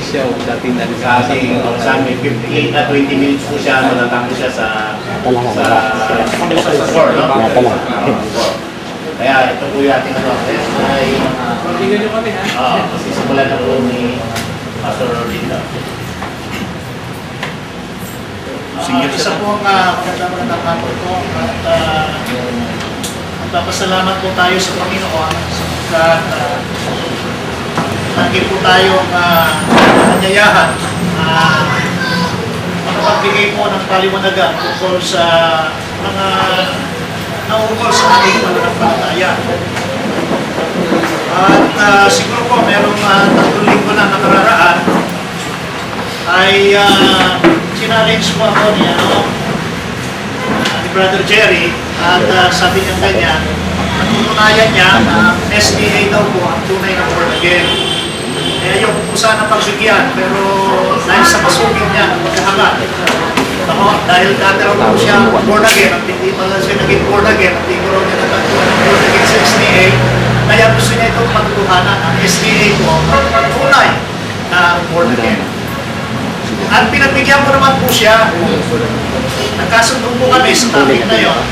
siya o dating Sa ating exam, 15 na 20 minutes po siya, matatapos siya sa 4, no? Kaya ito po yung ating test ay Tingnan nyo kami ha. sisimulan na po ni Pastor Rodita. Isa po ang magandang hapon po at magpapasalamat po tayo sa Panginoon sapagkat lagi po tayong nanyayahan makapagbigay po ng paliwanagan tungkol sa mga naukol sa ating pananampalataya. At siguro po merong 3 linggo na nakararaan ay challenge po ako ni Brother Jerry at sabi niya ganyan, natutunayan niya na SDA daw po ang tunay na born again. Kaya yung po sana pagbigyan, pero dahil sa masugin niya, magkahagat. Dahil dati raw po siya born again, at hindi pa lang siya naging born again, at hindi ko raw niya natatuan ng born again sa SDA, kaya gusto niya itong patutuhanan ang SDA po ang tunay na born again. At pinagbigyan ko naman po siya. Nagkasundo po kami sa topic na yun.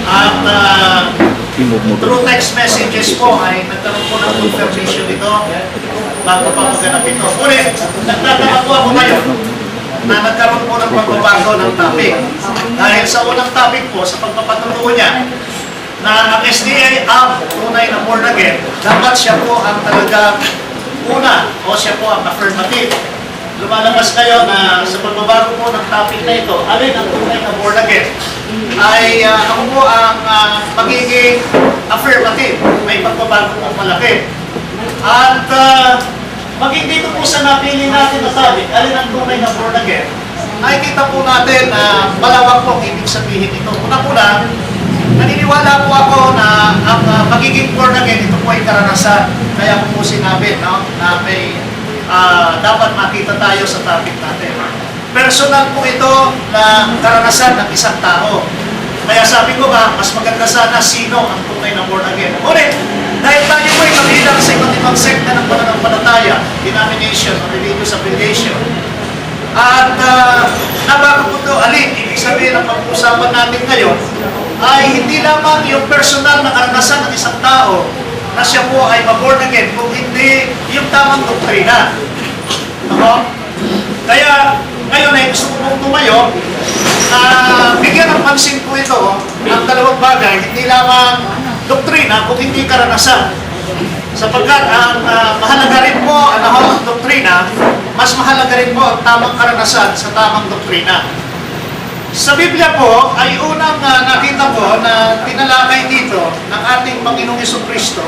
At through text messages po ay nagkaroon po ng confirmation ito bago pa maganap ito. Ngunit, nagtataka po ako ngayon na nagkaroon po ng pagbabago ng topic. Dahil sa unang topic po, sa pagpapatutuo niya, na ang SDA ang tunay na born again, dapat siya po ang talagang una o siya po ang affirmative. Lumalabas kayo na sa pagbabago po ng topic na ito, alin ang tunay na born again, ay ako po ang magiging affirmative. May pagbabago po malaki. At maging dito po sa napili natin na topic, alin ang tunay na born again, nakikita po natin na malawak po ang ibig sabihin ito. Una-una, naniniwala po ako na ang magiging born again, ito po ay karanasan. Kaya po sinabi na may dapat makita tayo sa topic natin. Personal po ito na karanasan ng isang tao. Kaya sabi ko mas maganda sana sino ang tunay na born again. Ngunit, dahil tayo po ay kabilang sa iba't ibang sekta ng pananampalataya, denomination, religious affiliation, at nabago po ito, alin, ibig sabihin ang pag-uusapan natin ngayon, ay hindi lamang yung personal na karanasan ng isang tao na siya po ay ma-born again, kung hindi yung tamang doktrina. Kaya ngayon ay gusto ko pong tumayo bigyan ng pansin po ito ang dalawang bagay, hindi lamang doktrina kung hindi karanasan. Sapagkat ang mahalaga rin po ang doktrina, mas mahalaga rin po ang tamang karanasan sa tamang doktrina. Sa Biblia po ay unang nakita ko na tinalakay dito ng ating Panginoong Jesucristo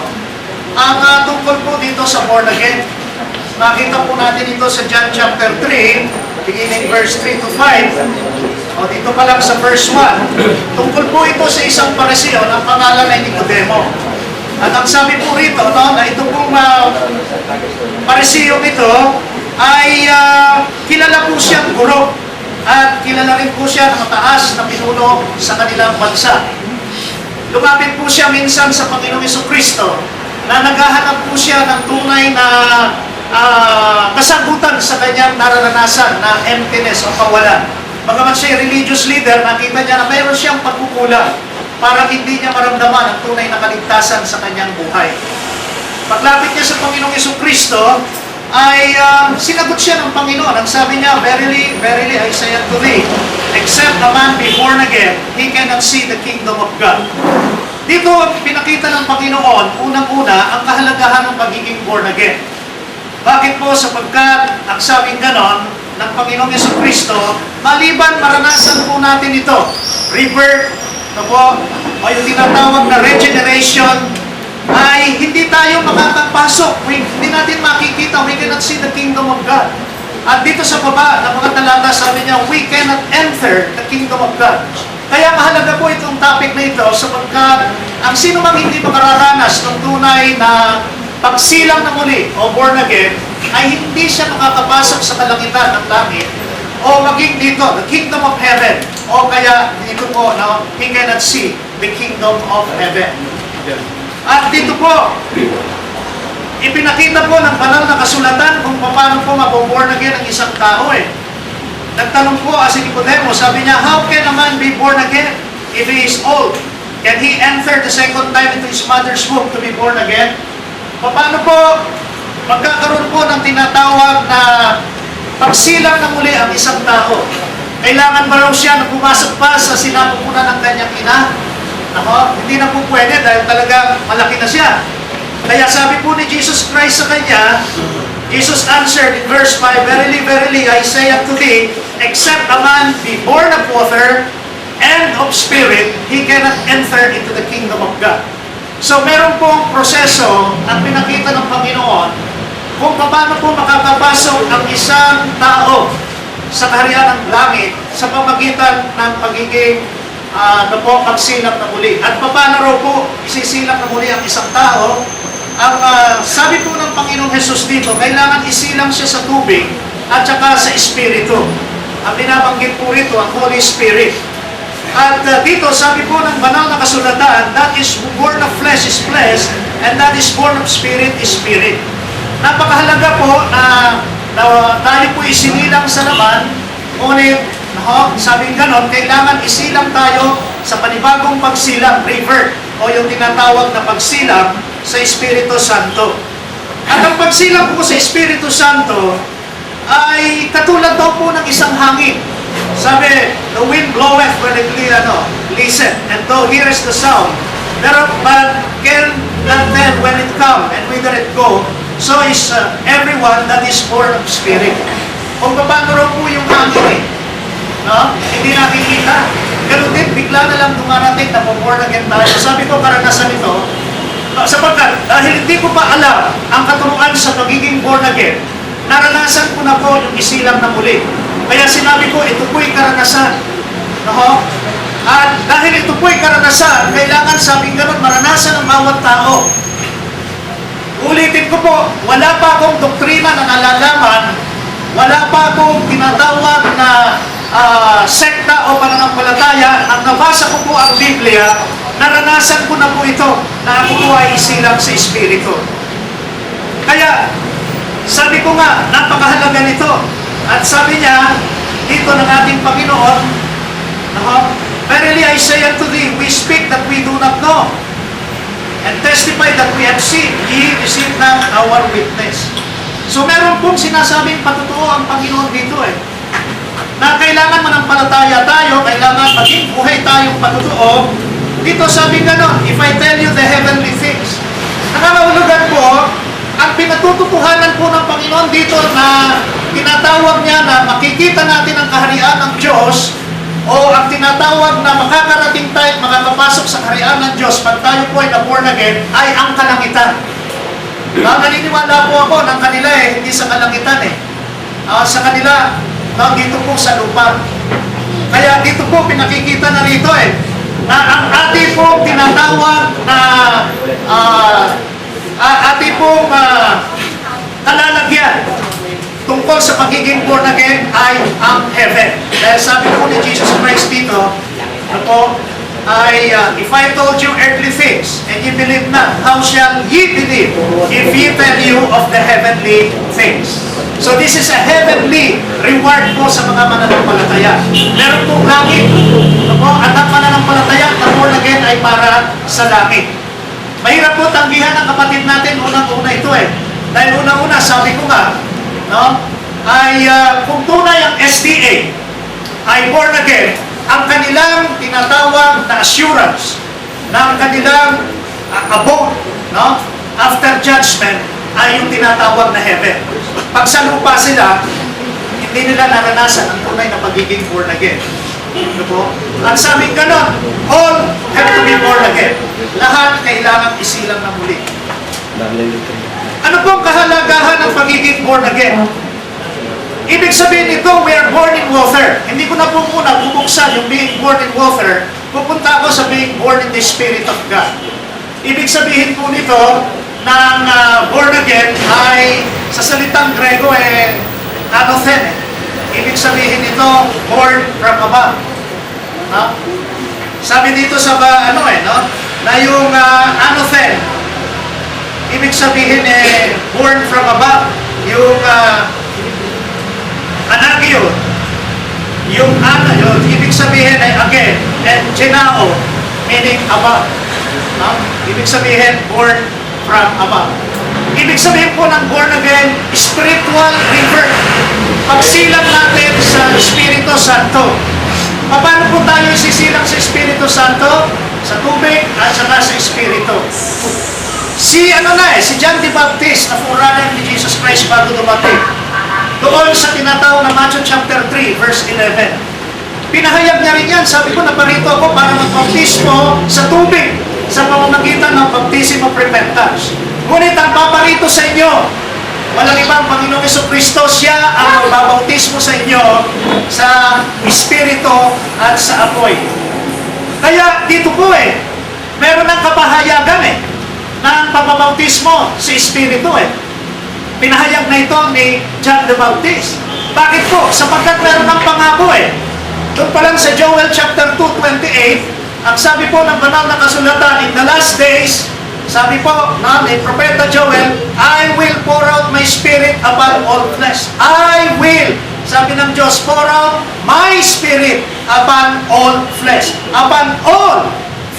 ang tungkol po dito sa born again. Nakita po natin ito sa John chapter 3, beginning verse 3 to 5. O dito pa lang sa verse 1. Tungkol po ito sa isang Pariseo na pangalan ay Nicodemo. At ang sabi po rito na ito pong Pariseo ito ay kilala po siyang guro. At kilala rin po siya na mataas na pinuno sa kanilang bansa. Lumapit po siya minsan sa Panginoong Jesucristo na naghahanap po siya ng tunay na kasagutan sa kanyang nararanasan na emptiness o kawalan. Bagaman siya religious leader, nakita niya na mayroon siyang pagkukulang para hindi niya maramdaman ang tunay na kaligtasan sa kanyang buhay. Paglapit niya sa Panginoong Jesucristo, ay sinagot siya ng Panginoon. Ang sabi niya, verily, verily, I say unto thee, except a man be born again, he cannot see the kingdom of God. Dito, pinakita ng Panginoon, unang-una, ang kahalagahan ng pagiging born again. Bakit po? Sapagkat, ang sabing ganon, ng Panginoong Jesucristo, maliban maranasan po natin ito, rebirth, o yung tinatawag na regeneration, ay hindi tayo makakapasok. Hindi natin makikita. We cannot see the kingdom of God. At dito sa baba, ng mga talata, sabi niya, we cannot enter the kingdom of God. Kaya mahalaga po itong topic na ito sapagkat ang sino mang hindi makararanas ng tunay na pagsilang na muli o born again, ay hindi siya makakapasok sa kalangitan ng langit o maging dito, the kingdom of heaven. O kaya dito po, he cannot see the kingdom of heaven. At dito po, ipinakita po ng banal na kasulatan kung paano po isang tao eh. Nagtanong po si Nicodemo, sabi niya, how can a man be born again if he is old? Can he enter the second time into his mother's womb to be born again? Paano po magkakaroon po ng tinatawag na pagsilang na muli ang isang tao? Kailangan ba raw siya na pumasok pa sa sinapupunan ng kanyang ina? Ako, hindi na po pwede dahil talaga malaki na siya. Kaya sabi po ni Jesus Christ sa kanya, Jesus answered in verse 5, Verily, verily, I say unto thee, except a man be born of water and of spirit, he cannot enter into the kingdom of God. So meron pong proseso ang pinakita ng Panginoon kung paano po makakapasok ang isang tao sa kaharian ng langit sa pamagitan ng pagiging pagsilap na muli. At paano raw po isisilap na muli ang isang tao? Ang sabi po ng Panginoong Hesus dito, kailangan isilang siya sa tubig at saka sa Espiritu. Ang binabanggit po rito, ang Holy Spirit. At dito, sabi po ng banal na kasulatan, that is born of flesh is flesh, and that is born of spirit is spirit. Napakahalaga po na tayo po isinilang sa laman, ngunit, sabing ganon, kailangan isilang tayo sa panibagong pagsilang, revert, o yung tinatawag na pagsilang sa Espiritu Santo. At ang pagsilang po sa Espiritu Santo ay katulad daw po ng isang hangin. Sabi, the wind bloweth when it listen, and thou hearest the sound, but can not tell when it come and whither it go, so is everyone that is born of spirit. Kung paano raw po yung hangin hindi nakikita. Ganun din, bigla na lang dumarating na born again tayo. Sabi ko, karanasan ito, sapagkat dahil hindi ko pa alam ang katuruan sa pagiging born again, naranasan ko na po yung isilang na muli. Kaya sinabi ko, ito po'y karanasan. At dahil ito po'y karanasan, kailangan sabing ganun, maranasan ng bawat tao. Ulitin ko po, wala pa akong doktrina na nalalaman, wala pa akong tinatawag na sekta o pananampalataya. Ang nabasa ko po ang Biblia, naranasan ko na po ito, na ako po ay isilang sa Espiritu. Kaya, sabi ko nga, napakahalaga nito. At sabi niya, dito ng ating Panginoon, Verily I say unto thee, we speak that we do not know, and testify that we have seen, ye receive not our witness. So meron pong sinasabing patotoo ang Panginoon dito na kailangan manampalataya tayo, kailangan maging buhay tayong patotoo. Dito sabi ganon, if I tell you the heavenly things, nakakahulugan po, ang pinatututuhanan po ng Panginoon dito na tinatawag niya na makikita natin ang kaharian ng Diyos, o ang tinatawag na makakarating tayo at makakapasok sa kaharian ng Diyos pag tayo po ay na-born again, ay ang kalangitan. Naniniwala po ako ng kanila hindi sa kalangitan sa kanila, dito po sa lupa. Kaya dito po pinakikita na rito na ang ating po tinatawag na ating pong kalalagyan tungkol sa pagiging born again ay ang heaven. Dahil sabi po ni Jesus Christ dito, if I told you earthly things and you believe not, how shall ye believe if ye tell you of the heavenly things? So this is a heavenly reward po sa mga mananampalataya. Meron pong langit. At ang mananampalataya na born again ay para sa langit. Mahirap po tanggihan ng kapatid natin unang-una ito Dahil unang-una, sabi ko nga, kung tunay ang SDA ay born again, ang kanilang tinatawag na assurance na ang kanilang abode after judgment ay yung tinatawag na heaven. Pag sa lupa sila, hindi nila naranasan ang tunay na pagiging born again. At sabi ganon, all have to be born again. Lahat kailangan isilang na muli. Ano pong kahalagahan ng pagiging born again? Ibig sabihin nito, we are born in water. Hindi ko na po muna bubuksan yung being born in water. Pupunta ako sa being born in the Spirit of God. Ibig sabihin po nito, ng born again ay sa salitang Grego anothen. Ibig sabihin nito, born from above. Sabi dito sa na yung anothen, ibig sabihin born from above. Yung above. No? Ibig sabihin, born from above. Ibig sabihin po ng born again, spiritual river. Pagsilang natin sa Espiritu Santo. Paano po tayo sisilang sa Espiritu Santo? Sa tubig at saka sa Espiritu. Si John the Baptist na forerunner ni Jesus Christ bago dumating. Doon sa tinatawag na Matthew chapter 3, verse 11. Pinahayag niya rin yan. Sabi ko, naparito ako para magbaptismo sa tubig sa pamamagitan ng baptism of repentance. Ngunit ang paparito sa inyo, walang ibang Panginoong Jesucristo, siya ang magbabautismo sa inyo sa Espiritu at sa apoy. Kaya dito po meron ng kapahayagan ng pagbabautismo sa Espiritu Pinahayag na ito ni John the Baptist. Bakit po? Sapagkat meron ng pangako Doon pa lang sa Joel chapter 2:28, ang sabi po ng banal na kasulatan, in the last days, sabi po ni Propeta Joel, I will pour out my spirit upon all flesh. I will, sabi ng Diyos, pour out my spirit upon all flesh. Upon all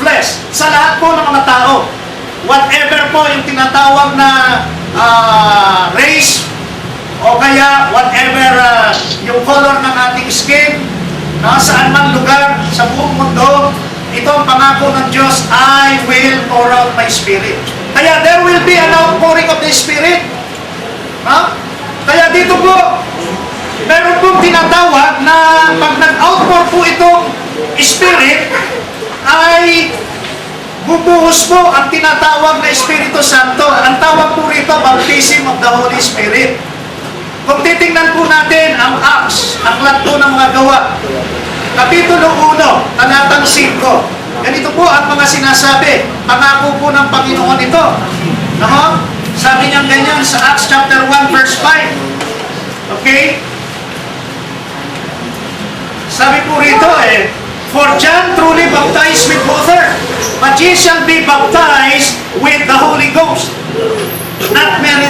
flesh. Sa lahat po ng mga tao. Whatever po yung tinatawag na race, o kaya whatever yung color ng ating skin, saan man lugar sa buong mundo, ito ang pangako ng Diyos, I will pour out my spirit. Kaya there will be an outpouring of the Spirit. Kaya dito po, meron pong tinatawag na pag nag-outpour po itong Spirit, ay bubuhos po ang tinatawag na Espiritu Santo. Ang tawag po rito, baptism of the Holy Spirit. Kung titingnan po natin ang Acts, aklat po ng mga gawa, Kapitulo 1, talatang 5. Ganito po ang mga sinasabi. Pangako po ng Panginoon ito. Sabi niya ganyan sa Acts chapter 1 verse 5. Okay? Sabi po rito for John truly baptized with water, but ye shall be baptized with the Holy Ghost. Not many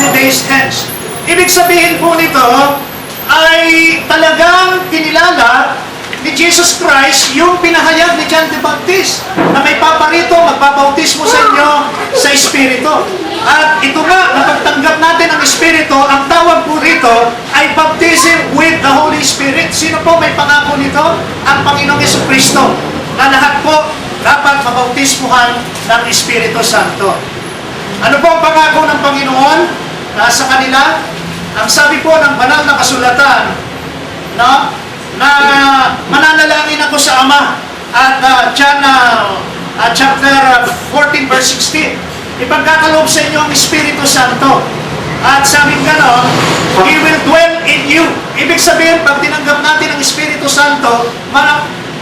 days hence. Ibig sabihin po nito ay talagang kinilala ni Jesus Christ yung pinahayag ni John the Baptist na may paparito, magbabautismo sa inyo sa Espiritu. At ito nga, napagtanggap natin ang Espiritu, ang tawag po rito ay baptism with the Holy Spirit. Sino po may pangako nito? Ang Panginoong Jesucristo na lahat po dapat mabautismuhan ng Espiritu Santo. Ano po ang pangako ng Panginoon sa kanila? Ang sabi po ng banal na kasulatan na mananalangin ako sa Ama at John chapter 14 verse 16, ipagkakaloob sa inyo ang Espiritu Santo at sabing gano'n, He will dwell in you. Ibig sabihin, pag tinanggap natin ang Espiritu Santo,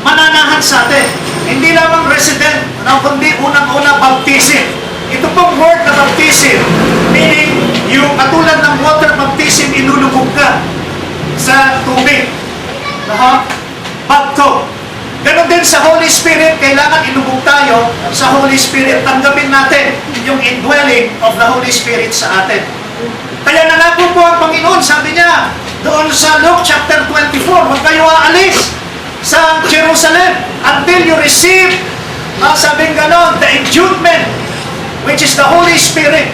mananahan sa atin. Hindi lamang resident, kundi unang-una baptism. Ito pong word na baptism, meaning yung katulad ng water baptism, ilulubog ka sa tubig. Bapto. Ganon din sa Holy Spirit, kailangan ilubog tayo sa Holy Spirit. Tanggapin natin yung indwelling of the Holy Spirit sa atin. Kaya nangako po ang Panginoon, sabi niya, doon sa Luke chapter 24, huwag kayo aalis sa Jerusalem until you receive, sabing ganon, the endowment, which is the Holy Spirit.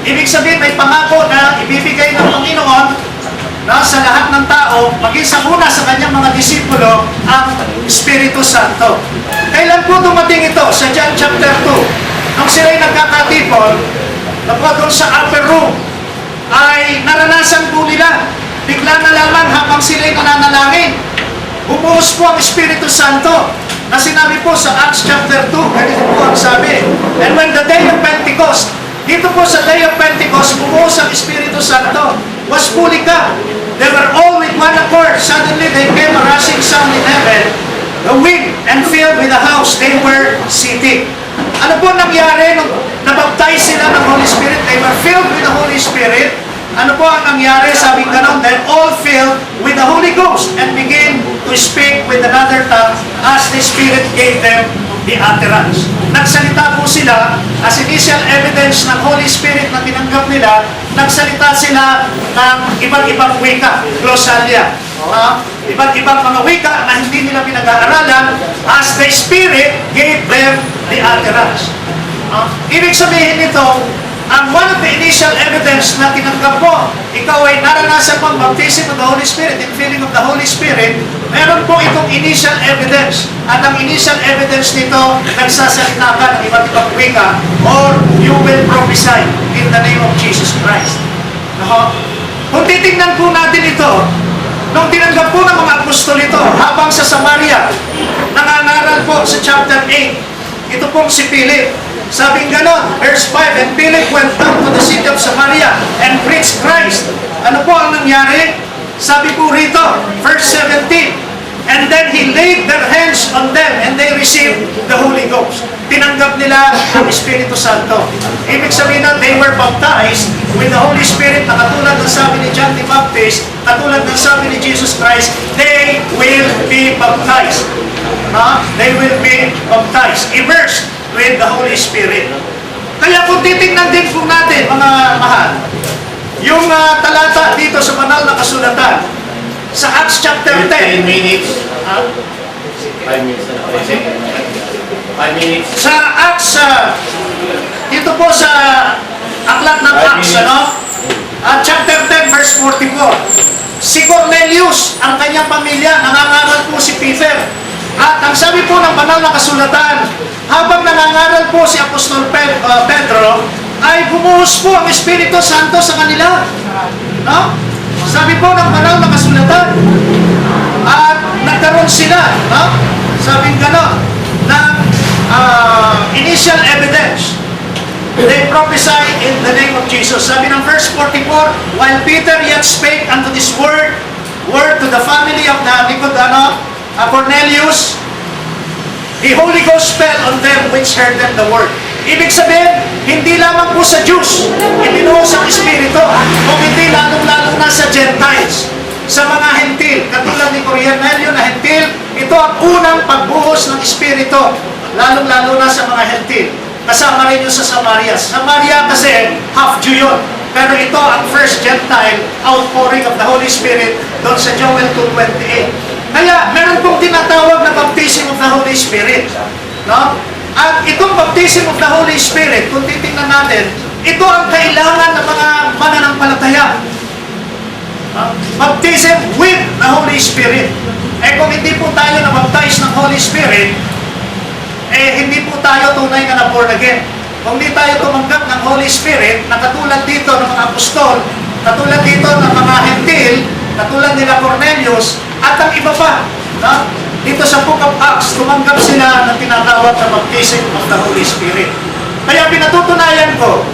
Ibig sabihin, may pangako na ibibigay ng Panginoon sa lahat ng tao, maging sa una sa kanyang mga disipulo, ang Espiritu Santo. Kailan po dumating ito? Sa John chapter 2. Nung sila'y nagkakatipon, na po doon sa upper room, ay naranasan po nila. Bigla na lamang habang sila'y nananalangin, bumuhos po ang Espiritu Santo na sinabi po sa Acts chapter 2. Ganito po ang sabi. And when the day of Pentecost, dito po sa day of Pentecost, bumuhos ang Espiritu Santo, was fully come. They were all with one accord. Suddenly they came a rushing sound in heaven, the wind, and filled with the house they were sitting. Ano po nangyari nung nabaptize sila ng Holy Spirit? They were filled with the Holy Spirit. Ano po ang nangyari? Sabi ganon, then all filled with the Holy Ghost and begin to speak with another tongue as the Spirit gave them the utterance. Nagsalita po sila as initial evidence ng Holy Spirit na tinanggap nila. Nagsalita sila ng iba't ibang wika, glosalia. Iba't ibang mga wika na hindi nila pinag-aaralan as the Spirit gave them the utterance. Ibig sabihin nito, ang one of the initial evidence na tinanggap mo, ikaw ay naranasan mo ang baptism of the Holy Spirit, in filling of the Holy Spirit, meron po itong initial evidence. At ang initial evidence nito, nagsasalita ka ng iba't ibang wika, or you will prophesy in the name of Jesus Christ. Kung titignan po natin ito, nung tinanggap po ng mga apostol ito, habang sa Samaria, nangangaral po sa chapter 8, ito pong si Philip. Sabing ganon, verse 5, and Philip went down to the city of Samaria and preached Christ. Ano po ang nangyari? Sabi po rito, verse 17, and then he laid their hands on them and they received the Holy Ghost. Tinanggap nila ang Espiritu Santo. Ibig sabihin na they were baptized with the Holy Spirit na katulad ng sabi ni John the Baptist, katulad ng sabi ni Jesus Christ, they will be baptized. They will be baptized, immersed with the Holy Spirit. Kaya kung titignan din po natin, mga mahal, yung talata dito sa banal na kasulatan, sa Acts chapter 10. 10 minutes. 5 minutes na. 5 minutes. Sa Acts, dito po sa aklat ng Acts, chapter 10, verse 44. Si Cornelius, ang kanyang pamilya, nangangaral po si Peter. At ang sabi po ng banal na kasulatan, habang nangangaral po si Apostol Pedro, ay bumuhos po ang Espiritu Santo sa kanila. No? Sabi po ng banal na kasulatan, at nagkaroon sila, no? Sabing gano'n, ng initial evidence. They prophesy in the name of Jesus. Sabi ng verse 44, while Peter yet spake unto this word to the family of Cornelius, the Holy Ghost fell on them which heard them the word. Ibig sabihin, hindi lamang po sa Jews, ibinuhos ang Espiritu, kung hindi lalong-lalo na sa Gentiles, sa mga Hentil, katulad ni Cornelio na Hentil, ito ang unang pagbuhos ng Espiritu, lalong-lalo na sa mga Hentil. Kasama rin yun sa Samaria. Samaria kasi half Jew yun. Pero ito ang first Gentile outpouring of the Holy Spirit doon sa Joel 2:28. Kaya meron pong tinatawag na baptism of the Holy Spirit. No? At itong baptism of the Holy Spirit, kung titingnan natin, ito ang kailangan ng mga mananampalataya. Baptism with the Holy Spirit. Kung hindi po tayo na-baptize ng Holy Spirit, hindi po tayo tunay na born again. Kung hindi tayo tumanggap ng Holy Spirit, na katulad dito ng mga apostol, katulad dito ng mga Hentil, katulad nila Cornelius, at ang iba pa, no? Dito sa Book of Acts, tumanggap sila ng tinatawag na baptism of the Holy Spirit. Kaya pinatutunayan ko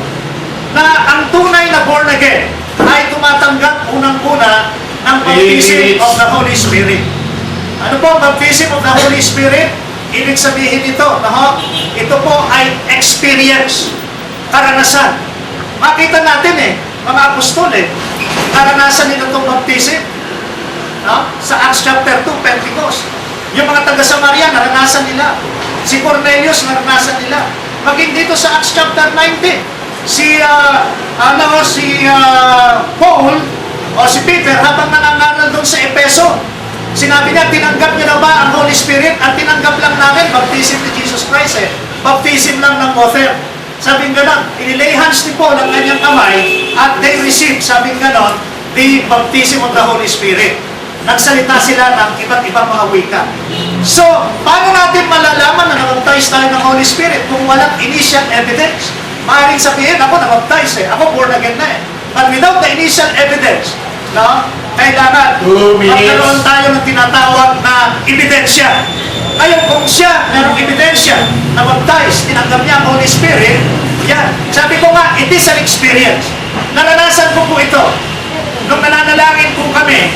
na ang tunay na born again ay tumatanggap unang-una ng baptism of the Holy Spirit. Ano po ang baptism of the Holy Spirit? Ibig sabihin ito, ito po ay experience, karanasan. Makita natin mga apostol karanasan nila itong baptism. Sa Acts chapter 2, Pentecost. Yung mga taga-Samaria, naranasan nila. Si Cornelius, naranasan nila. Maging dito sa Acts chapter 19, si Paul o si Peter, habang nangangaral doon sa Epeso, sinabi niya, tinanggap niyo na ba ang Holy Spirit? At tinanggap lang namin, baptism ni Jesus Christ Baptism lang ng water. Sabing gano'n, inilay hands ni Paul ang kanyang kamay at they received, sabing gano'n, the baptism of the Holy Spirit. Nagsalita sila ng iba't ibang mga wika. So, paano natin malalaman na nabaptize tayo ng Holy Spirit kung walang initial evidence? Maaaring sabihin, ako nabaptize ako born again na But without the initial evidence, kailangan magkaroon tayo ng tinatawag na ebidensya. Ngayon, kung siya merong ebidensya na baptize, tinanggap niya ang Holy Spirit, yan. Sabi ko nga, it is an experience. Naranasan ko po ito. Nung nananalangin po kami,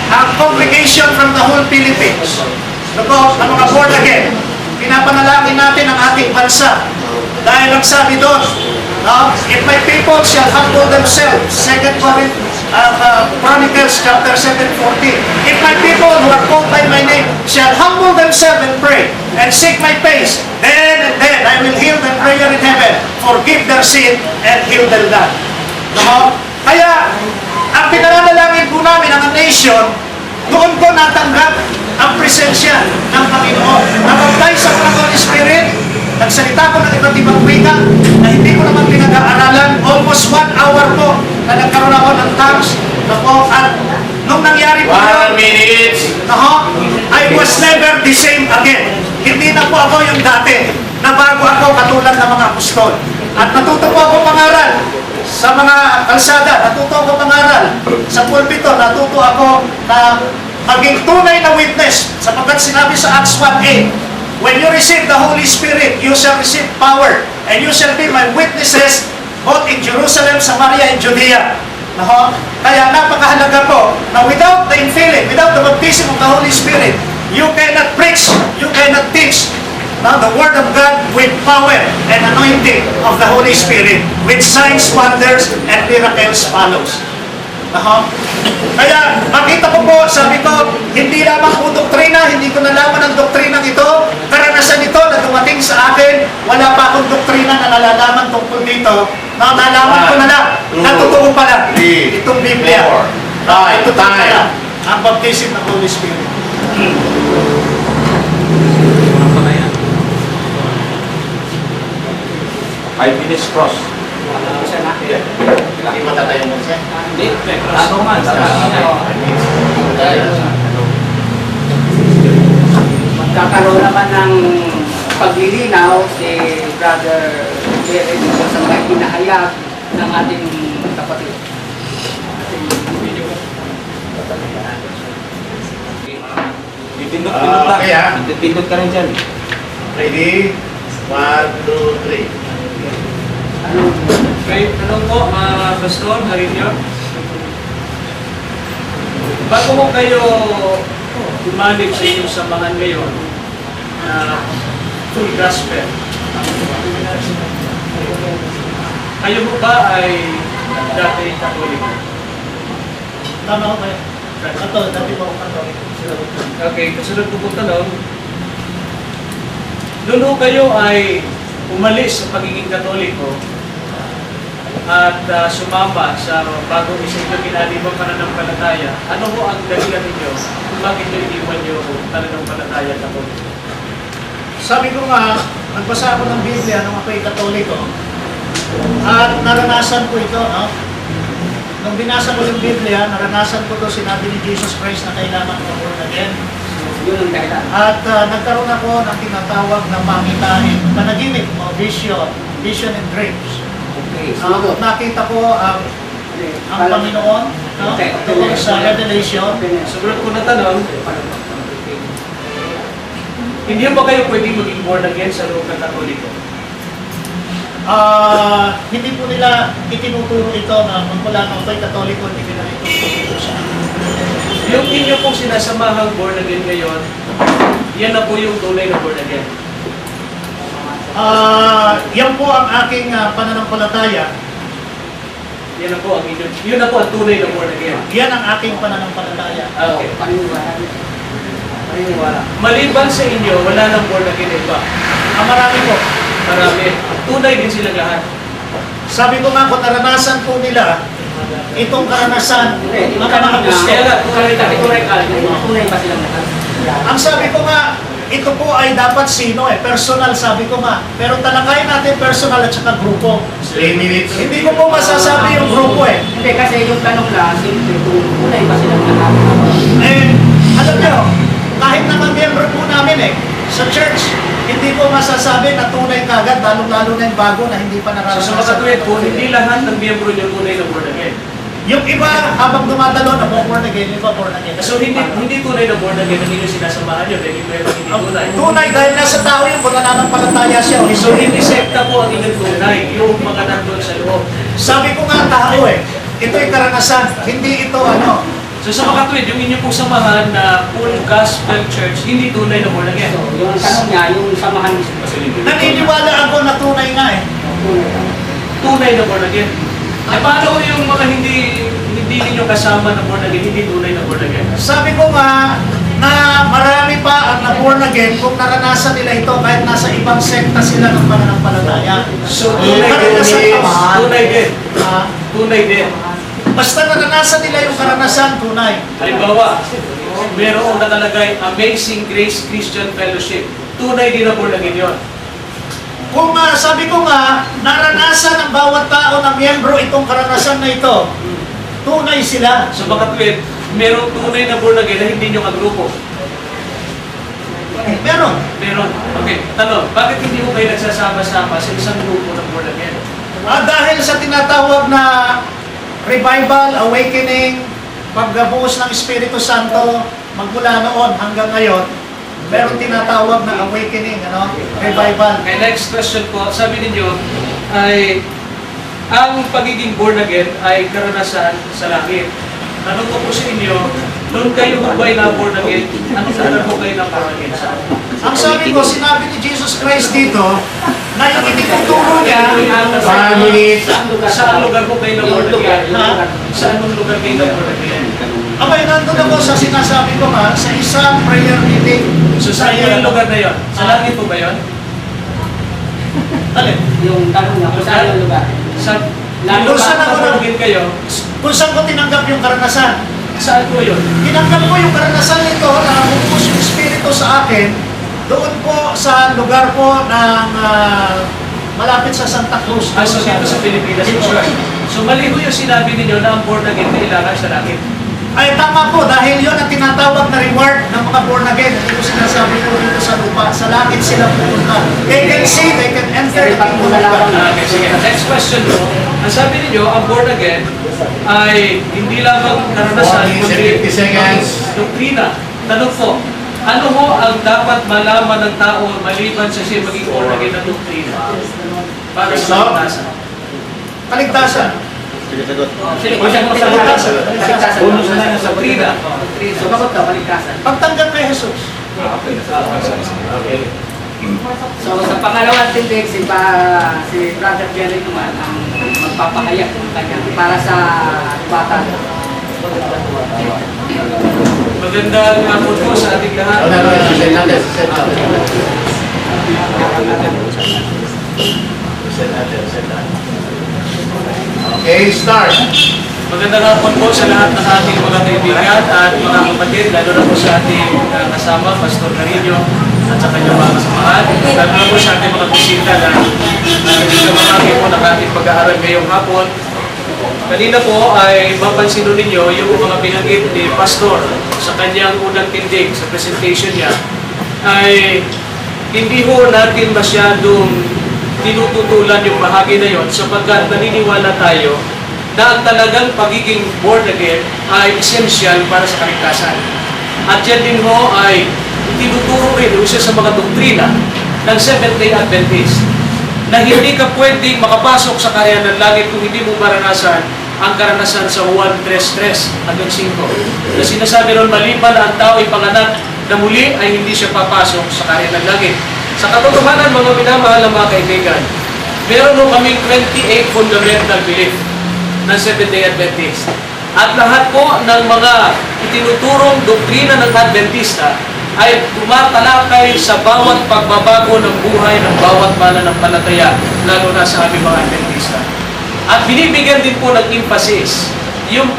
ang congregation from the whole Philippines, ng mga born again, pinapanalangin natin ang ating bansa. Dahil ang sabi doon, if my people shall humble themselves, 2 Chronicles chapter 7:14. If my people who are called by my name shall humble themselves and pray and seek my face, then and then I will hear their prayer in heaven, forgive their sin, and heal their land. Kaya, ang pinanalangin po namin ang nation, doon ko natanggap ang presensya ng Panginoon. Nabaptize ako ng Holy Spirit, Nagsalita ko ng iba't ibang wika na hindi ko naman pinag-aaralan. Almost 1 hour po na nagkaroon ako ng tongues. At nung nangyari po 1 yun, minute. I was never the same again. Hindi na po ako yung dati na bago ako katulad ng mga apostol. At natuto po ako mangaral sa mga kalsada, natuto ako mangaral sa pulpito, natuto ako na maging tunay na witness sapagkat sinabi sa Acts 1:8, when you receive the Holy Spirit, you shall receive power and you shall be my witnesses both in Jerusalem, Samaria, and Judea. Kaya napakahalaga po na without the infilling, without the baptism of the Holy Spirit, you cannot preach, you cannot teach the Word of God with power and anointing of the Holy Spirit, with signs, wonders, and miracles follows. Kaya makita ko po, sabi ko, hindi lamang po doktrina, hindi ko nalaman ang doktrinang ito, karanasan ito na dumating sa akin, wala pa akong doktrina na nalalaman tungkol dito, na nalaman ko na lang, na totoo pala, itong Biblia. Ito pala, ang baptism ng Holy Spirit. Ano pa yan? 5 minutes cross. Hindi matatayo mo siya. Hindi, ano man. Magkakaroon naman ng paglilinaw si Brother Jerry dito sa mga hinahayag ng ating kapatid. Pindot-pindot lang. Okay, ah. Pindot ka rin dyan. Ready? 1, 2, 3. Okay, tanong po, mga pastor, harin nyo. Bago mo kayo umalig sa inyong samahan ngayon na full gospel, kayo mo ba ay dati Katoliko? Tama ko ba yun? Dati po ako Katoliko. Okay, kasunod ko po tanong. Noon kayo ay umalis sa pagiging Katoliko at sumama sa bagong isang ginalibang pananampalataya. Ano ho ang dahilan ninyo kung bakit nyo iniwan nyo pananampalataya at ako? Sabi ko nga, nagbasa ako ng Biblia nung ako'y Katoliko at naranasan ko ito, no? Nung binasa ko yung Biblia, naranasan ko ito, sinabi ni Jesus Christ na kailangan ko born again. Yun ang dahilan. At nagkaroon ako ng tinatawag na pangitain, panaginip o vision and dreams. Okay, sumagot. Nakita ko ang Panginoon, no? Tungkol sa Revelation. Sumunod ko na tanong, hindi ba kayo pwedeng maging born again sa loob ng Katoliko? Hindi po nila itinuturo ito na magmula nung ako'y Katoliko, hindi nila itinuturo sa akin. Yung inyo pong sinasamahang born again ngayon, yan na po yung tunay na born again. Yan po ang aking pananampalataya. Yan na po ang inyo. Yun na po ang tunay na born again. Yan ang aking pananampalataya. Okay. Paniniwala. Paniniwala. Maliban sa inyo, wala nang born again iba. Marami po. Marami. Tunay din silang lahat. Sabi ko nga, kung naranasan po nila, itong karanasan, Hindi, mga apostol. Kaya nga, tunay ba silang lahat? Ang sabi ko nga, ito po ay dapat sino personal sabi ko nga. Pero talakayin natin personal at saka grupo. 3 minutes. Hindi ko po masasabi yung grupo Hindi, kasi yung tanong lang, simple, tunay ba silang lahat? Alam nyo, kahit naman miyembro po namin sa church, hindi ko masasabi na tunay kagad, lalong-lalo na yung bago na hindi pa So naranasan. sa mga tuwid po, hindi lahat ng miyembro nyo tunay na born again. Yung iba, habang dumadalo na born again, iba born again. So hindi tunay na born again ang inyong sinasamahan nyo dahil hindi tunay. Tunay dahil nasa tao yun kung nananampalataya siya. So hindi sekta po ang inyong tunay, yung mga nandun sa loob. Sabi ko nga tao ito'y karanasan, hindi ito So sa mga tuwid, yung inyong pong samahan na full gospel church, hindi tunay na born again. So, yung tanong niya, yung samahan ni naniniwala ako na tunay nga Tunay na born again. Eh paano yung mga hindi ninyo kasama na born again, hindi tunay na born again? Sabi ko nga na marami pa ang na-born again kung naranasan nila ito kahit nasa ibang sekta sila ng pananampalataya. So tunay din. Tunay din. Tunay din. Basta naranasan nila yung karanasan, tunay. Halimbawa, merong nakalagay Amazing Grace Christian Fellowship. Tunay din na born again yun. Kung sabi ko nga, naranasan ng bawat tao na miyembro itong karanasan na ito, tunay sila. So baka tuwid, merong tunay na born again na hindi nyo kagrupo. Meron. Meron. Okay, tanong, bakit hindi mo kayo nagsasama-sama sa isang grupo ng born again? Dahil sa tinatawag na revival, awakening, pagbuhos ng Espiritu Santo, magmula noon hanggang ngayon, meron tinatawag na awakening, revival. Okay, next question po. Sabi ninyo ay ang pagiging born again ay karanasan sa langit. Tanong ko po sa inyo, noon kayo ba na born again? Anong lugar po kayo na born again? Saan? Ang sabi ko, sinabi ni Jesus Christ dito, na yung itinuturo niya, Family. Saan lugar po kayo na born again? Ha? Saan ang lugar kayo na born again? abay, nandun ako sa sinasabi ko nga, sa isang prayer meeting. So saan po yung lugar na yun? Sa langit po ba yun? Alin? Yung tanong niya, kung saan yung lugar? Sa Kung saan ako born again kayo, Kung saan ko tinanggap yung karanasan. saan po yun? Tinanggap ko yung karanasan nito na bumuhos yung Espiritu sa akin doon po sa lugar po ng malapit sa Santa Cruz. So dito sa Pilipinas po. So mali po yung sinabi ninyo na ang born again kailangan sa langit. Ay, tama po, dahil yun ang tinatawag na reward ng mga born again. Hindi ko sinasabi po dito sa lupa. Sa langit sila pupunta. They can see, they can enter the kingdom of God. Okay, sige. Next question po. Ang sabi ninyo, ang born again ay hindi lamang karanasan, kundi 50 seconds. doktrina. Tanong po, ano ho ang dapat malaman ng tao maliban sa siya maging born again na doktrina? Para sa karanasan. Kaligtasan. Sige, sagot. Sige, kung saan mo sa Kaligtasan. kaligtasan. Bonus na lang sa Doktrina. Sumagot ka, kaligtasan. Pagtanggap kay Jesus. Okay. So sa pangalawang tindig, si Brother Jerry naman ang magpapahayag ng kanya para sa bata. Magandang hapon po sa ating lahat. Send natin. Send natin. Okay, start. Magandang hapon po sa lahat ng ating mga kaibigan at mga kapatid, lalo na po sa ating kasama, Pastor Carino at sa kanyang mga kasamahan. Lalo na po sa ating mga bisita na nagkakamaki po ng ating pag-aaral ngayong hapon. Kanina po ay mapansin ninyo yung mga binanggit ni Pastor sa kanyang unang tindig sa presentation niya ay hindi ho natin masyadong tinututulan yung bahagi na yon sapagkat naniniwala tayo na ang talagang pagiging born again ay essential para sa kaligtasan. At yan din ho ay tinuturo rin isa sa mga doktrina ng Seventh-day Adventist na hindi ka pwedeng makapasok sa kaharian ng langit kung hindi mo maranasan ang karanasan sa Juan 3:3 hanggang 5. Na sinasabi ron maliban na ang tao ipanganak na muli ay hindi siya papasok sa kaharian ng langit. Sa katotohanan, mga minamahal na mga kaibigan, meron ho kaming 28 fundamental belief ng Seventh-day Adventist. At lahat po ng mga itinuturong doktrina ng Adventista ay tumatalakay sa bawat pagbabago ng buhay ng bawat mananampalataya, lalo na sa aming mga Adventista. At binibigyan din po ng emphasis yung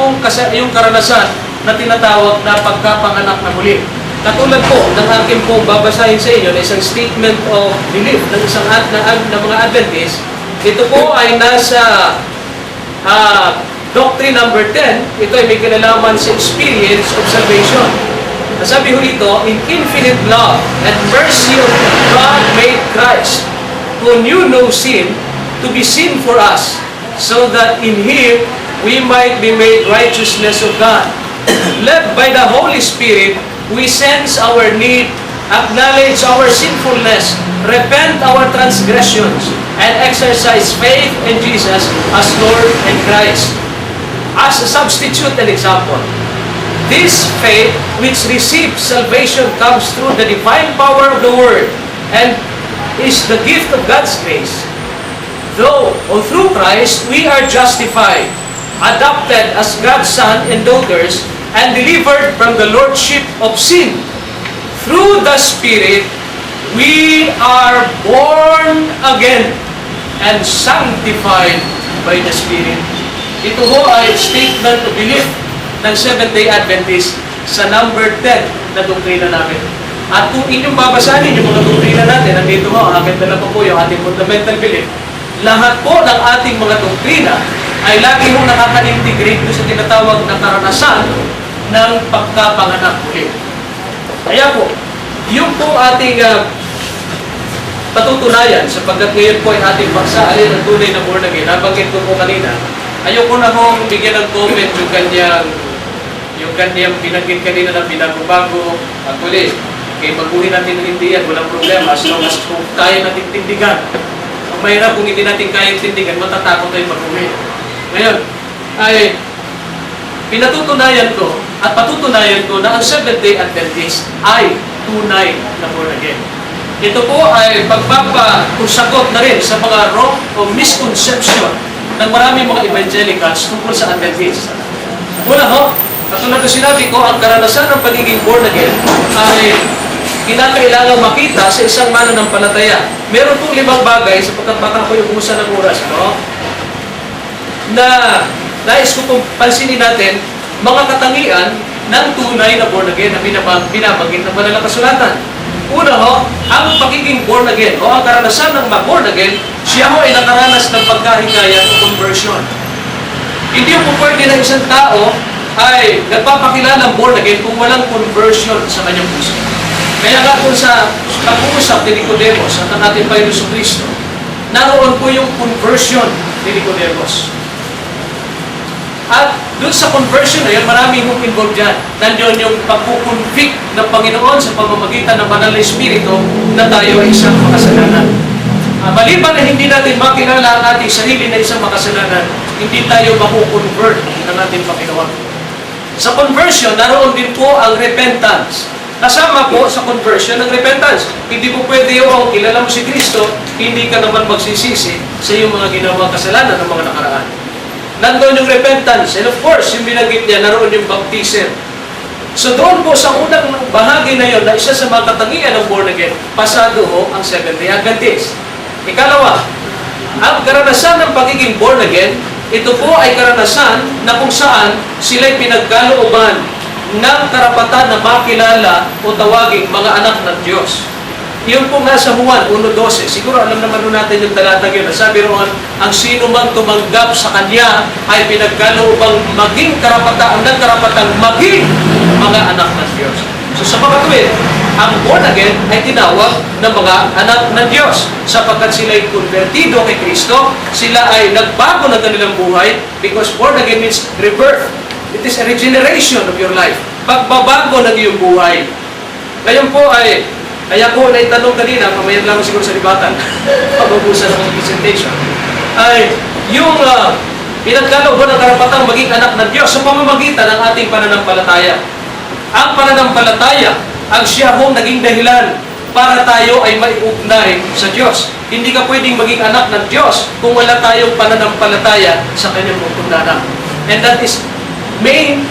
karanasan na tinatawag na pagkapanganak na muli. Katulad po ng aking pong babasahin sa inyo na isang statement of belief ng ng mga Adventist. Ito po ay nasa doctrine number 10. Ito ay may kinalaman sa experience of salvation. Sabi ho dito, in infinite love and mercy of God made Christ, who knew no sin, to be sin for us, so that in Him we might be made righteousness of God. Led by the Holy Spirit, we sense our need, acknowledge our sinfulness, repent our transgressions, and exercise faith in Jesus as Lord and Christ. As a substitute and example, this faith which receives salvation comes through the divine power of the Word and is the gift of God's grace. Though, or through Christ, we are justified, adopted as God's Son and daughters, and delivered from the lordship of sin. Through the Spirit, we are born again and sanctified by the Spirit. Ito ho ay statement of belief ng Seventh-day Adventist sa number 10 na doktrina namin. At kung inyong babasahin yung mga doktrina natin, nandito ho, ang aking dala po yung ating fundamental belief, lahat po ng ating mga doktrina ay lagi ho nakaka-integrate sa tinatawag na karanasan ng pagkapanganak muli. Kaya po, yung po ating patutunayan, sapagkat ngayon po ay ating paksa, alin ang tunay na born again, nabanggit ko po kanina, ayoko na hong bigyan ng comment yung kanyang binanggit kanina na binago-bago at ulit. Kaya baguhin natin ng hindi yan, walang problema, as long as kung kaya natin tindigan. Ang mahirap kung hindi natin kaya tindigan, matatakot tayo baguhin. Ngayon, ay pinatutunayan ko at patutunayan ko na ang Seventh-day Adventist ay tunay na born again. Ito po ay pagpapasagot na rin sa mga wrong o misconception ng maraming mga evangelicals tungkol sa Adventist. Una ho, katulad na sinabi ko, ang karanasan ng pagiging born again ay kinakailangan makita sa isang mananampalataya. Meron pong 5 bagay, sapagkat baka ko yung ubusan ng oras, no? Na nais ko pong pansinin natin, mga katangian ng tunay na born again na binabagit ng Banal na Kasulatan. Una ho, ang pagiging born again o ang karanasan ng born again, siya ho ay nakaranas ng pagkahikaya o conversion. Hindi po pwede na isang tao ay nagpapakilala ng born again kung walang conversion sa kanyang puso. Kaya nga kung sa pag-uusap ni Nicodemus at ang ating Panginoon Jesucristo, naroon po yung conversion ni Nicodemus. At doon sa conversion na yun, marami hong involved dyan. Nandiyon yung pagkukonvict ng Panginoon sa pamamagitan ng Banal na Espiritu na tayo ay isang makasalanan. Maliban na hindi natin makilala ang ating sarili na isang makasalanan, hindi tayo makukonvert ng ating Panginoon. Sa conversion, naroon din po ang repentance. Kasama po sa conversion ng repentance. Hindi po pwede yung kilala mo si Kristo, hindi ka naman magsisisi sa iyong mga ginawang kasalanan ng mga nakaraan. Nandoon yung repentance, and of course, yung binanggit niya, naroon yung baptism. So doon po sa unang bahagi na yun, na isa sa mga katangian ng born again, pasado ho ang Seventh-day Adventist. Ikalawa, ang karanasan ng pagiging born again, ito po ay karanasan na kung saan sila'y pinagkalooban ng karapatan na makilala o tawaging mga anak ng Diyos. Yun po nga sa Juan 1:12. Siguro alam naman natin yung talatang yun. Sabi roon, ang sino man tumanggap sa Kanya ay pinagkaloobang maging karapatan, ng karapatang maging mga anak ng Diyos. So sa mga tuwid, ang born again ay tinawag ng mga anak ng Diyos sapagkat sila ay konvertido kay Kristo, sila ay nagbago ng kanilang buhay because born again means rebirth. It is a regeneration of your life. Pagbabago ng iyong buhay. Ngayon po ay, kaya ko naitanong kanina, pamayan lang siguro sa libatan, pag-ubusan ng presentation, ay yung pinagkalooban ng karapatang maging anak ng Diyos sa pamamagitan ng ating pananampalataya. Ang pananampalataya, ang siya hong naging dahilan para tayo ay maiugnay sa Diyos. Hindi ka pwedeng maging anak ng Diyos kung wala tayong pananampalataya sa kanyang pagpundanan. And that is main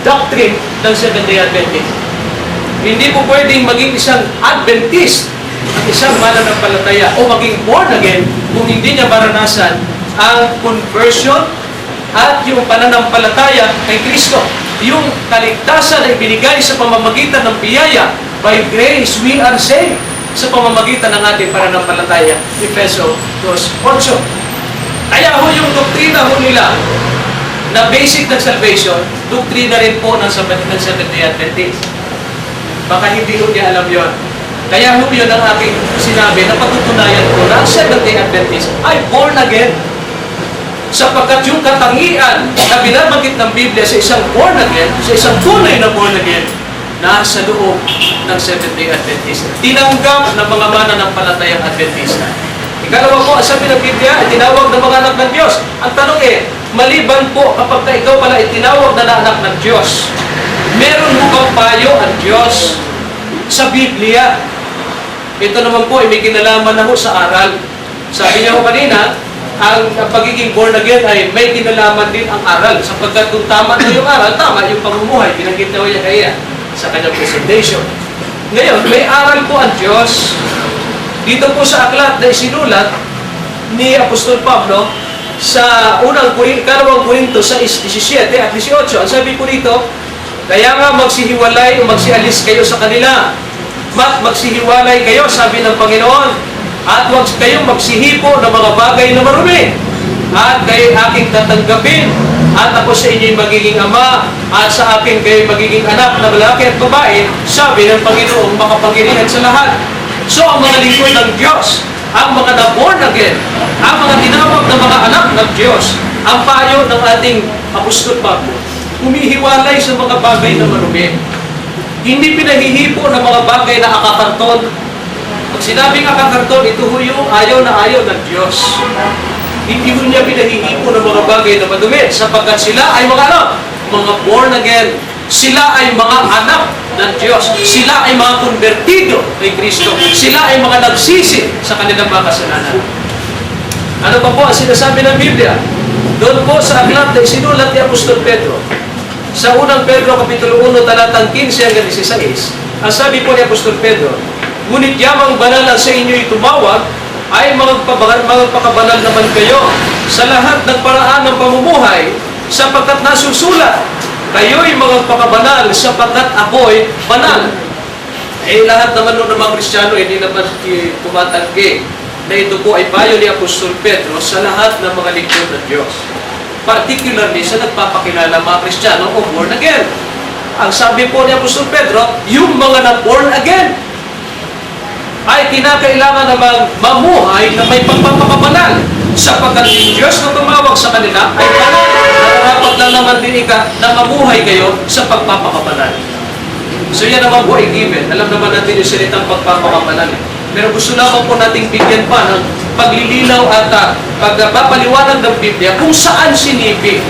doctrine ng Seventh-day Adventist. Hindi po pwedeng maging isang Adventist at isang mananampalataya o maging born again kung hindi niya maranasan ang conversion at yung pananampalataya kay Kristo. Yung kaligtasan na ibinigay sa pamamagitan ng biyaya, by grace we are saved, sa pamamagitan ng ating pananampalataya. Efeso 2:8. Kaya ho yung doktrina ho nila na basic ng salvation, doktrina rin po ng Seventh-day Adventist. Baka hindi ho niya alam yon. Kaya ho yun ang aking sinabi na patutunayan ko na ang Seventh-day Adventist ay born again. Sapagkat yung katangian na binabanggit ng Biblia sa isang born again, sa isang tunay na born again, nasa loob ng Seventh-day Adventist. Tinanggap ng mga mananampalatayang Adventista. Ikalawa po, sabi ng Biblia, ay tinawag ng mga anak ng Diyos. Ang tanong maliban po kapag ikaw pala itinawag na anak ng Diyos, meron mo bang payo ang Diyos sa Biblia? Ito naman po ay may kinalaman na ho sa aral. Sabi niya ko kanina, ang pagiging born again ay may kinalaman din ang aral. Sapagkat kung tama na yung aral, tama yung pamumuhay. Binanggit na niya kaya sa kanyang presentation. Ngayon, may aral po ang Diyos. Dito po sa aklat na isinulat ni Apostol Pablo sa ikalawang Korinto 6:17 at 18. Ang sabi po dito, kaya nga magsihiwalay o magsialis kayo sa kanila magsihiwalay kayo, sabi ng Panginoon, at huwag kayong magsihipo ng mga bagay na marumi, at kayo aking tatanggapin, at ako sa inyo'y magiging ama, at sa akin kayo magiging anak na lalaki at babae, sabi ng Panginoong makapangyarihan sa lahat. So ang mga lingkod ng Diyos, ang mga na-born again, ang mga tinawag na mga anak ng Diyos, ang payo ng ating Apostol Pablo, humihiwalay sa mga bagay na marumi. Hindi pinahihipo ng mga bagay na akakarton. Pag sinabing akakarton, ito ho yung ayaw na ayaw ng Diyos. Hindi ho niya pinahihipo ng mga bagay na madumi, sapagkat sila ay mga anak, mga born again. Sila ay mga anak ng Diyos. Sila ay mga konvertido kay Kristo. Sila ay mga nagsisi sa kanilang mga kasalanan. Ano pa po ang sinasabi ng Biblia? Doon po sa aklat na isinulat ni Apostol Pedro, sa unang Pedro, Kapitulo 1, talatang 15 hanggang 16, ang sabi po ni Apostol Pedro, ngunit yamang banal ang sa inyo'y tumawag, ay magpakabanal naman kayo sa lahat ng paraan ng pamumuhay, sapagkat nasusulat, kayo'y magpakabanal sapagkat ako'y banal. Eh, lahat naman ng mga Kristiyano, hindi naman tumatanggi na ito po ay payo ni Apostol Pedro sa lahat ng mga lingkod ng Diyos. Particularly sa nagpapakilala mga Kristiyano o born again. Ang sabi po ni Apostol Pedro, yung mga na-born again ay kinakailangan na mamuhay na may pagpapakabanal, sapagkat yung Diyos na tumawag sa kanila ay banal. Nararapat na naman din na mamuhay kayo sa pagpapakabanal. So yan naman po ay given. Alam naman natin yung salitang pagpapakabanal. Pero gusto lamang po nating bigyan pa ng paglilinaw at pagpapaliwanag ng Biblia kung saan sinipi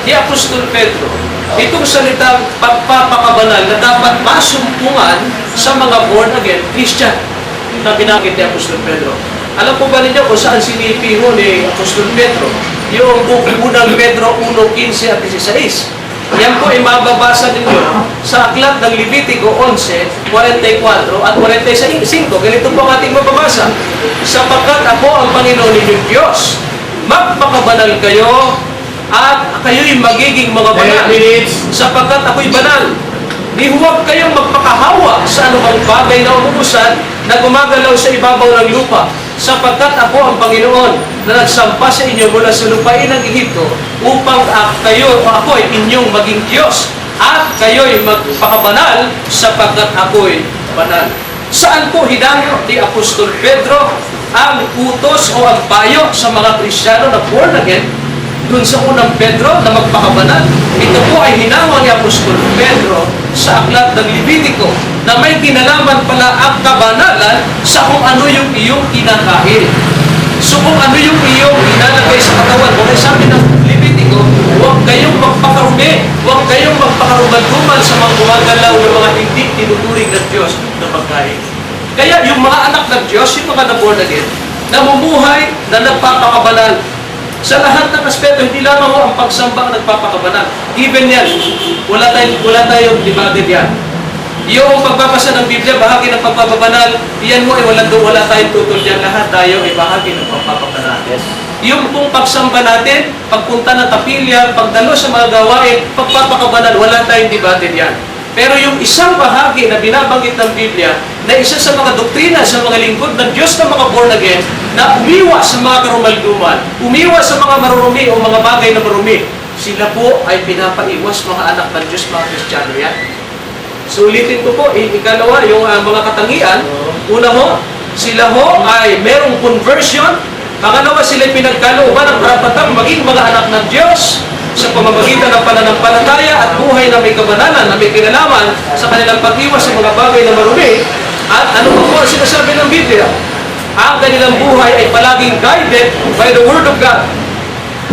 ni Apostol Pedro itong salitang pagpapakabanal na dapat masumpungan sa mga born again Christian na binanggit ni Apostol Pedro. Alam po ba ninyo kung saan sinipi ho ni Apostol Pedro? Yung unang Pedro 1:15 at 16. Yan po ay mababasa ninyo sa aklat ng Levitico 11:44 at 45. Ganito po ang ating mababasa. Sapagkat ako ang Panginoon ninyong Diyos, magpakabanal kayo at kayo'y magiging mga banal. Sapagkat ako'y banal. Di huwag kayong magpakahawa sa anumang bagay na umuusan na gumagalaw sa ibabaw ng lupa, sapagkat ako ang Panginoon na nagsampa sa inyo mula sa lupain ng Ehipto upang kayo o ako ay inyong maging Diyos at kayo'y magpakabanal sapagkat ako'y banal. Saan po hinango ni Apostol Pedro ang utos o ang payo sa mga Kristiyano na born again dun sa unang Pedro na magpakabanal? Ito po ay hinango ni Apostol Pedro sa aklat ng Levitico na may kinalaman pala ang kabanalan sa kung ano yung iyong kinakain. So kung ano yung iyong inalagay sa katawan mo, ay sabi ng Levitico, huwag kayong magpakarumi, huwag kayong magpakarumal-rumal sa mga gumagalaw ng mga hindi tinuturing ng Diyos na pagkain. Kaya yung mga anak ng Diyos, yung mga na-born again, namumuhay na nagpapakabanal. Sa lahat ng aspeto, hindi lamang ang pagsamba ang nagpapakabanal. Even yan, wala tayong divided yan. Yung pagbabasa ng Biblia, bahagi ng pagpapabanal, iyan mo ay wala tayong tutol yan. Lahat tayo ay bahagi ng pagpapabanal. Yes. Yung pong pagsamba natin, pagpunta ng kapilya, pagdalo sa mga gawain, pagpapakabanal, wala tayong divided yan. Pero yung isang bahagi na binabanggit ng Biblia, na isa sa mga doktrina sa mga lingkod ng Diyos na mga born again, na umiwas sa mga karumalduman, umiwas sa mga marurumi o mga bagay na marumi, sila po ay pinapaiwas mga anak ng Diyos, mga Kristiyano yan. So ulitin ko po, ikalawa, yung mga katangian, una ho, sila ho ay merong conversion, pangalawa sila ay pinagkalooban ng karapatang maging mga anak ng Diyos, sa pamamagitan ng pananampalataya at buhay na may kabanalan, na may kinalaman sa kanilang pag-iwas sa mga bagay na marumi. At ano po ang sinasabi ng Biblia? Ang kanilang buhay ay palaging guided by the Word of God.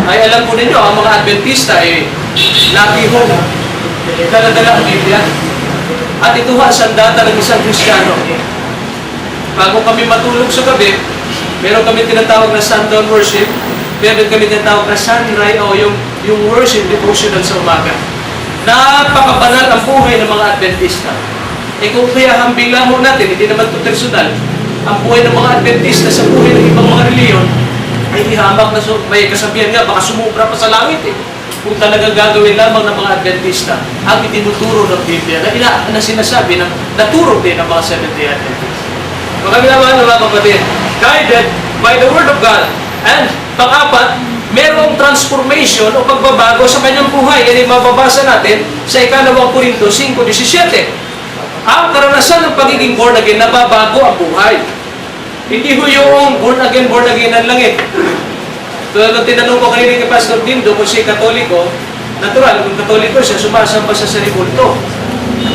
Ay alam po ninyo, ang mga Adventista ay lagi ho dala-dala ang Biblia. At ito ha, sandata ng isang Kristiyano. Bago kami matulog sa gabi, meron kami tinatawag na sundown worship, meron kami tinatawag na sunrise o yung worship devotional sa umaga. Napakabanal ang buhay ng mga Adventista. Eh kung kaya hambing lang ho natin, hindi naman ito personal, ang buhay ng mga Adventista sa buhay ng ibang mga reliyon, ay ihamak na may kasabihan nga, baka sumubra pa sa langit eh. kung talagang gagawin lamang ng mga Adventista ang itinuturo ng Biblia na sinasabi ng naturo din ng mga Seventh-day Adventists. Mga minamahal na mga kapatid, guided by the Word of God. And pang-apat, merong transformation o pagbabago sa kanyang buhay. Yan yung mababasa natin sa 2 Korintos 5:17. Ang karanasan ng pagiging born again, nababago ang buhay. Hindi ho yung born again ang langit. Tulad ng tinanong ko kanina kay Pastor Dindo kung siya Katoliko, natural, kung Katoliko siya, sumasamba siya sa ribulto.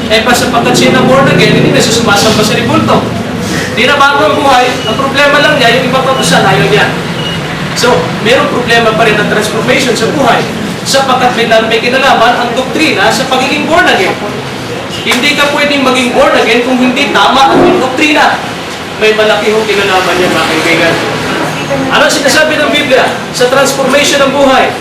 Eh, sapagkat siya na born again, hindi na siya sumasamba sa ribulto. Hindi na bago ang buhay, ang problema lang niya, yung ibang kautusan, ayaw niya. So, mayroong problema pa rin ng transformation sa buhay, sapagkat may kinalaman ang doktrina sa pagiging born again. Hindi ka pwedeng maging born again kung hindi tama ang doktrina. May malaki hong kinalaman yan, mga kaibigan. Ano sinasabi ng Biblia sa transformation ng buhay?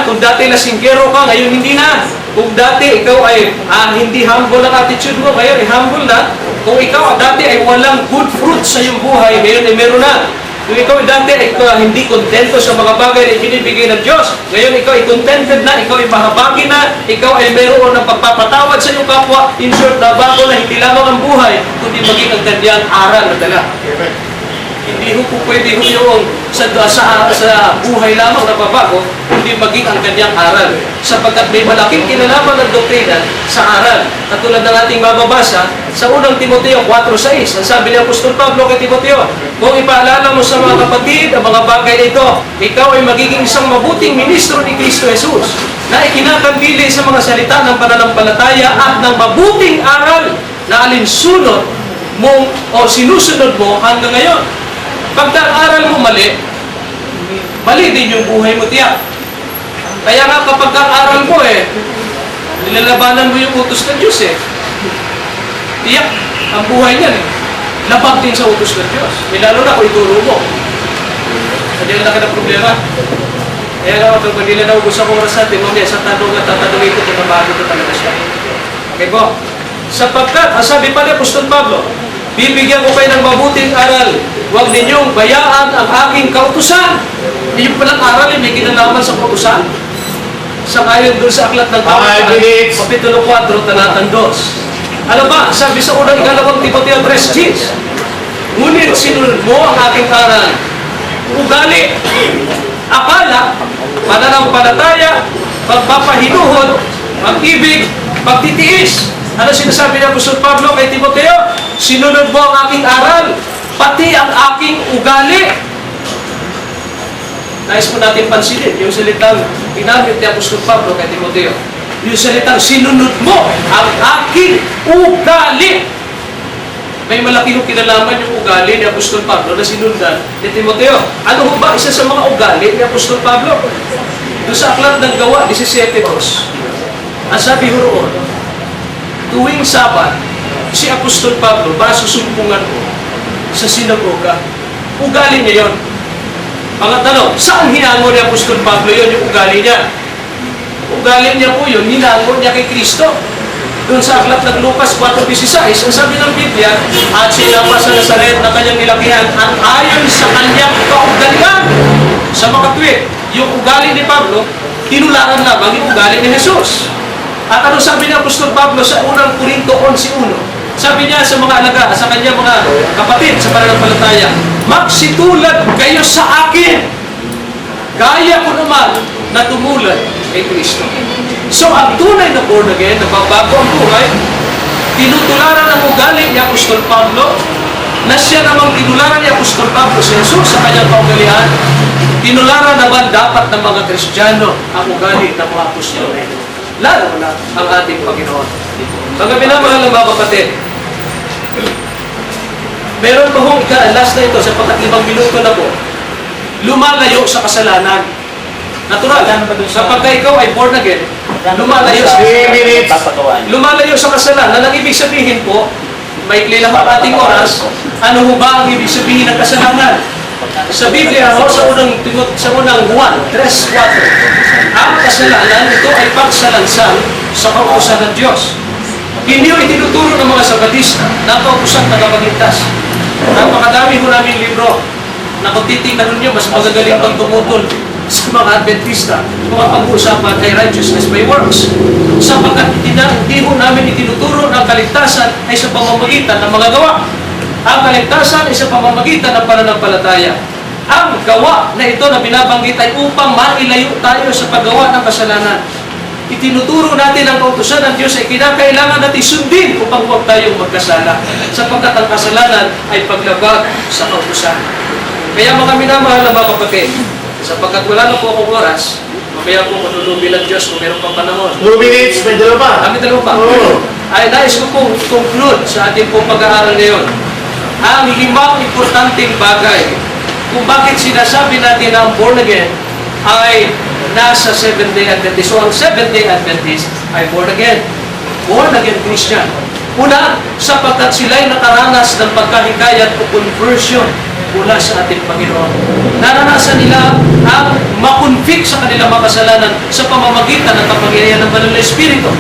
Kung dati lasinggero ka, ngayon hindi na. Kung dati ikaw ay hindi humble ang attitude mo, ngayon ay humble na. Kung ikaw dati ay walang good fruit sa iyong buhay, ngayon ay meron na. Kung ikaw dati ay hindi kontento sa mga bagay na ibinibigay ng Diyos, ngayon ikaw ay contented na, ikaw ay mahabagi na, ikaw ay meron ng pagpapatawad sa iyong kapwa. In short, nabago na hindi lamang ang buhay, kundi maging ang kanyang aral na dala. Hindi ho po pwede ho yung sa buhay lamang na babago, hindi maging ang kanyang aral. Sapagkat may malaking kinalaman ng doktrina sa aral. Katulad ng ating mababasa sa unang Timoteo 4:6. Ang sabi ni Apostol Pablo kay Timoteo, kung ipaalala mo sa mga kapatid ang mga bagay na ito, ikaw ay magiging isang mabuting ministro ni Kristo Jesus na ikinakambili sa mga salita ng pananampalataya at ng mabuting aral na alinsunod mo o sinusunod mo hanggang ngayon. Pag aral mo mali, mali din yung buhay mo tiyak. Kaya nga kapag aral mo nilalabanan mo yung utos ng Diyos tiyak ang buhay niyan labag din sa utos ng Diyos. Lalo na kung ituro mo. Hindi na ka problema. Kaya nga kapag hindi na naubos ang oras natin, mamaya sa tanong at tatanungin ko kung nabago ito talaga siya. Okay po? Sapagkat, ang sabi pa ni Apostol Pablo, bibigyan ko kayo ng mabuting aral. Huwag ninyong bayaan ang aking kautusan. Yung palang aral may kinalaman sa kautusan. Sa ayon doon sa aklat ng Kapitulo 4, talatang 2. Ano ba? Sabi sa unang ikalawang Timoteo 3:10. Ngunit sinunod mo ang aking aral. Ugali, akala, pananampalataya, pagpapahinuhod, pag-ibig, pagtitiis. Ano sinasabi ni Apostol Pablo kay Timoteo? Sinunod mo ang aking aral, pati ang aking ugali. Nais po natin pansinin yung salitang ginamit ni Apostol Pablo kay Timoteo. Yung salitang sinunod mo ang aking ugali. May malaking kinalaman yung ugali ni Apostol Pablo na sinundan ni Timoteo. Ano ba isa sa mga ugali ni Apostol Pablo? Doon sa aklat ng Gawa 17:2. Ang sabi ho roon, tuwing Sabat, si Apostol Pablo, masusumpungan ko sa sinagoga. Ugali niya yun. Pangatlo, saan hinango ni Apostol Pablo yun, yung ugali niya? Ugali niya po yun, hinango niya kay Kristo. Doon sa aklat ng Lucas 4:16, ang sabi ng Biblia, at sinapa sa Nazaret na kanyang nilakihan at ayon sa kanyang kaugalian. Sa makatwid, yung ugali ni Pablo, tinularan lamang yung ugali ni Jesus. At ano sabi ni Apostol Pablo sa unang Korinto 11:1? Sabi niya sa mga alaga, sa kanyang mga kapatid sa pananampalataya, magsitulad kayo sa akin, gaya ko naman na tumulad kay Kristo. So, ang tunay na born again, nababago ang buhay, tinutularan ang ugali ni Apostol Pablo, na siya namang tinularan ni Apostol Pablo sa Jesus sa kanyang kaugalian, tinularan naman dapat ng mga Kristiyano ang ugali ng mga apostol. Lalo na ang ating Panginoon. Mga minamahal ng mga kapatid, meron pa hong last na ito, sa 5 minuto na po, lumalayo sa kasalanan. Natural, kapag ikaw ay born again, lumalayo sa kasalanan. Ang ibig sabihin po, maikli lang ang ating oras, ano ho ba ang ibig sabihin ng kasalanan? Sa Biblia ho, sa unang Juan 3:4, ang kasalanan, ito ay pagsalansang sa kautusan ng Diyos. Hindi ho itinuturo ng mga Sabatista na kautusan tagapagligtas. Napakadami ho namin libro na kung titignan nyo, mas magagaling pang tumutol sa sa mga Adventista, kung ang pag-uusapan ay righteousness by works. Sapagkat hindi ho namin itinuturo na ang kaligtasan ay sa pamamagitan ng mga gawa. Ang kaligtasan ay sa pamamagitan ng pananampalataya. Ang gawa na ito na binabanggit ay upang mailayo tayo sa paggawa ng kasalanan. Itinuturo natin ang kautusan ng Diyos ay kinakailangan natin sundin upang huwag tayong magkasala, sapagkat ang kasalanan ay paglabag sa kautusan. Kaya mga minamahal na mga kapatid, sapagkat wala na po akong oras, mamaya po matulubi ng Diyos kung meron pang panahon. 2 minutes, may dalawa pa. Kami dalawa pa. Oo. Ay nais ko pong conclude sa ating pong pag-aaral ngayon ang 5 importanteng bagay kung bakit sinasabi natin na ang born again ay nasa Seventh-day Adventist. So ang Seventh-day Adventist ay born again. Born again Christian. Una, sapagkat sila'y nakaranas ng pagkahikayat o conversion mula sa ating Panginoon. Naranasan nila ang makonvict sa kanilang makasalanan sa pamamagitan ng kapangyarihan ng Banal na Espiritu.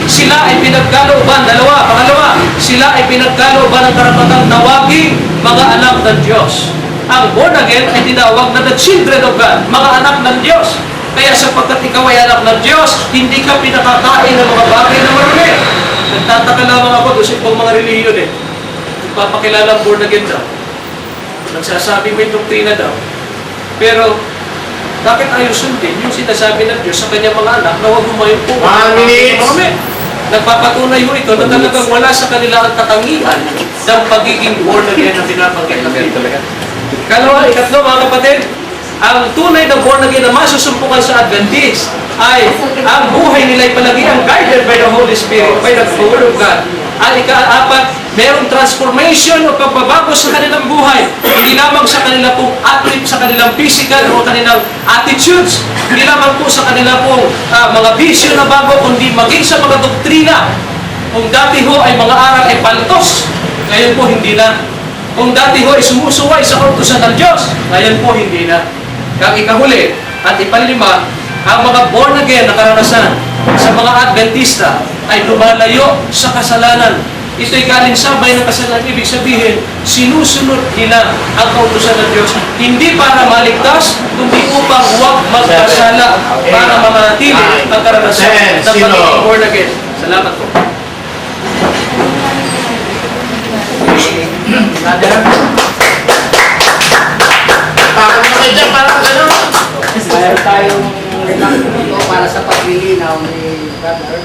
Sila ay pinagkalooban, pangalawa, sila ay pinagkalooban ng karapatang tawaging mga anak ng Diyos. Ang born again ay tinawag na the children of God, mga anak ng Diyos. Kaya sapagkat ikaw ay anak ng Diyos, hindi ka pinakakain ng mga bagay na marumi. Nagtataka lamang ako doon sa ibang mga relihiyon eh. Nagpapakilala ang born again daw. Nagsasabi may doktrina daw. Pero, bakit ayaw sundin yung sinasabi ng Diyos sa kanyang mga anak na huwag humayong po? Nagpapatunay ho ito na talagang wala sa kanila ang katangian ng pagiging born again na pinabanggit ng Biblia. Ikatlo mga kapatid, ang tunay na born again na masusumpukan sa Adventist ay ang buhay nila ay palagi ang guided by the Holy Spirit, by the Word of God. At ika-apat, merong transformation o pagbabago sa kanilang buhay. Hindi lamang sa kanilang pong sa kanilang physical o kanilang attitudes. Hindi lamang po sa kanilang pong mga bisyo na bago, kundi maging sa mga doktrina. Kung dati ho ay mga aral ay paltos, ngayon po hindi na. Kung dati ho ay sumusuway sa kautusan ng Diyos, ngayon po hindi na. Ang ikahuli at ipanlima, ang mga born again na karanasan sa mga Adventista ay lumalayo sa kasalanan. Ito'y galing sabay ng kasalanan. Ibig sabihin, sinusunod nila ang kautusan ng Diyos. Hindi para maligtas, kundi upang huwag magkasala para manatili ang karanasan ng pagiging born again. Salamat po. Parang naman dyan, parang gano'n. Mayroon tayong limang minuto para sa paglilinaw ni Brother.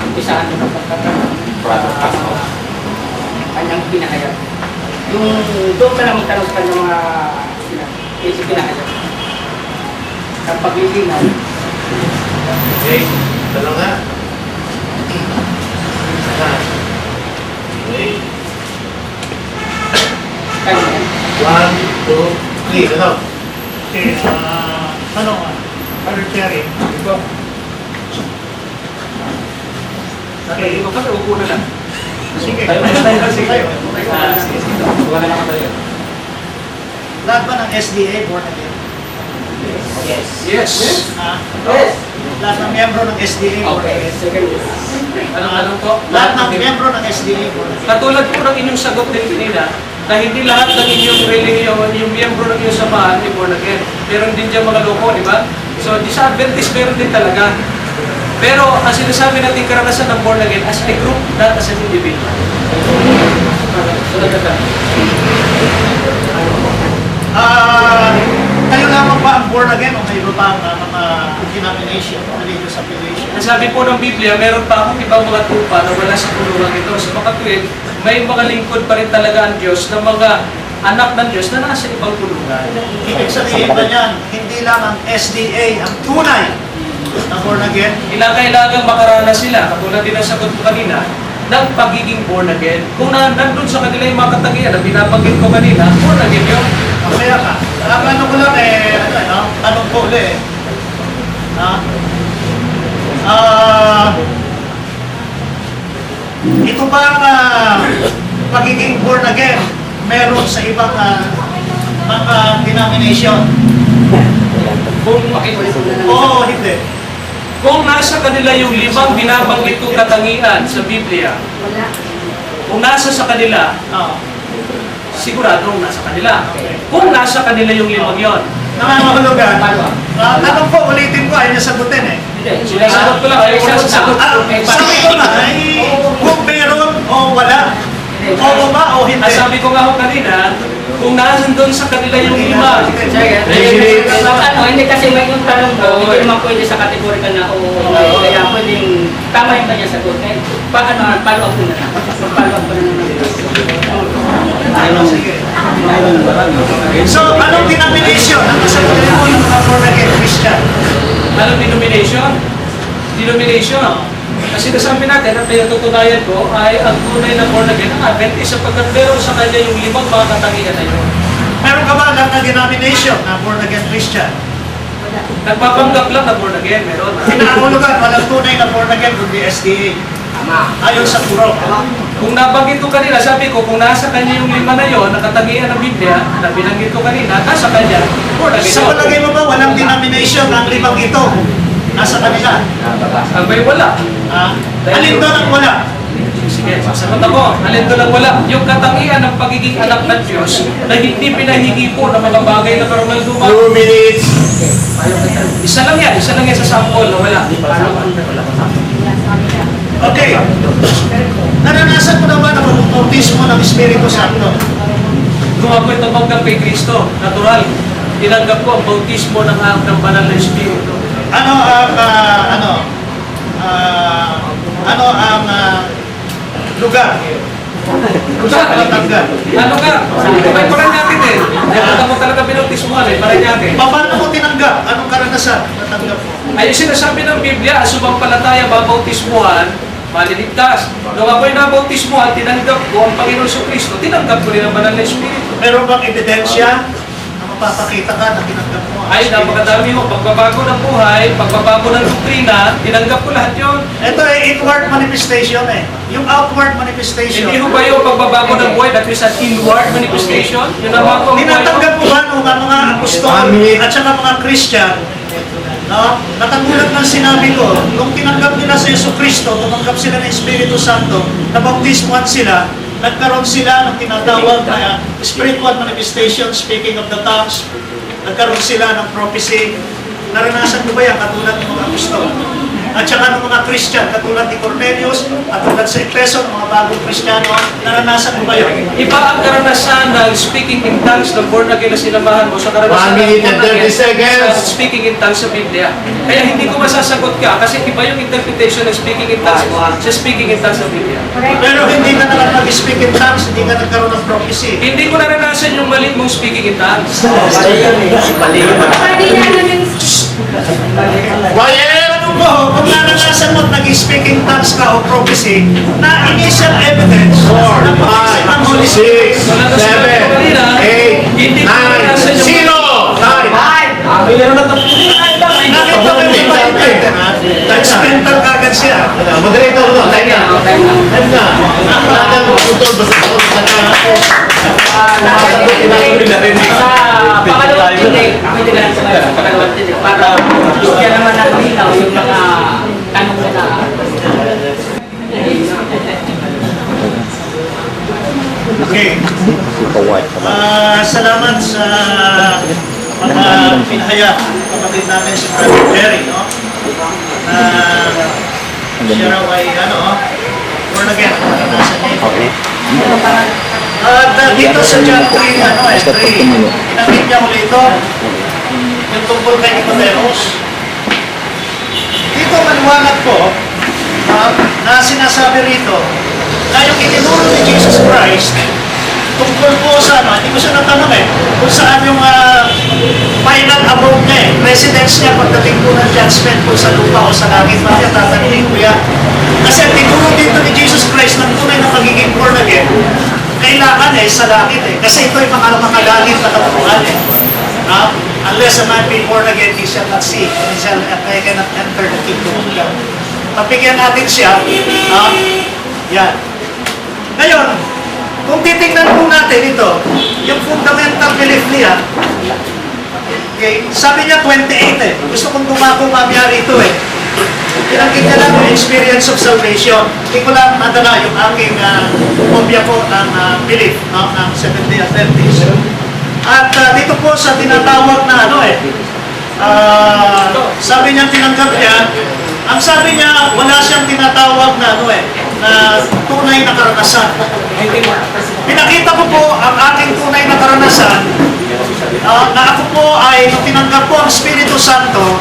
Umpisahan ng pagkakaroon. Kanyang pinahayag. Yung doon ka na magtanong sa kanyang mga pinahayag. Ang paglilinaw. Okay, tanong nga. Okay. Kanya. 1, 2, 3, tanong. Okay, tanong nga. Brother Terry. Okay, ikaw kami, upo na lang. Sige. Tayo. Tayo. Wala na tayo. Lahat ba ng SDA born again? Yes. Yes. Yes. Lahat ng miyembro ng SDA born Okay, again? second. Anong po? Lahat ng miyembro ng SDA born again? Katulad po ng inyong sagot din kanina, na hindi lahat ng inyong relihiyon, yung miyembro ng inyong samahan ay born again. Meron din dyan mga loko, di ba? So, di sa Adventist, meron din talaga. Pero, ang sinasabi natin karanasan ng born again as a group, not as an individual. Kayo lamang ba ang born again o kayo ba ang mga denomination, religious affiliation? Ang sabi po ng Biblia, meron pa akong ibang mga tupa na wala sa kulungan ito. Sa mga tuwid, may mga lingkod pa rin talaga ang Diyos na mga anak ng Diyos na nasa ibang kulungan. Ibig sabihin ba niyan, hindi lang ang SDA ang tunay na born again? Kailangan makaranas sila, katulad din ang sagot ko kanina, ng pagiging born again. Kung nandun sa kanila yung mga katangian na binabanggit ko kanina, born again yun. Kaya ka, ano ko lang tanong ko ulit ito ba pagiging born again meron sa ibang mga denomination? Kung Oo, hindi. Kung nasa kanila yung 5 binabanggit kong katangian sa Biblia, kung nasa sa kanila, Oo. siguradong nasa kanila. Kung nasa kanila yung 5 yon, nangangahulugan. Follow up. Tanong po, ulitin ko, ayaw niya sagutin eh. Hindi, Sinasagot ko lang, ayaw siya sasagot. Sabi ko nga, kung meron o wala. Oo ba o hindi? Sabi ko nga ho kanina, kung nandun sa kanila yung lima, Sige, hindi kasi may yung tanong ko, hindi naman pwede sa kategorika na oo, kaya pwedeng tama yung kanya sagot. Paano, follow up ko na lang. Follow up ko na lang. Sige. So, anong denomination ang kasagutin mo ng mga born again Christian? anong denomination? Denomination. Kasi nasabi natin, ang pinatutunayan ko ay ang tunay na born again ang Adventist sapagkat meron sa kanya yung limang mga katangian na yun. Meron ka ba lang na denomination na born again Christian? Nagpapanggap lang na born again, meron. Kinahulugan, walang tunay na born again kundi SDA. Tama. Ayon sa puro. Kung nabanggit ko kanina, sabi ko, kung nasa kanya yung lima na yun, nakatangian ng Biblia, na binanggit ko kanina, nasa kanya, born again Sa yun. palagay mo ba, walang denomination ang limang ito? Nasa kanila. Ang bay wala. Alin doon ang wala? Sige, sasagot ako. Alin doon ang wala. Yung katangian ng pagiging anak ng Diyos na hindi pinahingi po ng mga bagay na karoon ng luma. 2 minutes. Isa lang yan sa sample na wala. Okay. Naranasan mo na ba na bautismo ng Espiritu Santo? Kung ako'y tumanggap kay Kristo, natural, tinanggap ko ang bautismo ng banal na Espiritu. Ano ang lugar? Kung saan ka natanggal? Ano ka? May Paranaque din. Nakita mo talaga binautismohan eh, Paranaque. Paano mo tinanggap? Anong karanasan natanggap mo? Ay sinasabi ng Biblia, sumampalataya, babautismuhan, maliligtas. Nung ako'y nabautismuhan, tinanggap ko ang Panginoon sa Kristo, tinanggap ko rin ang banal na Espiritu. Meron bang ebidensya na mapapakita ka na tinanggap mo? ang Ay, Espiritu? napakadami mo. Pagbabago ng buhay, pagbabago ng doktrina, tinanggap ko lahat yun. Ito ay inward manifestation eh. Yung outward manifestation. Hindi ho ba yung pagbabago ng buhay, that is an inward manifestation? Yun ang mga buhay Tinatanggap ko. mo ba nung mga apostol at saka mga Christian, no? Katanggulat ng sinabi ko, nung tinanggap nila sa Yesu Kristo, tumanggap sila ng Espiritu Santo, nabautismuhan sila, nagkaroon sila ng tinatawag na spiritual manifestation, speaking of the tongues, nagkaroon sila ng prophecy. Naranasan mo ba yan katulad ng mga apostol? At saka ng mga Christian, katulad ni Cornelius, katulad sa Efeso, ng mga bagong Kristiyano, naranasan mo ba yun? Iba ang karanasan ng speaking in tongues ng born again na sinamahan mo sa 1 karanasan ng minute born and 30 again seconds. sa speaking in tongues sa Biblia. Kaya hindi ko masasagot ka kasi iba yung interpretation ng speaking in tongues sa speaking in tongues sa Biblia. Pero hindi ka naman mag-speak in tongues, hindi ka nagkaroon ng prophecy. Hindi ko naranasan yung mali mong speaking in tongues. Quiet! Tanong ko, kung naranasan mo at nag-speak in tongues ka o prophecy, na initial evidence 4, na pag-isip ng Holy 5, Spirit. 6, 7, 8, 9, 0! Time! Nakita ko yung iba nag-sprinter kagad siya. Moderator no, time na. Time na. Nakakalaga mo putol, basta ako sa Sa pangalawang tinig, pwede ka lang sa pangalawang tinig para bigyan naman ng linaw yung mga tanong na Okay. Salamat sa mga pinahayag kapatid natin si Brother Jerry, no? Siya raw ay, born again, naranasan niya. At dito sa John 3, 3, inangin niya ulit ito, yung tungkol kay Nicodemus. Dito maliwanag po, na sinasabi rito, na yung itinuro ni Jesus Christ, tungkol po sa hindi ko siya natanong kung saan yung final abode niya residence niya pagdating po ng judgment po sa lupa o sa langit, bakit tatanungin ko yan? Kasi ang tinuro dito ni Jesus Christ ng tunay na pagiging born again, kailangan sa langit kasi ito yung mga langit na katuruan unless a man be born again, he shall not see, and he shall cannot enter the kingdom of God. Pabigyan natin siya, yan. Ngayon, kung titignan po natin ito, yung fundamental belief niya, okay, sabi niya 28 gusto kong dumako mamaya rito Pinagkit niya lang yung experience of salvation. Hindi ko lang nadala yung aking kopya po ng belief ng Seventh-day Adventist. At dito po sa tinatawag na sabi niya tinanggap niya, ang sabi niya, wala siyang tinatawag na na tunay na karanasan. Pinakita ko po ang aking tunay na karanasan na ako po ay nung tinanggap po ang Espiritu Santo,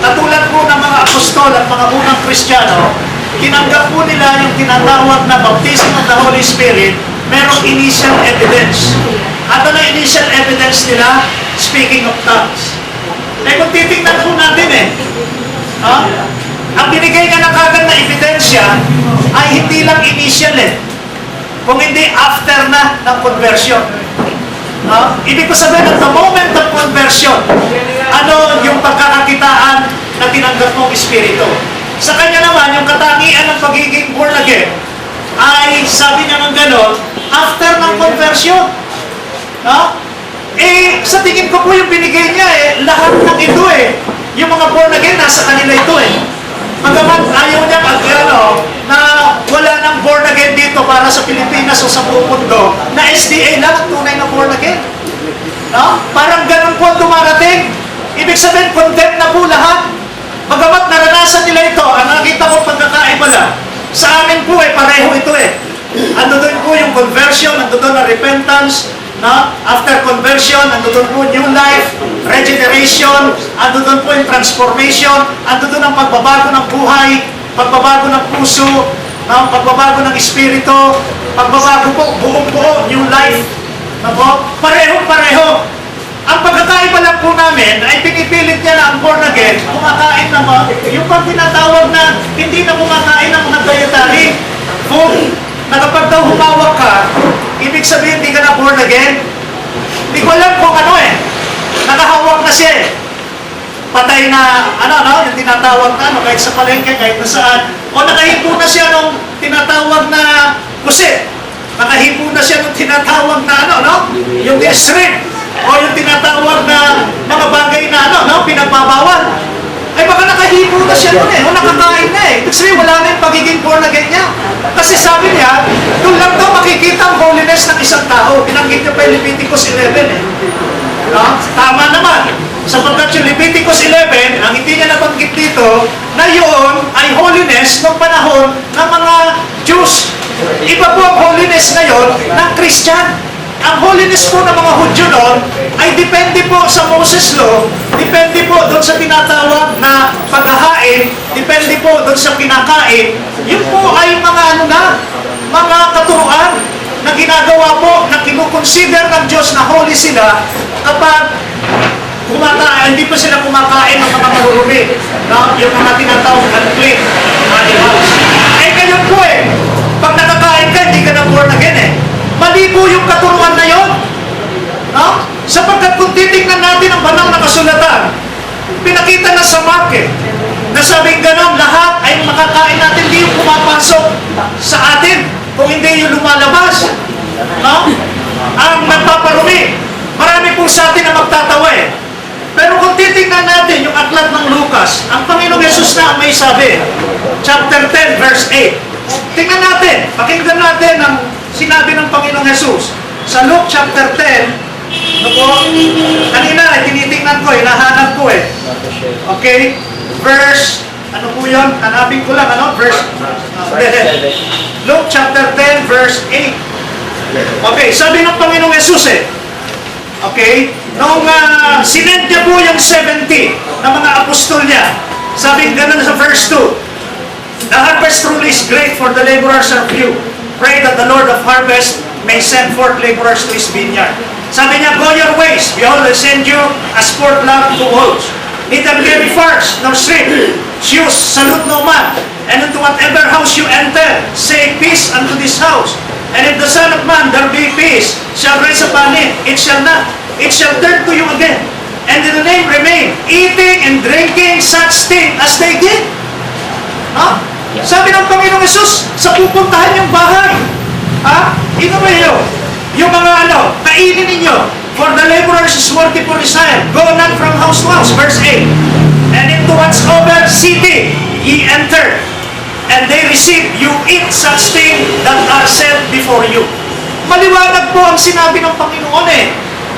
katulad po ng mga apostol at mga unang Kristiyano, tinanggap po nila yung tinatawag na baptism of the Holy Spirit, merong initial evidence. Ano na initial evidence nila? Speaking of tongues. Eh kung titingnan po natin ang binigay nga ng kagad na ebidensya ay hindi lang initial kung hindi after na ng conversion. Ibig ko sabihin at the moment of conversion, ano yung pagkakakitaan na tinanggap mong Espiritu. Sa kanya naman, yung katangian ng pagiging born again ay sabi niya ng gano'n, after ng conversion. Sa tingin ko po yung binigay niya lahat ng ito yung mga born again, nasa kanila ito Magamat ayaw niya na wala nang born again dito para sa Pilipinas o sa buong mundo, na SDA lang ang tunay na born again. Parang ganun po dumarating. Ibig sabihin, condemned na po lahat. Magamat naranasan nila ito, ang nakita ko pagkakaiba lang. Sa amin po pareho ito Ando doon po yung conversion, ando doon ang repentance, after conversion, ando doon po new life, regeneration, ando doon po yung transformation, ando doon ang pagbabago ng buhay, pagbabago ng puso, pagbabago ng espiritu, pagbabago po, buong-buo, new life. Pareho-pareho. Ang pagkakaiba lang po namin ay pinipilit niya na ang born again, kumakain naman, yung pag tinatawag na hindi na kumakain ng mga dietary food, na kapag daw humawak ka, ibig sabihin hindi ka na born again. Hindi ko alam kung nakahawak na siya patay na, yung tinatawag na, kahit sa palengke, kahit na saan, o nakahipo na siya nung tinatawag na kusit, nakahipo na siya nung tinatawag na, yung shrimp, o yung tinatawag na mga bagay na, pinagbabawal. Ay baka nakahipo na siya nun o nakakain na Kasi wala na yung pagiging born again niya. Kasi sabi niya, doon lang daw makikita ang holiness ng isang tao. Binanggit niya pa yung Leviticus 11 Tama naman. Sapagkat yung Leviticus 11, ang hindi niya nabanggit dito, na yun ay holiness ng panahon ng mga Jews. Iba po ang holiness ngayon ng Christian. Ang holiness po ng mga Hudyo noon ay depende po sa Moses Law, depende po doon sa tinatawag na paghahain, depende po doon sa kinakain. Yun po ay mga mga katuruan na ginagawa po, na kinukonsider ng Diyos na holy sila kapag hindi pa sila kumakain ng mga marurumi, yung mga tinatawag unclean animals. Ngayon po pag nakakain ka, hindi ka na born again Mali po yung katuruan na yun. Sapagkat kung titignan natin ang banal na kasulatan, pinakita na sa Mark na sabing ganon, lahat ay makakain natin, hindi yung pumapasok sa atin, kung hindi yung lumalabas. Ang nagpaparumi, marami po sa atin na magtatawa Pero kung titignan natin yung aklat ng Lucas, ang Panginoong Yesus na may sabi, chapter 10, verse 8. Tingnan natin, pakinggan natin ang sinabi ng Panginoong Yesus. Sa Luke chapter 10, kanina, tinitingnan ko, hinahanap ko Okay? Verse, ano po yun? Hanapin ko lang, Verse, Luke chapter 10, verse 8. Okay, sabi ng Panginoong Yesus Okay? Nung sinend niya po yung 70 na mga apostol niya, sabi ganun sa verse 2, the harvest truly is great, for the laborers are few. Pray that the Lord of harvest may send forth laborers to His vineyard. Sabi niya, go your ways. Behold, I send you as pork lamb to wolves. Neither carry furs nor strip shoes, salute no man. And into whatever house you enter, say peace unto this house. And if the Son of Man, there be peace, shall rise upon it, it shall not. It shall turn to you again. And in the name remain, eating and drinking such thing as they did. Sabi ng Panginoong Yesus, sa pupuntahan yung bahay, inumin nyo, yung mga kainin ninyo, for the laborers is worthy for his hire, go not from house to house, verse 8. And into whatsoever city ye enter, and they receive, you eat such thing that are set before you. Maliwanag po ang sinabi ng Panginoon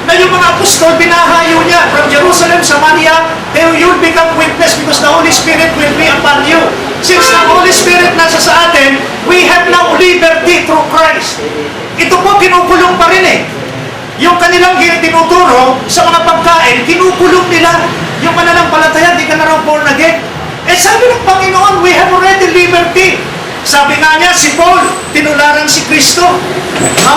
na yung mga apostol, binahayo niya from Jerusalem, Samaria, you'll become witness because the Holy Spirit will be upon you. Since the Holy Spirit nasa sa atin, we have now liberty through Christ. Ito po, kinukulong pa rin eh. Yung kanilang tinuturo sa mga pagkain, kinukulong nila. Yung mananampalataya, di ka na raw born again. Eh sabi ng Panginoon, we have already liberty. Sabi nga niya, si Paul, tinularan si Kristo. Ha?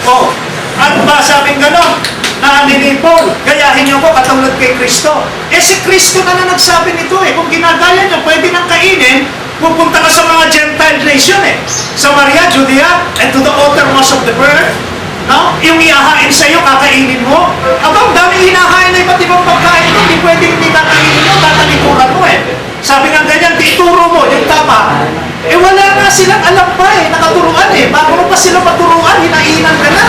Oh. At ba sabing gano'n? Na ni Paul, gayahin niyo ko katulad kay Kristo. Eh si Kristo na nagsabi nito eh. Kung ginagaya niyo, pwede nang kainin, pupunta ka sa mga Gentile nation eh. Samaria, Judea, and to the uttermost of the earth. No? Yung ihahain sa iyo, kakainin mo. Abang, daming hinahain na iba't ibang pagkain mo. Hindi pwedeng hindi kakainin mo, tatalikuran mo eh. Sabi nga ganyan, ituro mo, yung tama. Eh wala nga silang alam pa eh, nakaturuan eh. Bago mo pa sila maturuan, hinainan ka na.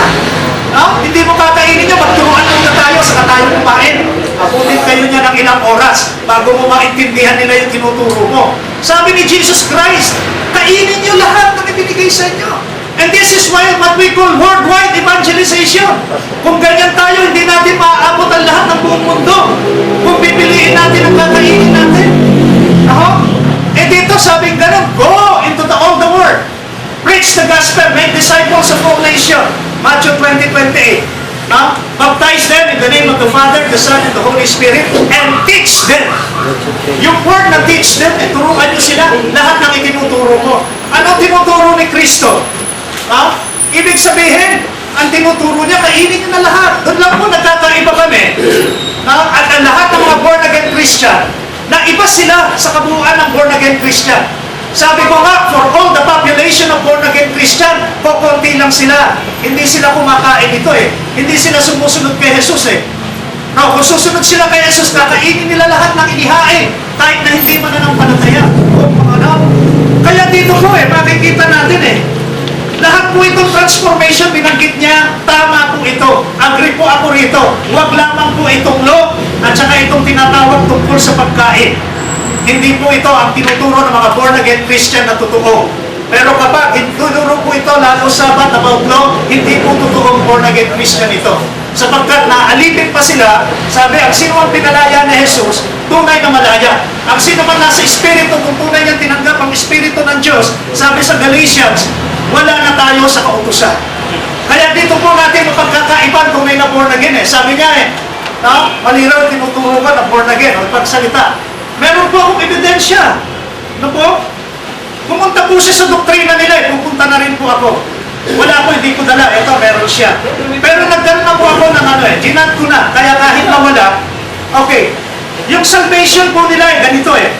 No? Hindi mo kakainin niya, magturuan muna tayo, saka tayo kumain. Abutin kayo niya ng ilang oras bago mo maintindihan nila yung tinuturo mo. Sabi ni Jesus Christ, kainin niyo lahat ng ibinigay sa inyo. And this is why what we call worldwide evangelization. Kung ganyan tayo, hindi natin maaabot ang lahat ng buong mundo. Kung pipiliin natin ang kakainin natin. Ako? Eh dito sabing ganun, go into all the world. Preach the gospel, make disciples of all nations. Matthew 20:28. Now, baptize them in the name of the Father, the Son, and the Holy Spirit, and teach them. Yung word na teach them, turuan nyo sila lahat ng itinuturo mo. Ano tinuturo ni Kristo? Ha? Ibig sabihin, ang tinuturo niya, kainin niyo na lahat. Doon lang po nagkakaiba kami. At ang lahat ng mga born-again Christian, na iba sila sa kabuuan ng born-again Christian. Sabi ko nga, for all the population of born-again Christian, kukunti lang sila. Hindi sila kumakain ito eh. Hindi sila sumusunod kay Jesus eh. No, kung susunod sila kay Jesus, kakainin nila lahat ng inihain, kahit na hindi mananampalataya. Ano? Kaya dito po eh, makikita natin eh. Lahat po itong transformation, binanggit niya, tama po ito. Agree po ako rito. Huwag lamang po itong law at saka itong tinatawag tungkol sa pagkain. Hindi po ito ang tinuturo ng mga born-again Christian na totoo. Pero kapag tinuturo po ito, lalo sabat about law, hindi po totoong born-again Christian ito. Sapagkat naalipin pa sila, sabi, ang sino ang pinalaya ni Jesus, tunay na malaya. Ang sino man nasa Espiritu, kung tunay niyang tinanggap ang Espiritu ng Diyos, sabi sa Galatians, wala na tayo sa kautusan. Kaya dito po natin mapagkakaiban kung may na born again eh. Sabi niya eh, no? Maliraw tinuturo ka na born again o pagsalita. Meron po akong ebidensya. Ano po? Pumunta po siya sa doktrina nila eh. Pupunta na rin po ako. Wala po, hindi ko dala. Ito, meron siya. Pero nagdala na po ako ng ano eh. Ginat ko na. Kaya kahit na wala, okay. Yung salvation po nila eh, ganito eh.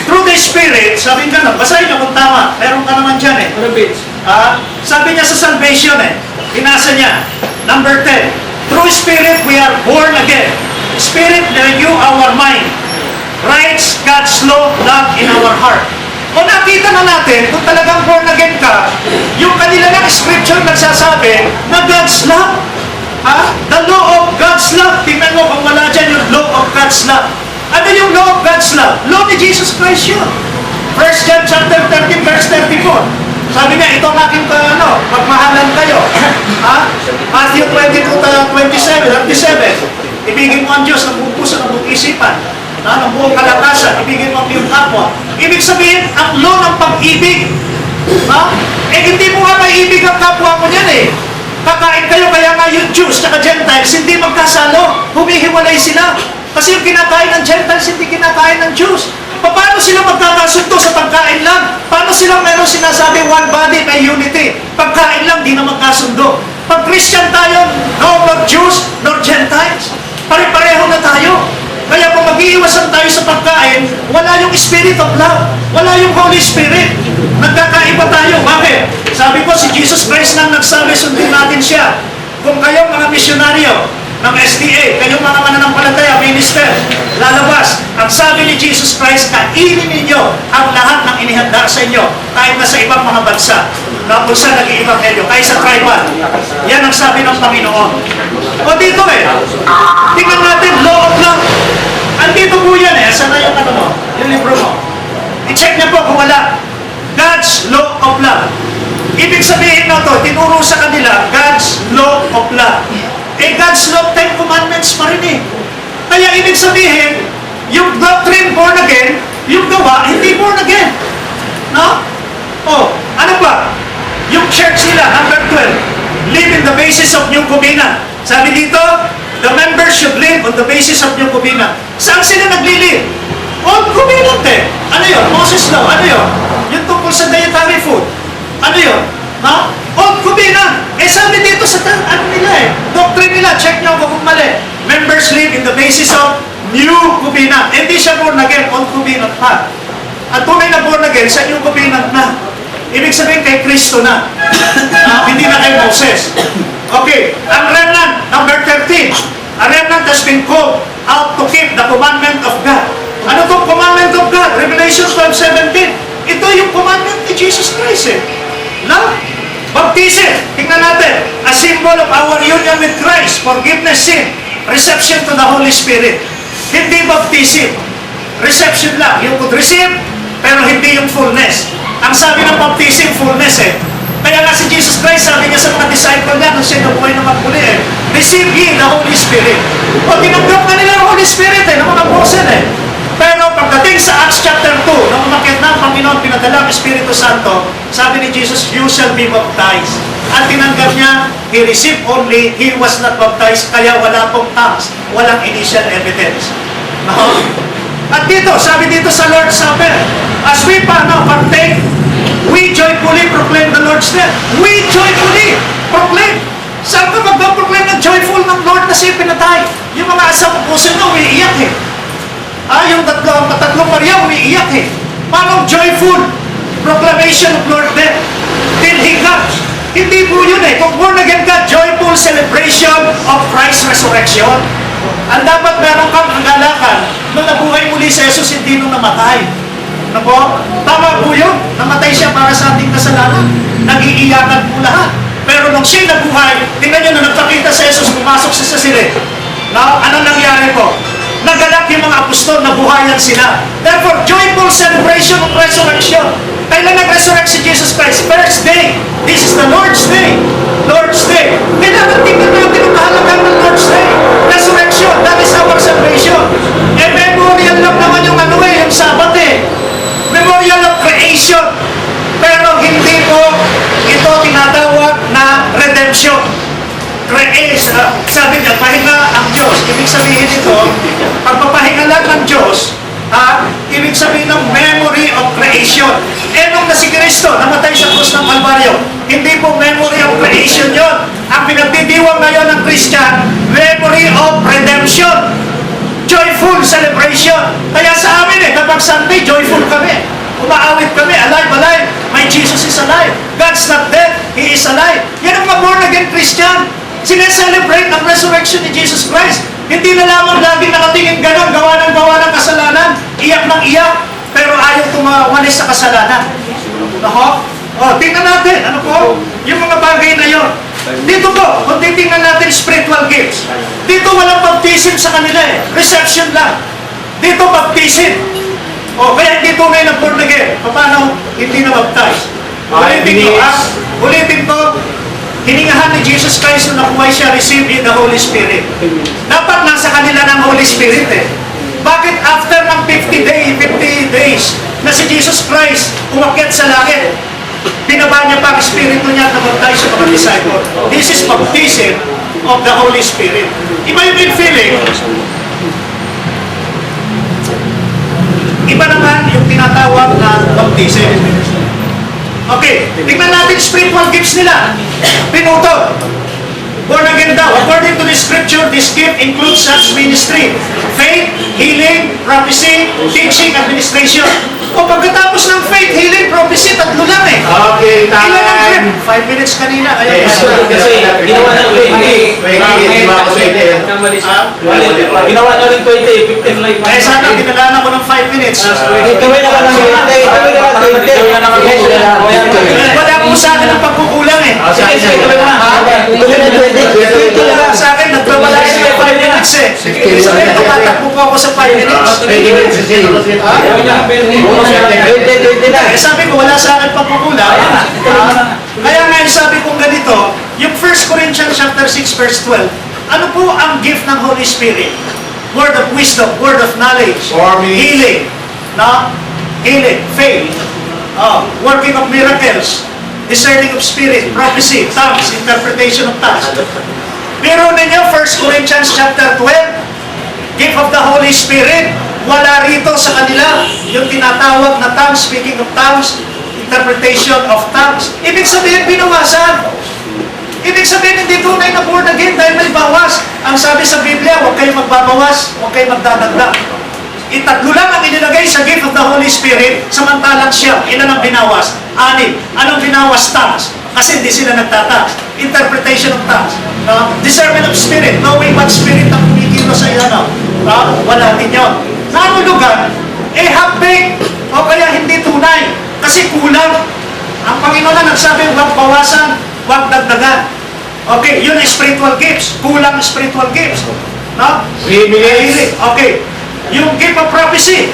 Through the Spirit, sabi nga na, basahin niyo kung tama. Meron ka naman dyan eh. Sabi niya sa salvation eh, binasa niya, number 10, through Spirit we are born again. Spirit renew our mind. Writes God's law love in our heart. O nakita na natin, kung talagang born again ka, yung kanila ng scripture nagsasabi na God's love. Ha? The law of God's love. Tingnan mo kung wala dyan yung law of God's love. Ano yung law of God's love? Law ni Jesus Christ yun. 1 John chapter 13, verse 34. Sabi niya, ito ang aking pagmahalan kayo. Ha? Matthew 22:27, 37. Ibigin mo ang Diyos ng buong puso, ng buong isipan, ng buong kalakasan. Ibigin mo ang iyong kapwa. Ibig sabihin, ang law ng pag-ibig. Ha? Eh, hindi mo nga maiibig ang kapwa mo niyan eh. Kakain kayo, kaya nga yung Jews at Gentiles, hindi magkasalo. Humihiwalay sila. Kasi yung kinakain ng Gentiles, hindi kinakain ng Jews. Paano sila magkakasundo sa pagkain lang? Paano sila meron sinasabi, one body, may unity? Pagkain lang, di na magkasundo. Pag Christian tayo, no not Jews, nor Gentiles. Pare-pareho na tayo. Kaya kung mag-iiwasan tayo sa pagkain, wala yung Spirit of love. Wala yung Holy Spirit. Nagkakaiba tayo. Bakit? Sabi ko, si Jesus Christ nang nagsabi, sundin natin siya. Kung kayong mga misyonaryo ng SDA, kayong mga mananampalataya, minister, lalabas, ang sabi ni Jesus Christ, kainin ninyo ang lahat ng inihanda sa inyo, kahit na sa ibang mga bansa, na kung saan nag-i-ebanghelyo, kahit sa tribal. Yan ang sabi ng Panginoon. O dito eh, tingnan natin, law of love. Andito po yan eh, saan na yung ano mo, yung libro mo. I-check niya po kung wala. God's law of love. Ibig sabihin na to, tinuro sa kanila, God's law of love. Eh, God's law, 10 commandments pa rin eh. Kaya ibig sabihin, yung doctrine born again, yung gawa, hindi born again. No? Oh, ano ba? Yung church nila, number 12, live in the basis of New Covenant. Sabi dito, the members should live on the basis of New Covenant. Saan sila naglilive? Old Covenant eh. Ano yun? Moses Law. Ano yun? Yung tungkol sa dietary food. Ano yun? No? Old Covenant. Eh sabi dito sa ano nila eh. Doctrine nila. Check nyo kung mali. Members live in the basis of New Covenant. Hindi siya born again. Old Covenant pa. At tunay na born again sa New Covenant na. Ibig sabihin kay Kristo na. Hindi na kay Moses. Okay. Ang remnant, number 13. A remnant has been called out to keep the commandment of God. Ano itong commandment of God? Revelation 12:17. Ito yung commandment ni Jesus Christ eh. Love, baptism. Tingnan natin. A symbol of our union with Christ. Forgiveness sin. Reception to the Holy Spirit. Hindi baptism. Reception lang. You could receive, pero hindi yung fullness. Ang sabi ng baptism, fullness eh. Kaya nga si Jesus Christ, sabi niya sa mga disciple niya, nung siya nabuhay na magmuli eh, receive ye the Holy Spirit. O tinanggap na nila ang Holy Spirit eh, ng mga apostle eh. Pero pagdating sa Acts chapter 2, nung umakyat na ang Panginoon, pinadala ang Espiritu Santo, sabi ni Jesus, you shall be baptized. At tinanggap niya, he received only, he was not baptized, kaya wala pong tongues, walang initial evidence. No? At dito, sabi dito sa Lord's Supper, as we partake, we joyfully proclaim the Lord's death. We joyfully proclaim. Saan ka magpaproclaim ng joyful ng Lord na siya pinatay? Yung mga asang puso na umiiyak eh. Yung tatlong Maria umiiyak eh. Paano joyful proclamation of Lord death till He comes? Hindi po yun eh. Kung born again ka, joyful celebration of Christ's resurrection. Ang dapat meron kang kagalakan nung nabuhay muli si Jesus, hindi nung namatay. Ano po? Tama po yun. Namatay siya para sa ating kasalanan. Nag-iiyakan po lahat. Pero nung siya nabuhay, tingnan nyo na nagpakita si Jesus, pumasok siya sa silid. Now, ano nangyari po? Nagalak yung mga apostol, nabuhayan sila. Therefore, joyful celebration of resurrection. Kailan nag-resurrect si Jesus Christ? First day. This is the Lord's Day. Lord's Day. Kailangan tingnan natin ang kahalagan ng Lord's Day. Resurrection. That is our salvation. Eh, memorial lang naman yung yung Sabbath eh. Memorial of creation. Pero hindi po ito tinatawag na redemption. Sabi niya, pahinga ang Diyos. Ibig sabihin ito, pagpapahinga lang ng Diyos, ibig sabihin ng memory of creation. Eh nung na si Kristo, namatay sa krus ng Kalbaryo, hindi po memory of creation yon. Ang pinagdidiwang ngayon ng Christian, memory of redemption. Joyful celebration. Kaya sa amin kapag Sunday, joyful kami. Umaawit kami, alive, alive. My Jesus is alive. God's not dead, He is alive. Yan ang mga born again Christian. Sineselebrate ang resurrection ni Jesus Christ. Hindi na lamang lagi nakatingin ganon, gawa ng kasalanan, iyak ng iyak, pero ayaw tumawalis sa kasalanan. Nako? Tingnan natin, ano po? Yung mga bagay na yon. Dito po, kung titingnan natin spiritual gifts, dito walang baptism sa kanila eh. Reception lang. Dito baptism. Kaya hindi tunay na born again. Paano hindi na baptize? Ulitin ko, hiningahan ni Jesus Christ nung nakuha siya, receive the Holy Spirit. Dapat nasa kanila ng Holy Spirit eh. Bakit after ng 50 days na si Jesus Christ umakyat sa langit, binaba niya pa ang Espiritu niya at nabaptize sa mga disciple? This is baptism of the Holy Spirit. Iba yung feeling. Iba naman yung tinatawag na baptism. Okay, tingnan natin spiritual gifts nila. Pinutol. Born again daw. According to the scripture, this gift includes such ministry: faith, healing, prophecy, teaching, administration. Pagkatapos ng faith, healing, prophecy, tatlo lang eh. Okay, Ilan ang gift? 5 minutes kanina. Ayan. Kasi ginawa na ginawa na rin 15 like. Eh sana pinagana ko ng 5 minutes. Wala po sa akin ang pagkukulang eh. Sa akin, nagkawala siya 5 minutes eh. Sabi na tumatakbo po ako sa 5 minutes. Sabi ko, wala sa akin pagkukulang. Kaya ngayon sabi kong ganito, yung 1 Corinthians chapter 6 verse 12, Ano po ang gift ng Holy Spirit? Word of wisdom, word of knowledge, Forming. healing, no? Healing, faith, working of miracles, discerning of spirit, prophecy, tongues, interpretation of tongues. Pero ninyo, 1 Corinthians chapter 12, gift of the Holy Spirit, wala rito sa kanila yung tinatawag na tongues, speaking of tongues, interpretation of tongues. Ibig sabihin, binawasan. Ibig sabihin, hindi tunay na born again dahil may bawas. Ang sabi sa Biblia, huwag kayong magbabawas, huwag kayong magdadagdag. Itatlo lang ang inilagay sa gift of the Holy Spirit, samantalang siya, ilan ang binawas? 6. Anong binawas? Tongues. Kasi hindi sila nagtatangs. Interpretation of tongues. Discernment of spirit, knowing what spirit ang kumikilo sa iyo. Wala din yun. Nahulugan, half-baked, o kaya hindi tunay. Kasi kulang. Ang Panginoon na nagsabi, huwag bawasan, huwag dagdagan. Okay, yun ay spiritual gifts. Kulang spiritual gifts. No? Okay. Yung gift of prophecy,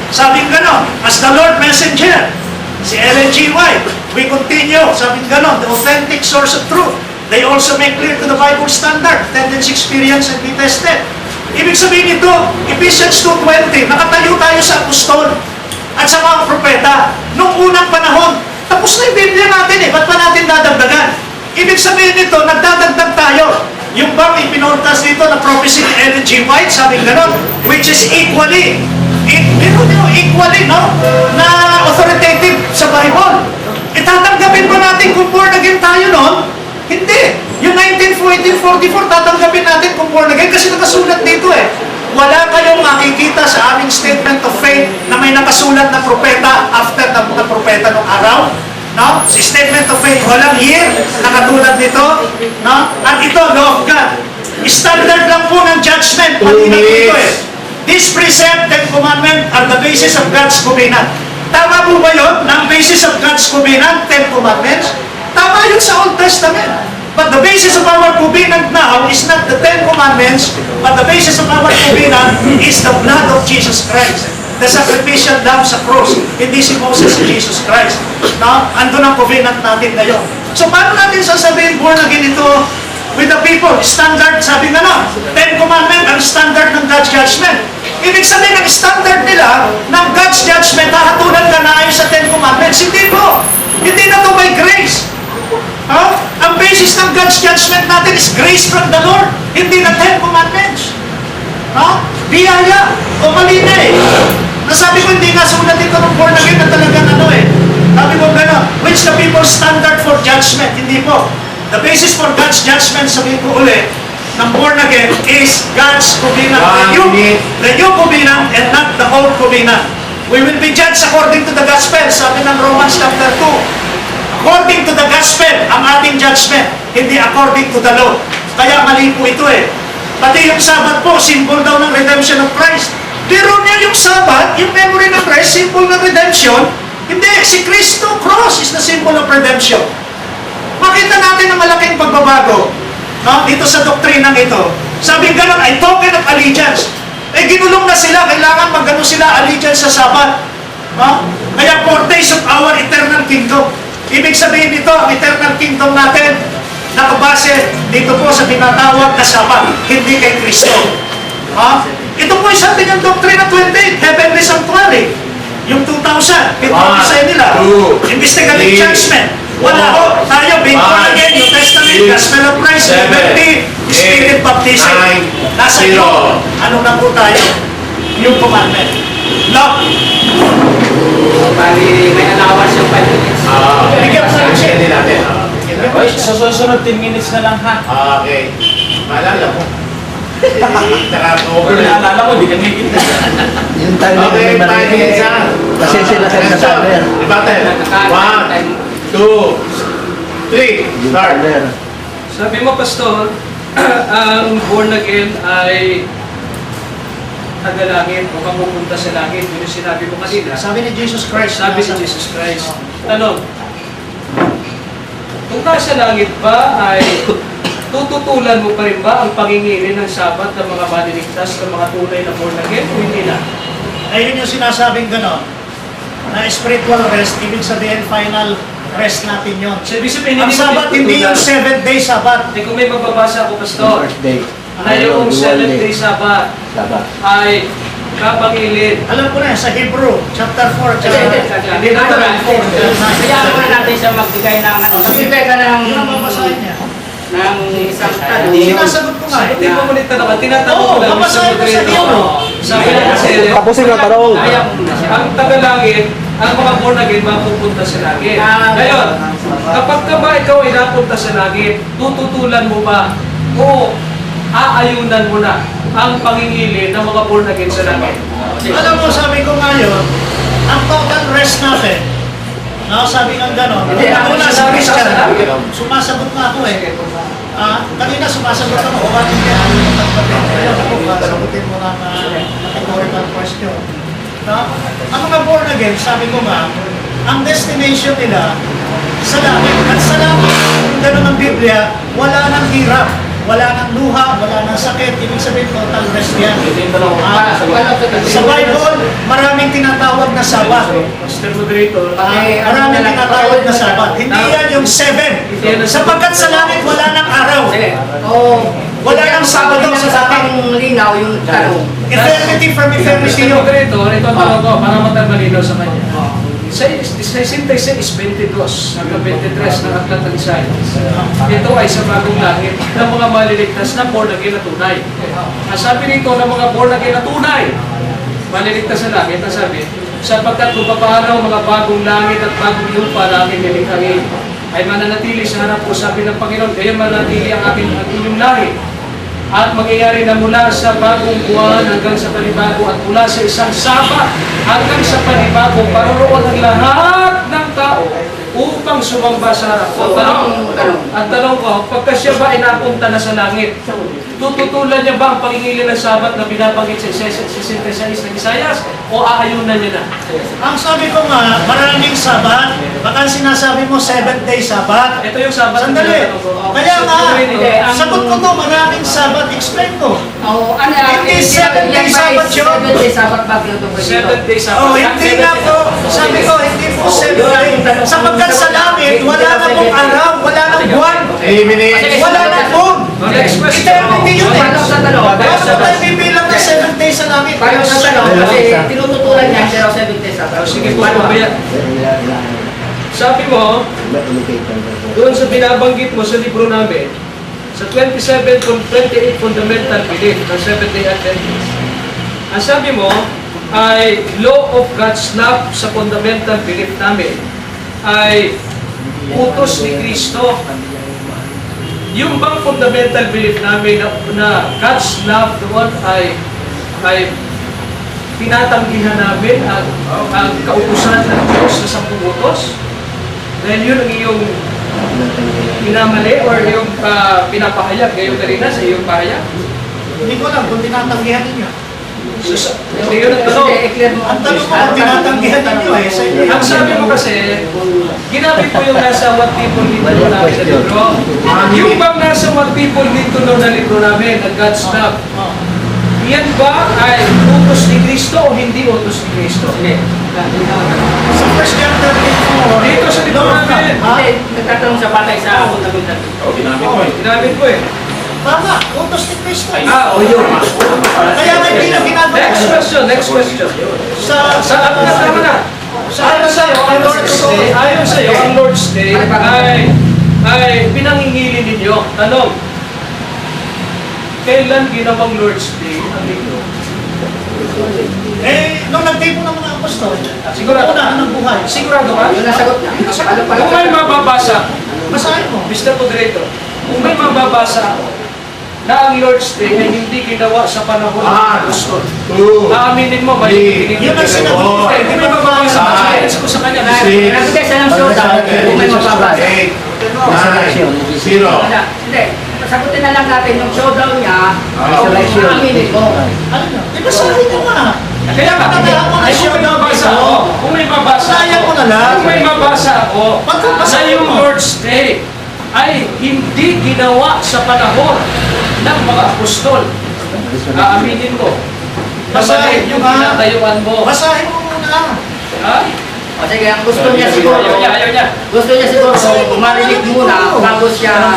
sabing gano'n, as the Lord messenger, si Ellen G. White, we continue, sabing gano'n, the authentic source of truth. They also make clear to the Bible standard, tendency, experience, and be tested. Ibig sabihin nito, Ephesians 2:20, nakatayo tayo sa apostol at sa mga propeta. Noong unang panahon, tapos na yung Biblia natin ba't pa natin dadagdagan? Ibig sabihin nito, nagdadagdag tayo. Yung bang ipinuntas dito na prophecy ni Ellen G. White, sabi gano'n, which is equally, equally, no? Na authoritative sa Bible. Itatanggapin ba natin kung born again tayo noon? Hindi. Yung 1944, tatanggapin natin kung born again kasi nakasulat dito Wala kayong makikita sa aming statement of faith na may nakasulat na propeta after na mga propeta ng araw. No? Si statement of faith, walang year na katulad nito. No? At ito, law of God. Standard lang po ng judgment. Pati na po ito This precept and commandment are the basis of God's covenant. Tama po ba yun? Na ang basis of God's covenant, 10 commandments? Tama yun sa Old Testament. But the basis of our covenant now is not the 10 commandments, but the basis of our covenant is the blood of Jesus Christ. The sacrificial lamb sa cross. Hindi si Moses, si Jesus Christ. No? Andun ang covenant natin ngayon. So paano natin sasabihin born again ito with the people? Standard, sabi nga 10 commandment ang standard ng God's judgment. Ibig sabihin ang standard nila ng God's judgment, hahatulan ka na ayon sa 10 commandments. Hindi po. Hindi na to by grace. Ang basis ng God's judgment natin is grace from the Lord. Hindi na 10 commandments. Biyaya. O mali na Nasabi ko hindi nga sulat ito ng born again na talagang Sabi ko gano'n, which the people's standard for judgment. Hindi po. The basis for God's judgment, sabihin ko ulit, ng born again is God's covenant. The new covenant and not the old covenant. We will be judged according to the gospel. Sabi ng Romans chapter 2. According to the gospel, ang ating judgment, hindi according to the law. Kaya mali po ito Pati yung Sabbath po, symbol daw ng redemption of Christ. Pero niya yung Sabbath, yung memory ng Christ, symbol ng redemption. Hindi, si Kristo cross is the symbol of redemption. Makita natin ang malaking pagbabago dito sa doktrinang ito. Sabi gano'n, ay token of allegiance. Ginulong na sila, kailangan magano sila allegiance sa Sabbath. Kaya foretaste of our eternal kingdom. Ibig sabihin nito, ang eternal kingdom natin, nakabase dito po sa tinatawag na Sabbath, hindi kay Kristo. Ito po yung sabi ng Doctrine 28, Heavenly Sanctuary. Yung 2,000, pinag-design nila. Investigative judgment. Wala ho, tayo, being born again, New Testament, Gospel of Christ, liberty, Spirit baptism. Nasa iyo. Ano na po tayo? Yung commandment. Love. Bali, may allowance yung 5 minutes. Bigyan mo sa Sige natin. Oy, sa susunod 10 minutes na lang ha. Okay. Maalala mo. Naka-over Pero na. naalala ko, di ka may kita. Yung time na Okay, may 5 minutes na. Kasi sila sa timer. Diba tayo? 1, 2, 3, start. Sabi mo, Pastor, ang born again ay taga-langit o kapupunta sa langit. Yun yung sinabi mo kanina. Sabi ni Jesus Christ. Sabi ni Jesus Christ. Tanong, kung nasa langit ba ay tututulan mo pa rin ba ang pangingilin ng Sabat ng mga maniligtas ng mga tunay na born again o hindi na? Ayun yung sinasabing gano'n, na spiritual rest, ibig sabihin final rest natin yon. So, ibig sabihin, Ang mo Sabat, hindi yung tinutulan. 7-day Sabat. Hindi, kung may magbabasa ako, Pastor, Birthday. na yung 7-day Sabat Sabat. ay kapangilin. Alam ko na, sa Hebrew, chapter 4, Hindi na Kaya muna natin siya magbigay ng, magbigay ka ng, Yun ang babasahin niya. ng isang tanong. Sinasagot ko nga. Hindi mo muna tanong. Tinatanong Oo, ko lang. babasahin ko sa Hebrew. Sabi niya kasi, Tapusin ang tanong. Ayaw mo na siya. ang tagalangit, ang mga born again, mapupunta sa langit. Ngayon, kapag ka ba ikaw ay napunta sa langit, tututulan mo ba o aayunan mo na ang pangingili ng mga born again sa langit? Alam mo, sabi ko ngayon, ang total rest natin, no, sabi ng gano'n, Hindi, ako na sa sabi Christian, sa- sumasagot na ako eh. Kanina sumasagot ako, o bakit kaya ano yung pagpapit? Ayun, ako, sagutin mo na categorical question. No? Ang mga born again, sabi ko nga, ang destination nila sa langit. At sa langit, kung gano'n ang Biblia, wala nang hirap, wala nang luha, wala nang sakit. Ibig sabihin, total rest yan. Sa Bible, maraming tinatawag na Sabat. Mr. Moderator, Maraming tinatawag na Sabat. Hindi yan yung 7. Sapagkat sa langit, wala nang araw. Wala nang Sabado sa ating linaw yung tanong. Eternity from eternity Mr. yun. Moderator, ito ang tanong ko para matamalinaw sa kanya. Sa 66-22 hanggang 23 ng Aklat ng Isaias, ito ay sa bagong langit ng mga maliligtas na born again na tunay. Ang sabi nito ng mga born again na tunay, maliligtas sa langit, ang sabi, sapagkat kung papaaraw mga bagong langit at bagong lupa na aking nilikhain, ay mananatili sa harap ko, sabi ng Panginoon, kaya mananatili ang inyong langit. At mangyayari na mula sa bagong buwan hanggang sa panibago at mula sa isang Sabat hanggang sa panibago, paroroon ang lahat ng tao upang sumamba sa harap ko. Ang tanong ko, pagka siya ba ay napunta na sa langit, tututulan niya ba ang pangingili ng Sabat na binabanggit sa 66 ng Isaias o aayunan niya na? Ang sabi ko nga, maraming Sabat. Baka sinasabi mo 7-day Sabat. Ito yung Sabat na Sandali. tinatanong ko. Kaya nga, ang- sagot ko to, maraming Sabat. Explain ko. Hindi 7-day Sabat yun. 7-day Sabat ba tinutukoy dito? 7 days Oh, Sabat. hindi na po. Sabi ko, hindi po 7-day. Sapagkat sa langit, wala na pong araw, wala nang buwan, wala nang moon. Next question. Eternity yun eh. Paano sa tanong? Bakit mo tayo bibilang ng 7 days sa langit? Paano sa tanong? Kasi tinututulan niya pero 7 days Sabat. Sige po, mamaya. Sabi mo, doon sa binabanggit mo sa libro namin, sa 28 fundamental belief ng Seventh-day Adventist, ang sabi mo ay law of God's love sa fundamental belief namin ay utos ni Kristo. Yung bang fundamental belief namin na God's love doon ay tinatanggihan namin ang kautusan ng Diyos sa 10 utos? Dahil yun ang iyong pinamali or yung pinapahayag ngayong kanina sa iyong pahayag? Hindi ko alam kung tinatanggihan ninyo. Hindi yun ang tanong. Ang tanong ko kung tinatanggihan ninyo eh. Sa inyo. Ang sabi mo kasi, ginamit mo yung nasa What People Need to Know namin na libro. Yung bang nasa What People Need to Know na libro namin, na God's Love, yan ba ay utos ni Kristo o hindi utos ni Kristo? Sa first chapter dito, Dito sa libro namin. Hindi, nagtatanong sa batay sa fundamental. Ginamit ko eh. Tama, utos ni Kristo. O yun. Kaya nga hindi na ginagawa. Next question. Sa Tama na. Ayon sa'yo, ang Lord's Day ay pinangingili ninyo. Tanong, kailan ginawang Lord's Day ang linggo? nung nagtipo ng mga apostol, Sigurado unahan ng buhay. Sigurado ka? Yun ang sagot niya. Kung may mababasa, Basahin mo. Mr. Moderator, kung may mababasa ako na ang Lord's Day ay hindi ginawa sa panahon ng apostol, aaminin mo, mali. Yun ang sinabi ko. Hindi may mababasa. Ko sa kanya. Nagbigay siya ng showdown kung may mababasa. Hindi. Sagutin na lang natin yung showdown niya. Aaminin mo. Ano na? Di ba sabi ko nga? Kaya ba, ay kung may mabasa ako, Sayang mo na lang. kung may mabasa ako, Pagkabasa sa yung mo. Lord's Day ay hindi ginawa sa panahon ng mga apostol. Aaminin ko. Basahin yung nga. pinatayuan mo. Basahin mo muna. Ha? O sige, ang gusto niya siguro, Ayaw niya. gusto niya siguro marinig muna bago siya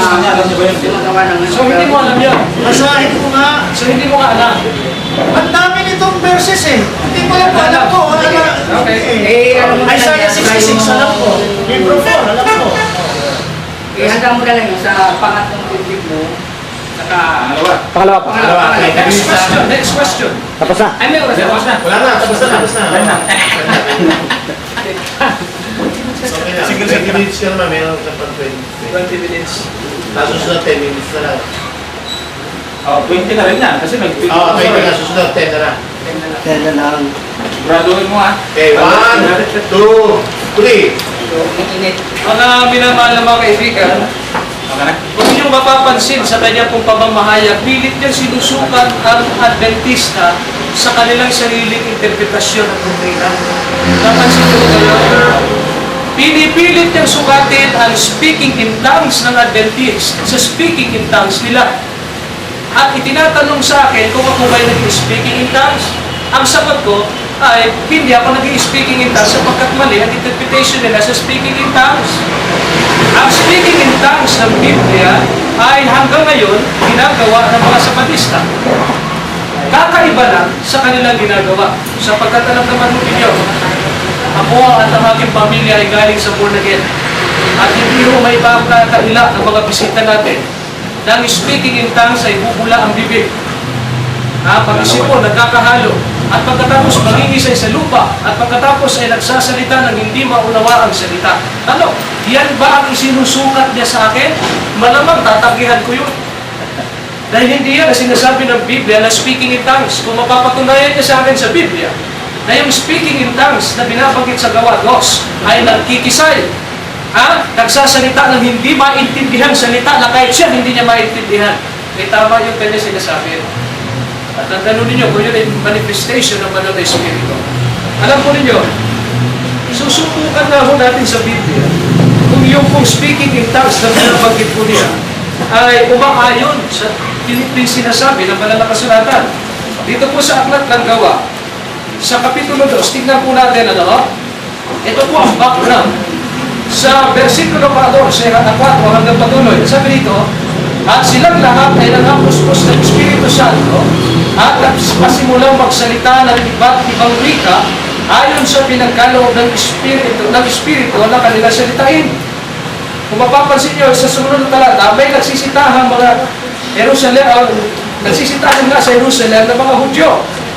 gumagawa ng So hindi mo alam yun. Basahin ko nga. So hindi mo nga alam. Ang dami nitong verses eh. Hindi ko lang alam ko. Okay. ano mo na lang Isaiah yan, 66 alam ko. Hebrew 4 alam ko. ihanda mo na lang yun sa pangatlong tubig mo. Saka, Pangalawa pa. Next question. Next question. Tapos na. ay may oras na. Wala na, tapos na. Okay na. 20 minutes ka naman, meron ka pang 20. 20 minutes. Tapos susunod 10 minutes na lang. Oh, 20 na rin yan. Kasi may 20 Oo, 20 na, susunod 10 na lang. Kaya na lang. Graduin mo ha. Okay, 1, 2, 3. So, may init. Mga minamahal na mga kaibigan, Okay na? kung inyong mapapansin sa kanya pong pamamahayag, pilit niya sinusukat ang Adventista sa kanilang sariling interpretasyon ng doktrina. Napansin niyo kayo? Pinipilit niyang sukatin ang speaking in tongues ng Adventist sa speaking in tongues nila. At itinatanong sa akin kung ako ba'y nag-speaking in tongues. Ang sagot ko ay hindi ako nag-speaking in tongues sapagkat mali ang interpretation nila sa speaking in tongues. Ang speaking in tongues ng Biblia ay hanggang ngayon ginagawa ng mga Sabatista. Kakaiba lang sa kanilang ginagawa. Sapagkat alam naman mo ninyo, ako at ang aking pamilya ay galing sa born again. At hindi mo may pagkakaila ng mga bisita natin. Nang speaking in tongues ay bubula ang bibig. Pag-isip mo, nagkakahalo. At pagkatapos mangingisay sa lupa. At pagkatapos ay nagsasalita ng hindi maunawa ang salita. Ano? Yan ba ang isinusukat niya sa akin? Malamang tatanggihan ko yun. Dahil hindi yan ang sinasabi ng Biblia na speaking in tongues. Kung mapapatunayan niya sa akin sa Biblia, na yung speaking in tongues na binabanggit sa Gawa 2 ay nagkikisay. Nagsasalita ng hindi maintindihan salita na kahit siya hindi niya maintindihan. May tama yung kanya sinasabi. At tandaan ninyo, kung yun ay manifestation ng banal na Espiritu. Alam po ninyo, susubukan na ho natin sa Biblia kung yung pong speaking in tongues na binabanggit po niya ay umaayon sa sinasabi ng banal na kasulatan. Dito po sa Aklat ng Gawa, sa Kapitulo 2, tignan po natin ano? Ito po ang background. Sa versikulo 14, 4 hanggang patuloy, sabi dito, at silang lahat ay nangapuspos ng Espiritu Santo at pasimulang magsalita ng iba't ibang wika ayon sa pinagkaloob ng Espiritu na kanila salitain. Kung mapapansin nyo, sa sumunod na talata, may nagsisitahan mga nagsisitahan nga sa Jerusalem ng mga Hudyo,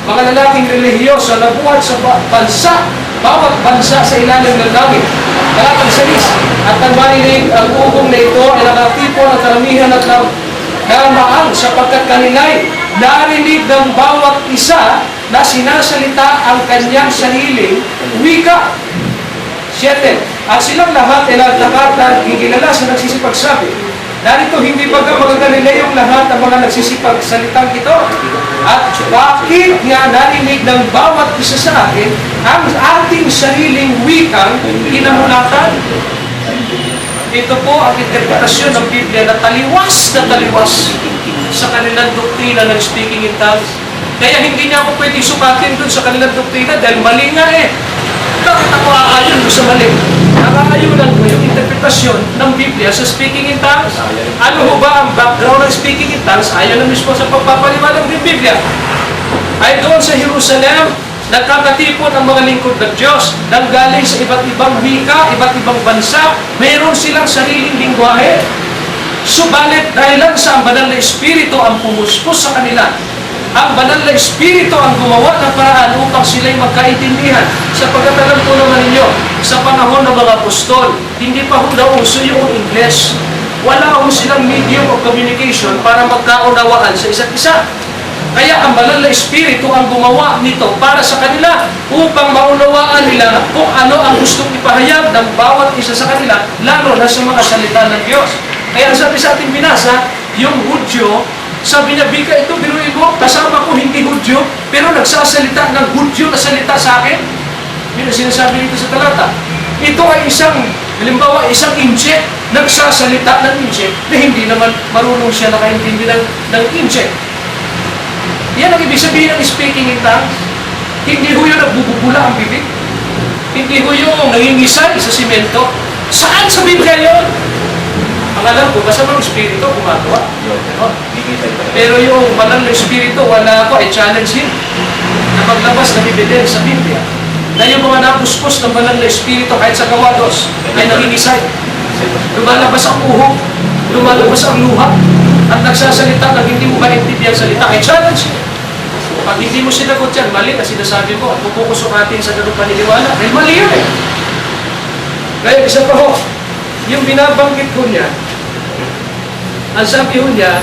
mga lalaking relihiyoso na buhat sa bansa, bawat bansa sa ilalim ng langit. Talatang 6, at nang marinig ang ugong na ito ay nakatipo ng karamihan at namaang sapagkat kanila'y narinig ng bawat isa na sinasalita ang kanyang sariling wika. 7, at silang lahat ay nagtakat at gigilala sa nagsisipagsabi. Narito hindi baga mga Galileyong lahat ng mga nagsisipagsalitang ito. At bakit nga narinig ng bawat isa sa akin ang ating sariling wikang inamulatan? Ito po ang interpretasyon ng Biblia na taliwas sa kanilang doktrina ng speaking in tongues. Kaya hindi niya ako pwedeng sukatin dun sa kanilang doktrina dahil mali nga eh. Bakit ako aayon doon sa mali? Nakakayunan ko yung interpretasyon ng Biblia sa speaking in tongues. Ano ho ba ang background ng speaking in tongues? Ayon na mismo sa pagpapaliwanag ng Biblia. Ay doon sa Jerusalem, nagkakatipon ang mga lingkod ng Diyos. Nanggaling sa iba't ibang wika, iba't ibang bansa, mayroon silang sariling lingwahe. Subalit dahil lang sa ang banal na Espiritu ang pumuspos sa kanila, ang banal na Espiritu ang gumawa ng paraan upang sila'y magkaintindihan. Sapagkat alam po naman ninyo, sa panahon ng mga apostol, hindi pa ho daw uso yung English. Wala ho silang medium of communication para magkaunawaan sa isa't isa. Kaya ang banal na Espiritu ang gumawa nito para sa kanila upang maunawaan nila kung ano ang gustong ipahayag ng bawat isa sa kanila, lalo na sa mga salita ng Diyos. Kaya sabi sa ating binasa, yung Hudyo, sabi niya, Bika, ito biruin mo, kasama ko hindi Hudyo, pero nagsasalita ng Hudyo na salita sa akin. Yun ang sinasabi dito sa talata. Ito ay isang, halimbawa, isang inche, nagsasalita ng inche, na hindi naman marunong siya nakaintindi ng inche. Yan ang ibig sabihin ng speaking in tongues. Hindi ho yun nagbububula ang bibig. Hindi ho yung nangingisay sa simento. Saan sa Biblia yun? Ang alam ko, basta mga espiritu gumagawa. Ganon. Pero yung banal na espiritu, wala ako, challenge him na maglabas ng ebidensya sa Biblia na yung mga napuspos ng banal na espiritu kahit sa gawados ay nangingisay. Lumalabas ang uhog, lumalabas ang luha, at nagsasalita ng hindi mo maintindihan salita, ay challenge him. Pag hindi mo sinagot yan, mali na sinasabi ko at pupukusok natin sa ganung paniniwala. Ay mali yun eh. Kaya isa pa ho, yung binabanggit ko niya, ang sabi ho niya,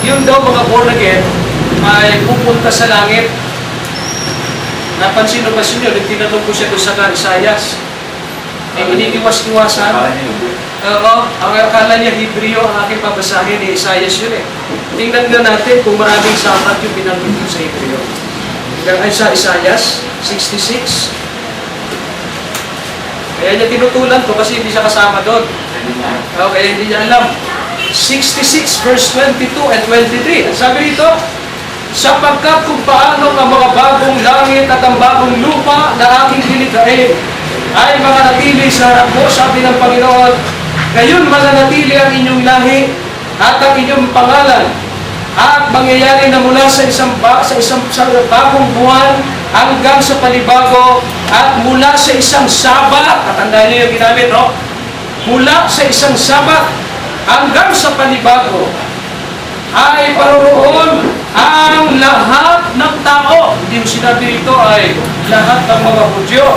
yung daw mga born again ay pupunta sa langit. Napansin o ba sinyo, nung tinanong ko siya doon sa Isaias, ay iniiwas-iwasan. Oo, ang akala niya Hebreo, ang aking pabasahin ni Isaias yun eh. Tingnan nga natin kung maraming sapat yung binanggit ko sa Hebreo. Ay sa Isaias 66. Kaya niya tinutulan to kasi hindi siya kasama doon. Kaya hindi niya alam. 66 verse 22 and 23. Sabi dito, sapagkat kung paano ang mga bagong langit at ang bagong lupa na aking nilikhain ay mananatili sa harap mo, sabi ng Panginoon, gayon mananatili ang inyong lahi at ang inyong pangalan, at mangyayari na mula sa isang bagong buwan hanggang sa panibago, at mula sa isang sabat, katandaan niyo yung ginamit, no? Mula sa isang sabat hanggang sa panibago ay paroroon ang lahat ng tao. Hindi mo sinabi rito ay lahat ng mga Hudyo.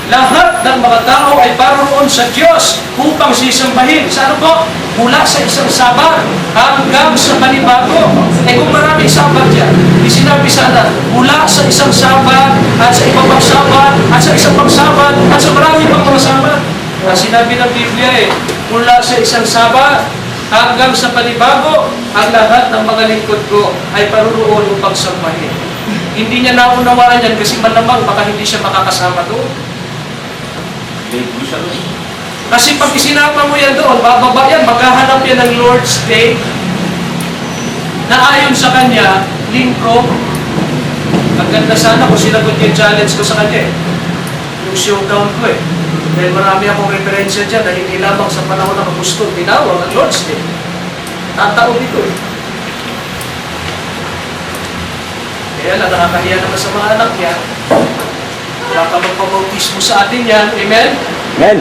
Lahat ng mga tao ay paroroon sa Diyos upang sisambahin. Sa ano po? Mula sa isang sabat hanggang sa panibago. Kung maraming sabat yan, di sinabi sana mula sa isang sabat at sa ibang pang sabat at sa isang pang sabat at sa maraming pang mga sabat. Sinabi ng Biblia mula sa isang sabat hanggang sa panibago, ang lahat ng mga lingkod ko ay paroroon upang sambahin. Hindi niya naunawaan yan kasi malamang baka hindi siya makakasama doon. Kasi pag isinama mo yan doon, bababa yan, maghahanap yan ng Lord's Day na ayon sa kanya, lingko. Ang ganda sana kung sinagot yung challenge ko sa kanya yung showdown ko Dahil marami akong referensya dyan na hindi lamang sa panahon ng apostol, tinawag ang Lord's Day. Tataon dito Kaya lang, nakakahiya naman sa mga anak niya. Baka magpabautismo sa atin yan. Amen? Amen.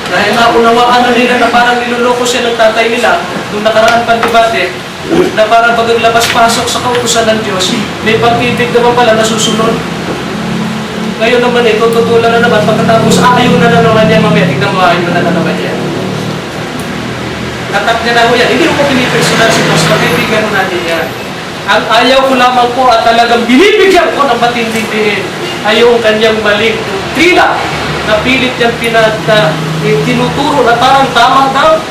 Dahil naunawaan na nila na parang niloloko siya ng tatay nila nung nakaraan pang debate na parang bagang labas-pasok sa kautusan ng Diyos, may pag-ibig naman pala nasusunod. Ngayon naman tututulan na naman pagkatapos ayaw na naman yan mamaya. Tignan mo, ayaw na naman yan. Katak niya na ho yan. Hindi ko pinipersonal si Pastor, kaibigan mo natin yan. Ang ayaw ko lamang po at talagang binibigyan ko ng matinding diin ay yung kanyang maling doktrina na pilit niyang tinuturo na parang tama daw.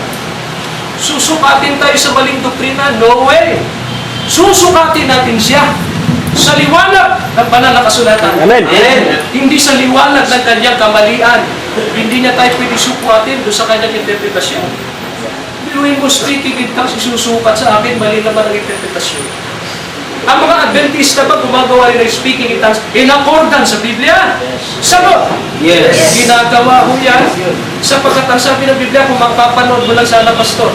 Susukatin tayo sa maling doktrina? No way! Susukatin natin siya sa liwanag ng banal na kasulatan. Amen. Hindi sa liwanag ng kanyang kamalian. Hindi niya tayo pwede sukuatin doon sa kanyang interpretasyon. Biruin mo, speaking in tongues, isusukat sa akin, mali naman ang interpretasyon. Ang mga Adventista ba gumagawa rin ng speaking in tongues in accordance sa Biblia? Sagot! Yes. Ginagawa ko yan sapagkat ang sabi ng Biblia, kung magpapanood mo lang sana, Pastor,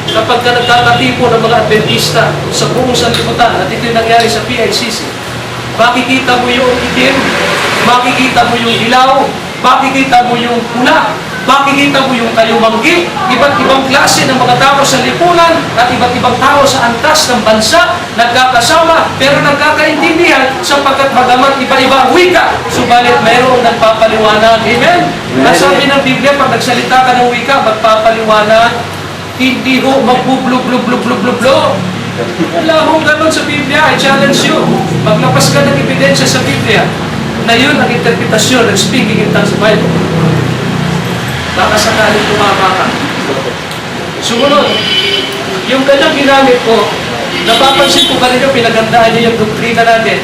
kapag ka nagkakatipo ng mga Adventista sa buong sanlibutan, at ito yung nangyari sa PICC, makikita mo yung itim, makikita mo yung hilaw, makikita mo yung pula, makikita mo yung kayumanggi, iba't ibang klase ng mga tao sa lipunan at iba't ibang tao sa antas ng bansa, nagkakasama pero nagkakaintindihan sapagkat bagamat iba-iba ang wika, subalit mayroong nagpapaliwanag. Amen? At sabi ng Biblia, pag nagsalita ka ng wika, magpapaliwanag, hindi ho magbublub-blub-blub-blub-blub. Wala hong ganun sa Biblia. I challenge you. Maglapas ka ng ebidensya sa Biblia na yun ang interpretasyon ng speaking in tongues sa Bible. Baka sakaling tumama ka. Sumunod, yung kanyang ginamit ko, napapansin ko kanina pinagandaan niya yung doktrina natin.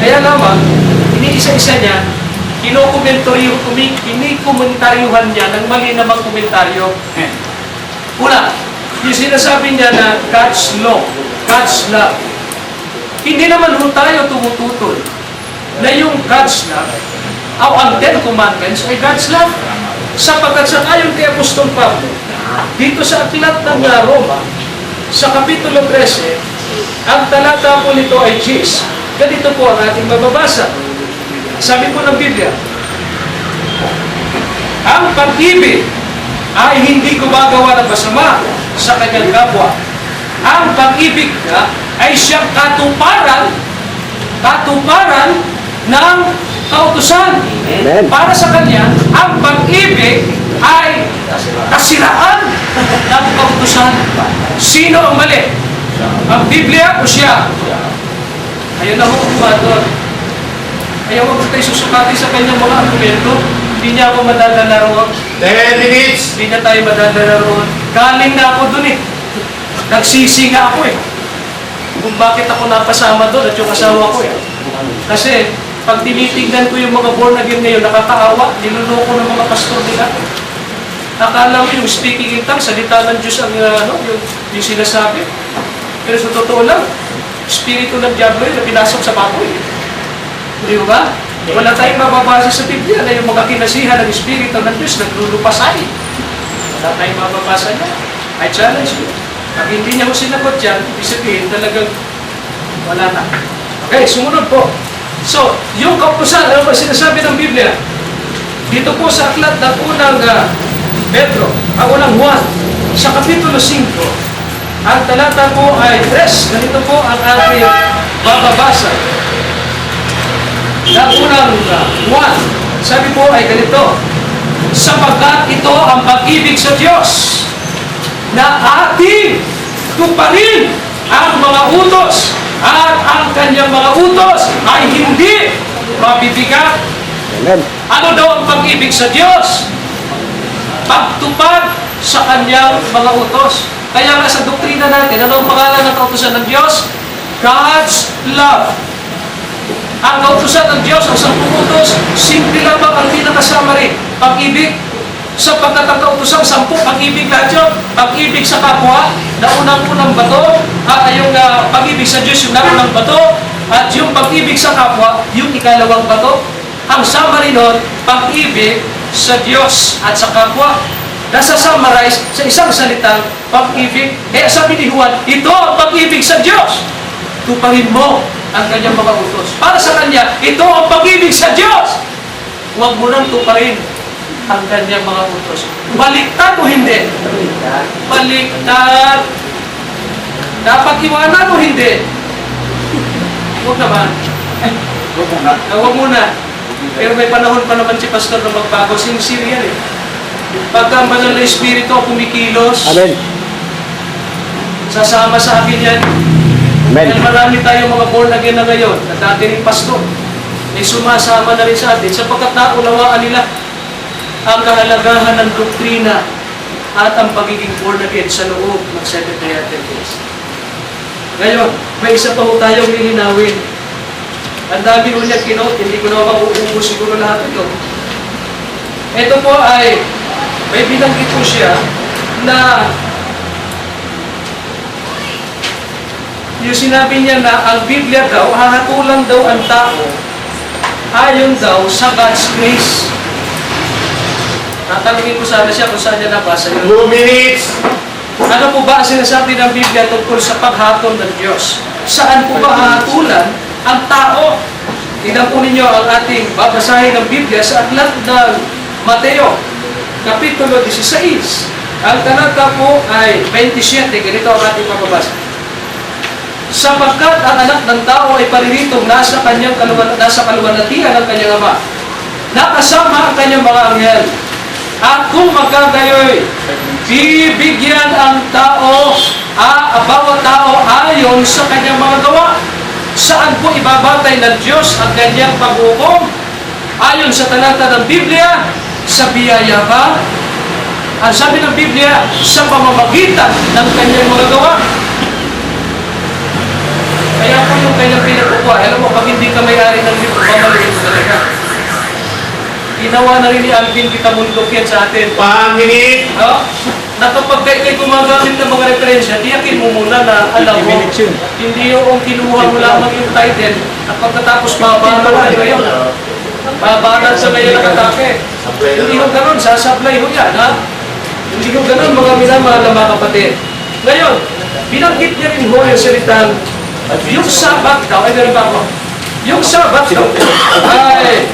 Kaya naman, iniisa-isa niya, kinikomentaryohan niya ng mali namang komentaryo. Una, yung sinasabi niya na God's law, God's love. Hindi naman ho tayo tumututol na yung God's love ang Ten Commandments ay God's love. Sapagkat sa ayon kay Apostol Pablo, dito sa aklat ng Roma, sa Kapitulo 13, ang talata po nito ay 10. Ganito po ang ating mababasa. Sabi po ng Biblia, ang pag-ibig ay hindi gumagawa ng masama sa kanyang kapwa. Ang pag-ibig niya ay siyang katuparan ng kautusan. Amen. Para sa kanya, ang pag-ibig ay kasiraan ng kautusan. Sino ang mali? Ang Biblia o siya? Ayun na ho, Pastor. Ayaw mo tayo susukati sa kanyang mga argumento. Hindi niya ako madadala roon. 10 minutes. Hindi na tayo madadala roon. Galing na ako dun eh. Nagsisi nga ako eh. Kung bakit ako napasama doon at yung asawa ko eh. Kasi pag tinitignan ko yung mga born again ngayon, nakakaawa, niluloko ng mga pastor nila. Akala mo yung speaking in tongues, salita ng Diyos ang yung sinasabi. Pero sa totoo lang, spirito ng Diablo yun na pinasok sa baboy. Di ba? Wala tayong mababasa sa Biblia na yung mga kinasihan ng Espiritu ng Diyos naglulupasay. Wala tayong mababasa niya. I challenge you. Pag hindi niya ko sinagot yan, ibig sabihin talagang wala na. Okay, sumunod po. So, yung kautusan, ano ba sinasabi ng Biblia? Dito po sa aklat ng unang Pedro, ang unang Juan, sa Kapitulo 5, ang talata po ay 3. Ganito po ang ating bababasa. Ng unang Juan, sabi po ay ganito, sapagkat ito ang pag-ibig sa Diyos na ating tuparin ang mga utos at ang kanyang mga utos ay hindi mabibigat. Amen. Ano daw ang pag-ibig sa Diyos? Pagtupad sa kanyang mga utos. Kaya nga sa doktrina natin, ano ang pangalan ng kautusan ng Diyos? God's love. Ang kautusan ng Diyos, ang 10 utos, simple lamang ang pinakasummary. Pag-ibig. Sapagkat ang kautusan, 10 pag-ibig lahat yun. Pag-ibig sa kapwa, na unang-unang bato, at yung pag-ibig sa Diyos, yung naunang bato, at yung pag-ibig sa kapwa, yung ikalawang bato. Ang summary nun, pag-ibig sa Diyos at sa kapwa. Nasa-summarize sa isang salitang pag-ibig. Kaya sabi ni Juan, ito ang pag-ibig sa Diyos. Tuparin mo ang kanyang mga utos. Para sa kanya, ito ang pag-ibig sa Diyos. Huwag mo nang tuparin ang kanyang mga utos. Baliktad o hindi? Baliktad. Dapat iwanan o hindi? Huwag naman. Huwag muna. Pero may panahon pa naman si Pastor na magbago. Sincere yan eh. Pagka ang banal na Espiritu kumikilos, Amen. sasama sa akin yan. Amen. Dahil marami tayong mga born again na ngayon, na dati rin pastor, ay sumasama na rin sa atin sapagkat naunawaan nila ang kahalagahan ng doktrina at ang pagiging born again sa loob ng Seventh-day Adventist. Ngayon, may isa pa ho tayong lilinawin. Ang dami ho niya kinote, hindi ko na mauubos siguro lahat ito. Ito po ay, may binanggit po siya na yung sinabi niya na ang Biblia daw, hahatulan daw ang tao ayon daw sa God's grace. Tatanungin ko sana siya kung saan niya nabasa yun. 2 minutes. Ano po ba ang sinasabi ng Biblia tungkol sa paghatol ng Diyos? Saan po ba hahatulan ang tao? Tingnan po ninyo ang ating babasahin ng Biblia sa aklat ng Mateo, Kapitulo 16. Ang talata po ay 27. Ganito ang ating mababasa. Sapagkat ang anak ng tao ay pariritong nasa kaluwalhatian ng kanyang ama, nakasama ang kanyang mga anghel. At kung magkagayoy, bibigyan ang tao, bawat tao ayon sa kanyang mga gawa. Saan po ibabatay ng Diyos ang kanyang paghukom? Ayon sa talata ng Biblia, sa biyaya ba? Ang sabi ng Biblia, sa pamamagitan ng kanyang mga gawa. Kaya po yung kanyang pinagkukuha, alam mo, pag hindi ka may-ari ng libro, mamaliin mo talaga. Ginawa na rin ni Alvin Kitamundok yan sa atin. Panginit. Na kapag kayo gumagamit ng mga referensya, tiyakin mo muna na alam mo, hindi yung kinuha mo lamang yung title at pagkatapos mababa na kayo yun. Babaran sa ngayon ng atake. Hindi ho ganun, sasablay ho yan, ha? Hindi ho ganun, mga minamahal na mga kapatid. Ngayon, binanggit niya rin ho yung salitang, yung Sabat daw, ay meron ba ako? Yung Sabat daw, ay,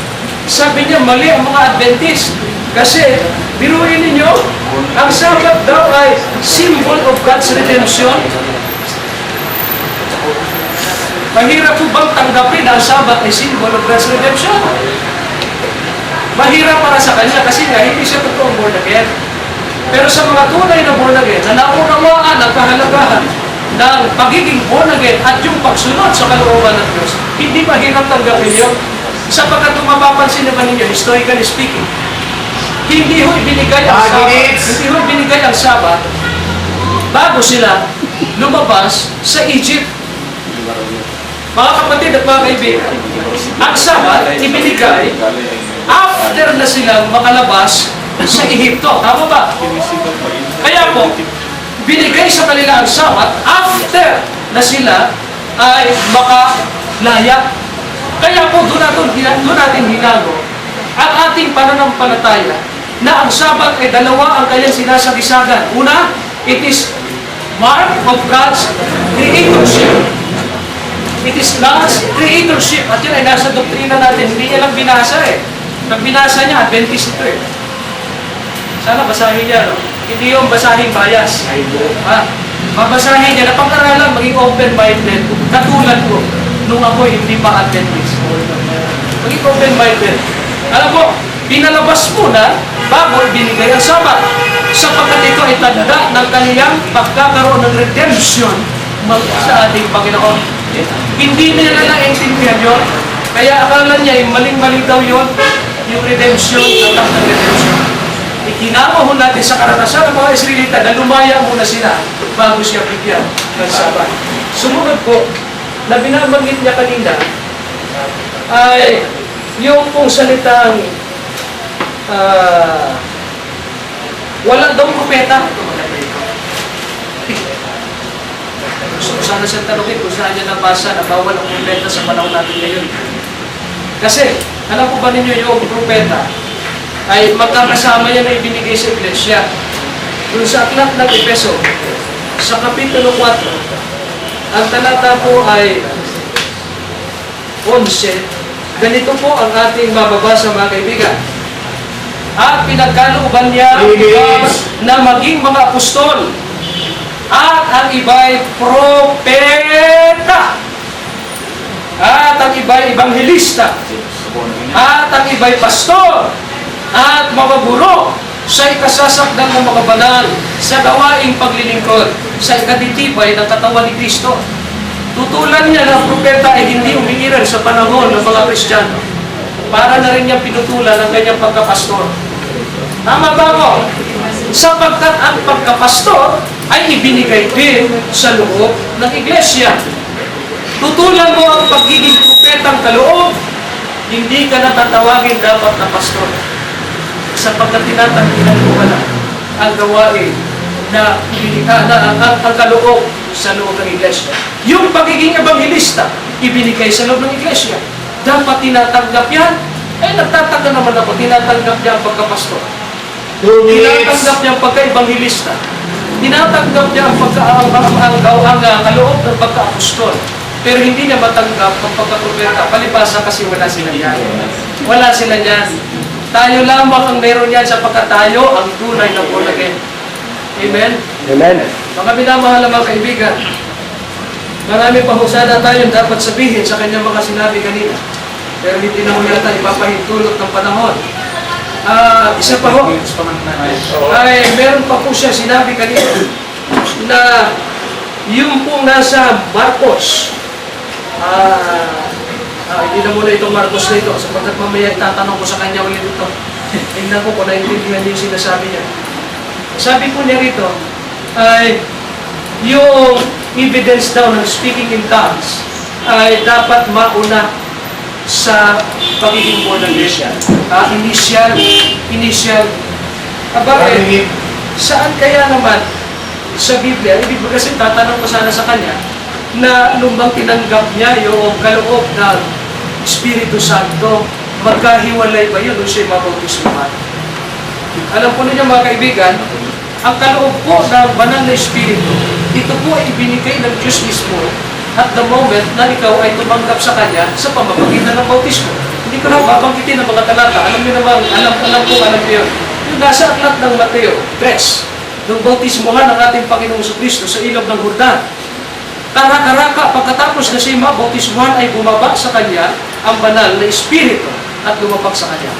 sabi niya, mali ang mga Adventist. Kasi, biruin ninyo, ang Sabat daw ay symbol of God's redemption. Mahirap po bang tanggapin na ang Sabat ay symbol of God's redemption? Mahirap para sa kanya kasi nga hindi siya totoong born again. Pero sa mga tunay na born again, na naunawaan ang kahalagahan ng pagiging born again at yung pagsunod sa kalooban ng Diyos, hindi mahirap tanggapin yun. Sapagkat kung mapapansin naman ninyo, historically speaking, hindi ho ibinigay ang Sabat bago sila lumabas sa Egypt. Mga kapatid at mga kaibigan, ang Sabat ibinigay after na silang makalabas sa Ehipto. Tama ba? Kaya po, binigay sa kanila ang Sabat after na sila ay makalaya. Kaya po, doon natin hinago ang ating pananampalataya na ang Sabat ay dalawa ang kanyang sinasagisagan. Una, it is mark of God's creatorship. It is God's creatorship. At yun ay nasa doktrina natin. Hindi niya lang binasa eh. Pag binasa niya, Adventist ito eh. Sana basahin niya, no? Hindi yung basahin bias. Babasahin niya na pag-aralan, maging open-minded. Katulad ko, nung ako hindi pa Adventist. Maging open-minded. Alam mo, pinalabas muna bago ibinigay ang Sabat. Sapagkat ito ay tanda ng kaniyang pagkakaroon ng redemption sa ating Panginoon. Hindi nila naintindihan yun. Kaya akala niya, maling-mali daw yun, yung redemption, ang lahat ng redemption. Ikinama ho natin sa karanasan ng mga Israelita na lumaya muna sila bago siya bigyan ng Sabat. Sumunod po, na binabanggit niya kanina, ay yung pong salitang wala daw propeta. Gusto ko sana siyang tanongin kung saan niya nabasa na bawal ang propeta sa panahon natin ngayon. Kasi, alam po ba ninyo yung propeta ay magkakasama yan na ibinigay sa iglesia. Doon sa aklat ng Efeso, sa Kapitulo 4, ang talata po ay 11. Ganito po ang ating mababasa, mga kaibigan. At pinagkalooban niya na maging mga apostol at ang iba'y propeta at ang iba'y ebanghelista at ang iba'y pastor at mga guro sa ikasasakdal ng mga banal sa gawaing paglilingkod sa ikatitibay ng katawan ni Kristo. Tutulan niya na ang propeta ay hindi umiiral sa panahon ng mga Kristiyano. Para na rin niya pinutulan ang kanyang pagkapastor. Tama ba ako? Sapagkat ang pagkapastor ay ibinigay din sa loob ng iglesia. Tutulan mo ang pagiging propetang kaloob, hindi ka natatawagin dapat na pastor. Sapagkat tinatanggihan mo ka na ang gawain na ang kaloob sa loob ng iglesia. Yung pagiging ebanghelista, ibinigay sa loob ng iglesia. Dapat tinatanggap yan. Eh, nagtataka naman ako, tinatanggap niya ang pagkapastor. Tinatanggap niya ang pagka-ebanghelista. Tinatanggap niya ang kaloob ng pagka-apostol. Pero hindi niya matanggap ang pagka-propeta. Palibasa kasi wala sila yan. Wala sila yan. Tayo lamang ang meron yan sapagkat tayo ang tunay na born again. Amen? Amen. Mga minamahal na mga kaibigan, marami pa sana tayong dapat sabihin sa kanyang mga sinabi kanina. Pero hindi na mo yata ipapahintulot ng panahon. Isa pa ho, ay meron pa po siya sinabi kanina na yung pong nasa Marcos, hindi na muna itong Marcos na ito sapagkat mamaya itatanong ko sa kanya ulit ito. Tingnan ko kung naintindihan niyo yung sinasabi niya. Sabi po niya rito ay yung evidence daw ng speaking in tongues ay dapat mauna sa pagiging born again. Initial. Saan kaya naman sa Biblia, ibig kasi tatanong ko sana sa kanya na nung bang tinanggap niya yung kaloob ng Espiritu Santo, magkahiwalay ba yun nung siya'y mabautismuhan? Alam po ninyo mga kaibigan, ang kaloob po ng banal na Espiritu, ito po ay ibinigay ng Diyos mismo at the moment na ikaw ay tumanggap sa Kanya sa pamamagitan ng bautismo. Hindi ko na babanggitin ang mga talata. Alam niyo naman, alam niyo yun. Yung nasa aklat ng Mateo 3, nung bautismuhan ng ating Panginoong Kristo sa ilog ng Jordan. Karaka-raka, pagkatapos na siya mabautismuhan ay bumaba sa Kanya ang banal na Espiritu at lumapag sa Kanya.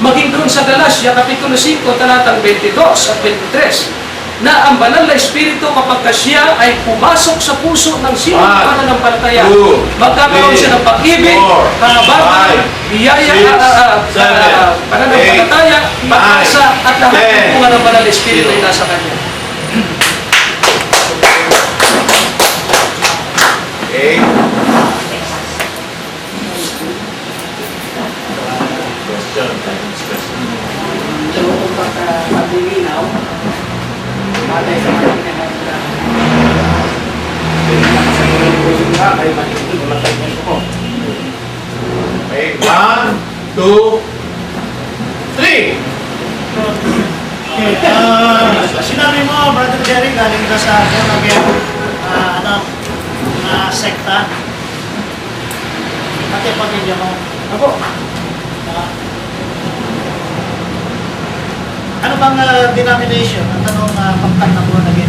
Maging doon sa Galacia, Kapitulo 5, talatang 22 at 23, na ang banal na Espiritu kapag siya ay pumasok sa puso ng sino pananampalataya, magkakaroon siya ng pag-ibig, kahabagan, biyaya, pananampalataya, pag-asa, at lahat ng bunga ng banal na Espiritu ay nasa Kanya. Okay. So, kung paglilinaw, batay sa mga kinahanglan. Ay, makikinig ko lang tayo ko. Okay, 1, 2, 3. Okay, sinabi mo, Brother Jerry, galing ka sa sekta. Pati pamilya mo. Ako, Ano bang denomination? Ang tanong pagkat na born again?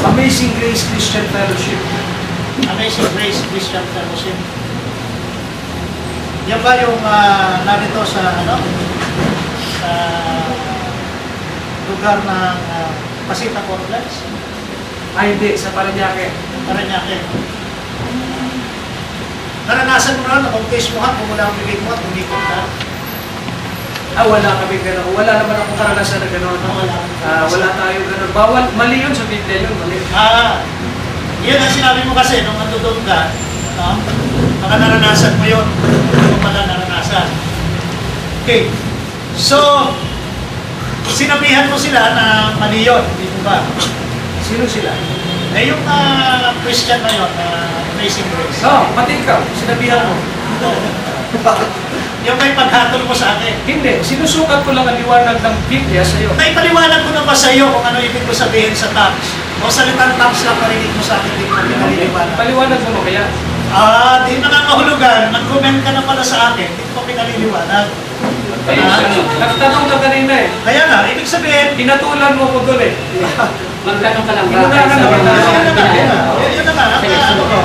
Amazing Grace Christian Fellowship. Amazing Grace Christian Fellowship. Yan ba yung narito sa sa lugar ng Pasita Complex? Ay, hindi, sa Parañaque. Parañaque. Naranasan mo na bautismuhan kung wala ang bibig mo at umikot ka? Wala kami gano'n. Wala naman akong karanasan na gano'n. Wala tayo gano'n. Bawal, mali yun sa Biblia yun, mali. Yun ang sinabi mo kasi nung nandun ka, baka naranasan mo yun. Hindi mo pala naranasan. Okay. So, sinabihan mo sila na mali yun, hindi mo ba? Sino sila? Eh, yung Christian na yun, Amazing Grace. Pati ikaw. Sinabihan mo. Yung may paghatol mo sa akin. Hindi. Sinusukat ko lang ang liwanag ng Biblia sa iyo. Naipaliwanag ko na ba sa iyo kung ano ibig ko sabihin sa tongues? O salitang tongues lang parinig mo sa akin, di ko pinaliliwanag. Paliwanag mo mamaya. Di nakakahulugan, nag-comment ka na pala sa akin, di ko pinaliliwanag. Nagtanong ka kanina eh. Kaya nga, ibig sabihin, Pinatulan mo ko doon eh. Magtanong ka lang ba? Inunahan na ba tayo? yun na nga, yun na nga, ano ko?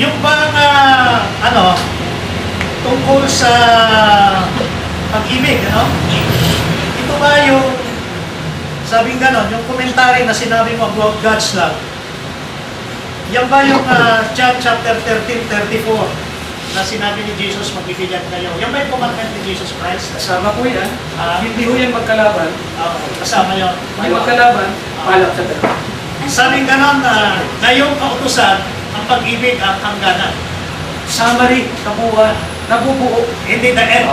Yung bang, tungkol sa pag-ibig, ito ba yung, sabing ganon, yung komentary na sinabi mo about God's love, yan ba yung John chapter 13:34 na sinabi ni Jesus, magbibigan kayo? Yan ba yung commandment ni Jesus Christ? Kasama ko yan. Hindi ho yan magkalaban. Kasama yun. Hindi magkalaban. Palok sa dalawa. Sabing ganon na yung kautusan, ang pag-ibig ang hangganan. Summary, kabuuan, nabubuo. Hindi the end.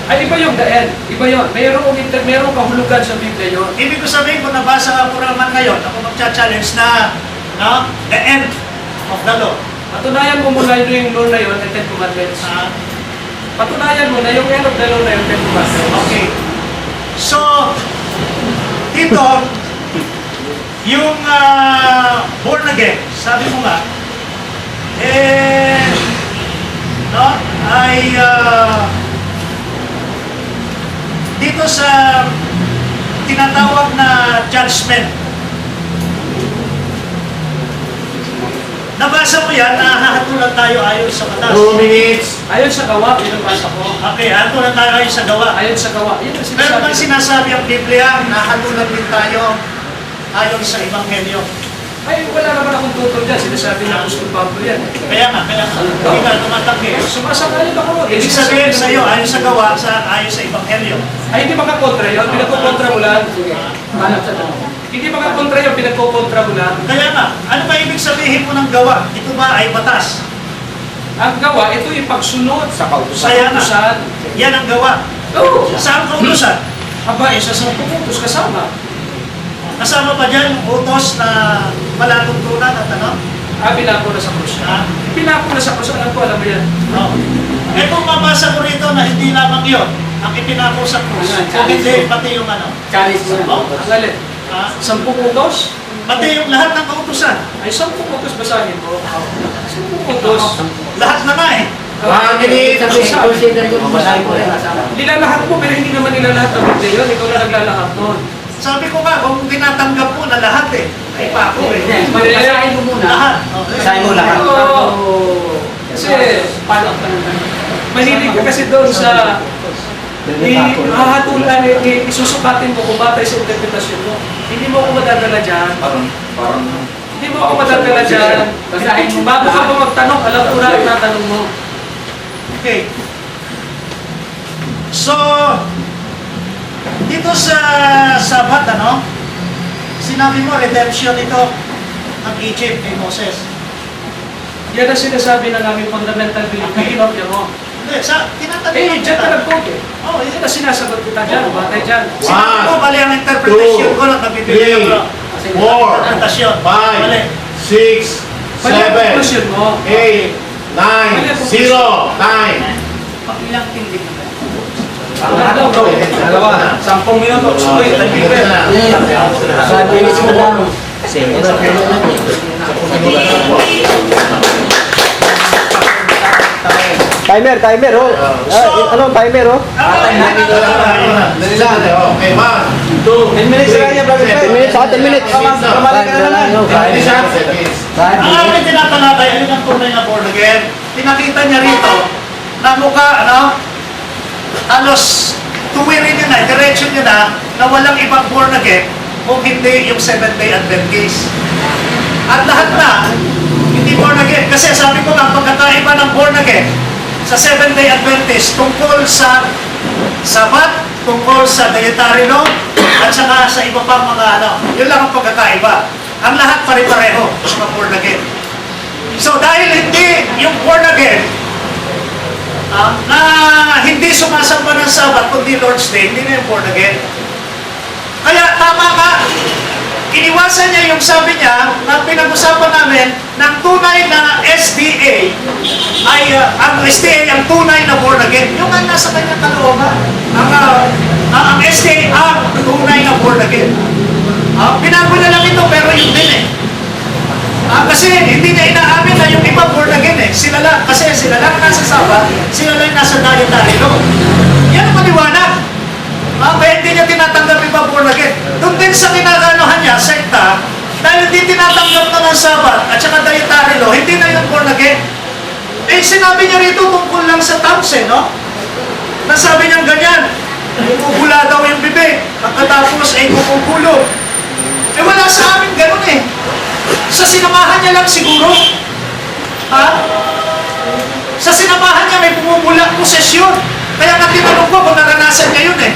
Ay, iba yung the end. Iba yun. Mayroong kahulugan sa Biblia yun. Ibig ko sabihin, kung nabasa ko naman ngayon, ako magcha-challenge na the end of the law. Patunayan mo muna yung law na yun, and Ten Commandments. Patunayan mo na yung end of the law na yun, Ten Commandments. Okay. So, dito, yung born again, sabi mo nga, ay dito sa tinatawag na judgment. Nabasa mo yan, hahatulan tayo ayon sa batas. 2 minutes. Ayon sa gawa, binabasa ko. Okay, hahatulan tayo ayon sa gawa. Ayon sa gawa. Yan ang Pero pag sinasabi. sinasabi ang Biblia, nahatulan din tayo ayon sa Ebanghelyo. Ay, wala naman akong tutol dyan. Sinasabi na Apostol Pablo yan. Kaya nga, hindi ka tumatanggi. Sumasang-ayon ako. Ibig sabihin sa iyo, ayon sa gawa, ayon sa Ebanghelyo. Ay, hindi makakontra yun. Pinagkukontra mo lang. Palok sa dalawa. Hindi makakontra yun. Pinagkukontra mo lang. Kaya nga, ano ba ibig sabihin mo ng gawa? Ito ba ay batas? Ang gawa, ito yung pagsunod sa Kaya nga, kautusan. yan ang gawa. Oo. Saan kautusan? Aba, isa sa pupuntos kasama. Kasama pa dyan yung utos na malatuntunan at ano? Pinako na sa krus. Ha? Pinako na sa krus. Alam ko, alam mo yan. Oh. Eh kung mabasa ko rito na hindi lamang yun, ang ipinako sa krus, o hindi, pati yung ano? Challenge mo na. Oh, Ang galit. ha? 10 utos? Pati yung lahat ng kautusan. Ay, 10 utos basahin mo. 10 utos. Lahat na nga eh. Consider ko basahin ko rin. Nilalahat mo, pero hindi naman nilalahat ng Biblia yun. Ikaw na naglalahat nun. Sabi ko nga, kung tinatanggap mo na lahat eh, ay pako eh. Basahin mo muna. Lahat. Okay. Basahin mo lahat. Oo. Kasi, Paano ang tanong? mahilig ka kasi doon sa hahatulan, isusukatin mo kung batay sa interpretasyon mo. Hindi mo ako madadala dyan. Parang Hindi mo ako madadala dyan. Basahin mo. Bago ka pa magtanong, alam ko na ang tatanong mo. Okay. So, dito sa Sabat, ano? Sinabi mo, redemption ito ng Egypt kay Moses. Yan ang sinasabi ng aming fundamental belief. Pinokya mo. Hindi, tinatanong Dyan ka nag-quote eh. Oh, Yan ang sinasagot kita dyan. Batay dyan. Sinabi mo, mali ang interpretation ko lang, nabibigyan ko lang. 4, Interpretasyon. 5, Mali. 6, Mali ang 7, conclusion mo. 8, 9, 0, 9. Pakilang tindig na. Ano? Dalawa. 10 minuto. Uy, tagipe. 5 minutes mo lang. Kasi timer, oh. Ano, timer, oh. Okay, 1, 2, 10 minutes lang yan, brother. 10 minutes, 10 minutes. Kamali ka na lang. Ang aming tinatalakay, alin ang tunay na born again? Pinakita niya rito na mukha, ano, halos tuwirin niya na, direction niya na walang ibang born again kung hindi yung Seventh-day Adventist. At lahat na, hindi born again. Kasi sabi ko nga, pagkakaiba ng born again sa Seventh-day Adventist tungkol sa Sabat, tungkol sa dietary law, at saka sa iba pang mga ano, yun lang ang pagkakaiba. Ang lahat pare-pareho sa mga born again. So dahil hindi yung born again, na hindi sumasamba ng Sabat kundi Lord's Day, hindi na yung born again. Kaya tama ka, iniwasan niya yung sabi niya na pinag-usapan namin ng tunay na SDA ay ang SDA ang tunay na born again. Yung nga nasa kanyang kalooban. Ang SDA ang tunay na born again. Binago na lang ito pero yun din eh. Kasi hindi niya inaamin na yung iba born again eh. Sila lang, kasi sila lang nasa Sabat, sila lang nasa dietary law. Yan ang maliwanag. Kaya hindi niya tinatanggap iba born again. Doon din sa kinaganohan niya, sekta, dahil hindi tinatanggap na ng Sabat at saka dietary law, hindi na yung born again. Eh sinabi niya rito tungkol lang sa tongues eh, no? Nasabi niya ganyan, bumubula daw yung bibig, pagkatapos ay bumubulog. Eh wala sa amin ganun eh. Sa sinamahan niya lang siguro. Ha? Sa sinamahan niya may bumubula posesyon. Kaya nga tinanong ko kung naranasan niya yun eh.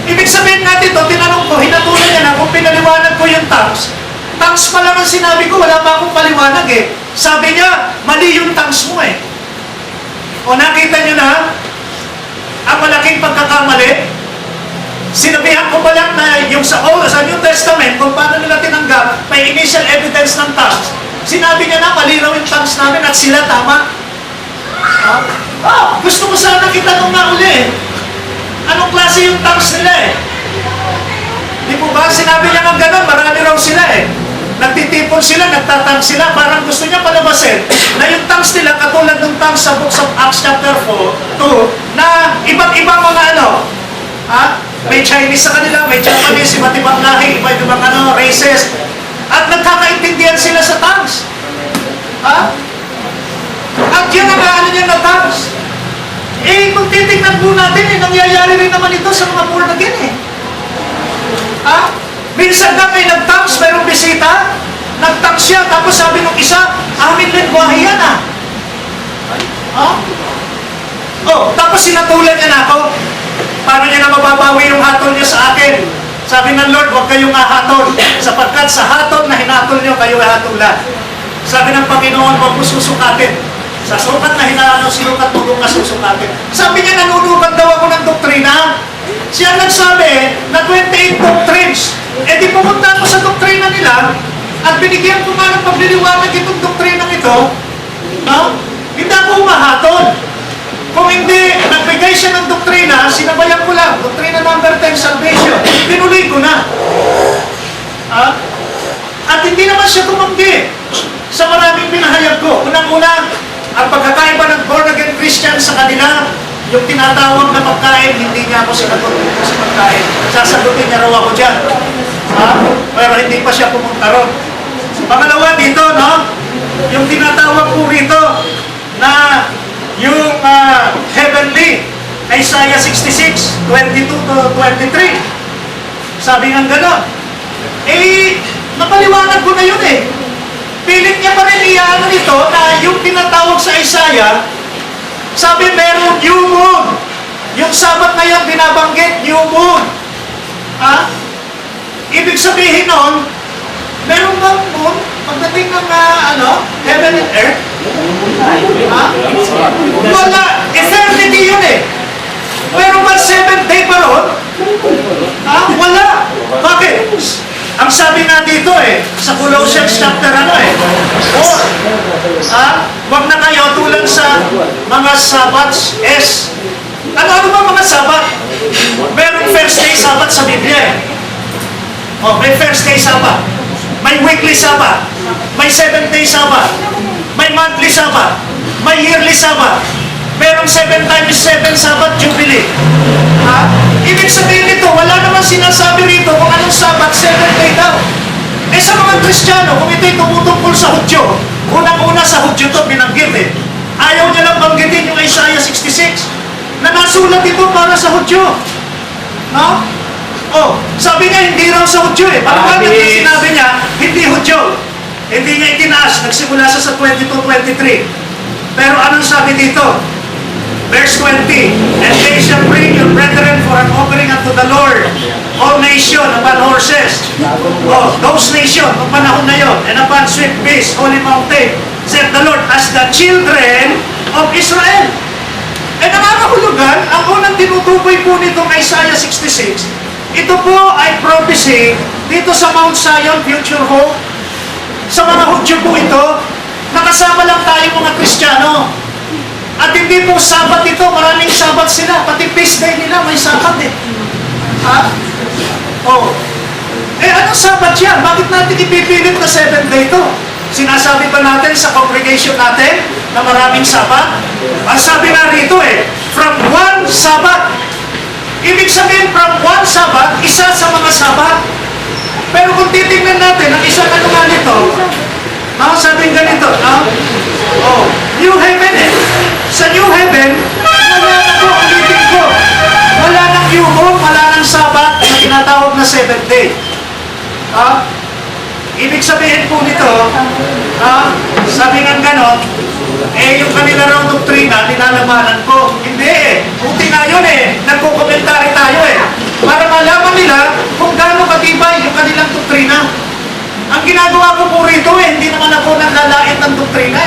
Ibig sabihin natin ito, tinanong ko, hinatulan niya na kung pinaliwanag ko yung tongues. Tongues pa lang ang sinabi ko, wala pa akong paliwanag eh. Sabi niya, mali yung tongues mo eh. O nakita niyo na, ang malaking pagkakamali, sinabihan ko pa lang na yung sa New Testament, kung paano nila tinanggap, may initial evidence ng tongues. Sinabi niya na, mali raw yung tongues namin at sila tama. Gusto ko sana kita nung nauli eh. Anong klase yung tongues nila eh? Di po ba? Sinabi niya ng gano'n, marami raw sila eh. Nagtitipon sila, nagtatang sila, parang gusto niya palabasin na yung tongues nila katulad ng tongues sa books of Acts chapter 4, 2, na iba't-ibang mga ano, may Chinese sa kanila, may Japanese, iba't ibang lahi, iba't ibang ano, races, at nagkakaintindihan sila sa tongues. At yan ang ano niya na tongues. Eh, kung titignan po natin, nangyayari rin naman ito sa mga born again eh. Minsan na may nag-tongues, mayroong bisita, nag-tongues siya, tapos sabi ng isa, amin lengguwahe yan tapos sinatulan niya na ako. Paano niya na mababawi yung hatol niya sa akin? Sabi ng Lord, huwag kayong ahatol, sapagkat sa hatol na hinatol niyo, kayo ahatulan. Sabi ng Panginoon, huwag mo susukatin. Sa sukat na hinano, sinukat mo kung kasusukatin. Sabi niya, nanunukat daw ako ng doktrina. Siya nagsabi na 28 doctrines. Eh di pumunta ako sa doktrina nila at binigyan ko nga ng pagliliwanag itong doktrina ito. No? Hindi ako umahatol. Kung hindi, nagbigay siya ng doktrina, sinabayan ko lang. Doktrina number 10, salvation. Tinuloy ko na. At hindi naman siya tumanggi sa maraming pinahayag ko. Unang-una, ang pagkakaiba ng born-again Christian sa kanila, yung tinatawag na pagkain, hindi niya ako sinagot sa pagkain. Sasagutin niya raw ako dyan. Pero hindi pa siya pumunta ron. Pangalawa dito, no? Yung tinatawag po rito na yung heavenly, Isaiah 66, 22 to 23. Sabi nga gano'n. Eh, napaliwanag ko na yun eh. Pilit niya pa rin iyaano nito na yung tinatawag sa Isaiah, sabi merong new moon. Yung Sabat na yan binabanggit, new moon. Ibig sabihin nun, merong bang moon pagdating ng heaven and earth? Wala. Eternity yun eh. Pero ba 7th day pa ron? Wala. Bakit? Ang sabi nga dito sa Colossians chapter 4, wag na kayo tulad sa mga Sabbaths S. Ano ba mga Sabbath? Merong first day Sabbath sa Biblia may first day Sabbath. May weekly Sabbath. May 7th day Sabbath. May monthly Sabbath. May yearly Sabbath. Merong 7 times 7 Sabbath Jubilee. Ibig sabihin nito, wala naman sinasabi rito kung anong Sabbath, 7th day daw. Eh sa mga Kristiyano, kung ito'y tumutungkol sa Hudyo, unang-una sa Hudyo ito binanggit Ayaw niya lang banggitin yung Isaiah 66 na nasulat ito para sa Hudyo. No? Sabi niya, hindi raw sa Hudyo Pagkakat na sinabi niya, hindi Hudyo. Hindi niya itinaas, nagsimula siya sa 22-23. Pero anong sabi dito? Verse 20, and they shall bring your brethren for an offering unto the Lord, all nation upon horses. Those nation, ang panahon na yun, and upon swift beasts, holy mountain, said the Lord, as the children of Israel. E nangangahulugan, ang unang tinutukoy po nitong Isaiah 66, ito po ay prophecy dito sa Mount Zion, future hope. Sa mga Hudyo po ito, nakasama lang tayo mga Kristiyano. At hindi po Sabat ito, maraming Sabat sila. Pati feast day nila, may Sabat anong Sabat yan? Bakit natin ipipilit na 7th day ito? Sinasabi ba natin sa congregation natin na maraming Sabat? Ang sabi nga rito from one Sabat. Ibig sabihin, from one Sabat, isa sa mga Sabat. Pero kung titignan natin, ang isang ano nga nito, sabi ganito, new heaven Sa new heaven, wala na po ang meeting ko. Wala nang new moon, wala nang Sabat na tinatawag na 7th day. Ibig sabihin po nito, sabi nga ganon, yung kanila raw doktrina, ninalamanan ko. Hindi Buti na yun nagko-komentary tayo para malaman nila kung gaano katibay yung kanilang doktrina. Ang ginagawa ko po rito hindi naman ako naglalait ng doktrina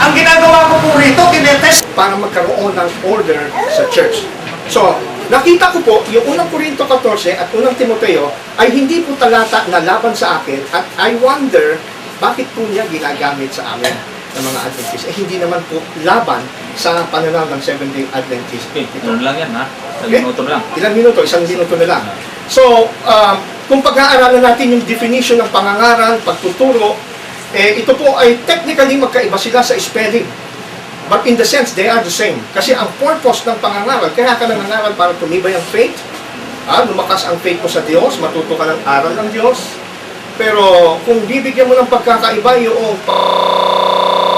Ang ginagawa ko po rito, tinetest para magkaroon ng order sa church. So, nakita ko po, yung unang Korinto 14 at unang Timoteo ay hindi po talata na laban sa akin at I wonder bakit po niya ginagamit sa amin ng mga Adventist. Hindi naman po laban sa pananaw ng 7-day Adventist. Ito lang yan ha. Minuto lang. Ilang minuto? 1 minuto na lang. So, kung pag-aaralan natin yung definition ng pangangaral, pagtuturo, ito po ay technically magkaiba sila sa spelling. But in the sense, they are the same. Kasi ang purpose ng pangangaral, kaya ka nangangaral para tumibay ang faith, lumakas ang faith mo sa Diyos, matuto ka ng aral ng Diyos. Pero kung bibigyan mo ng pagkakaiba yung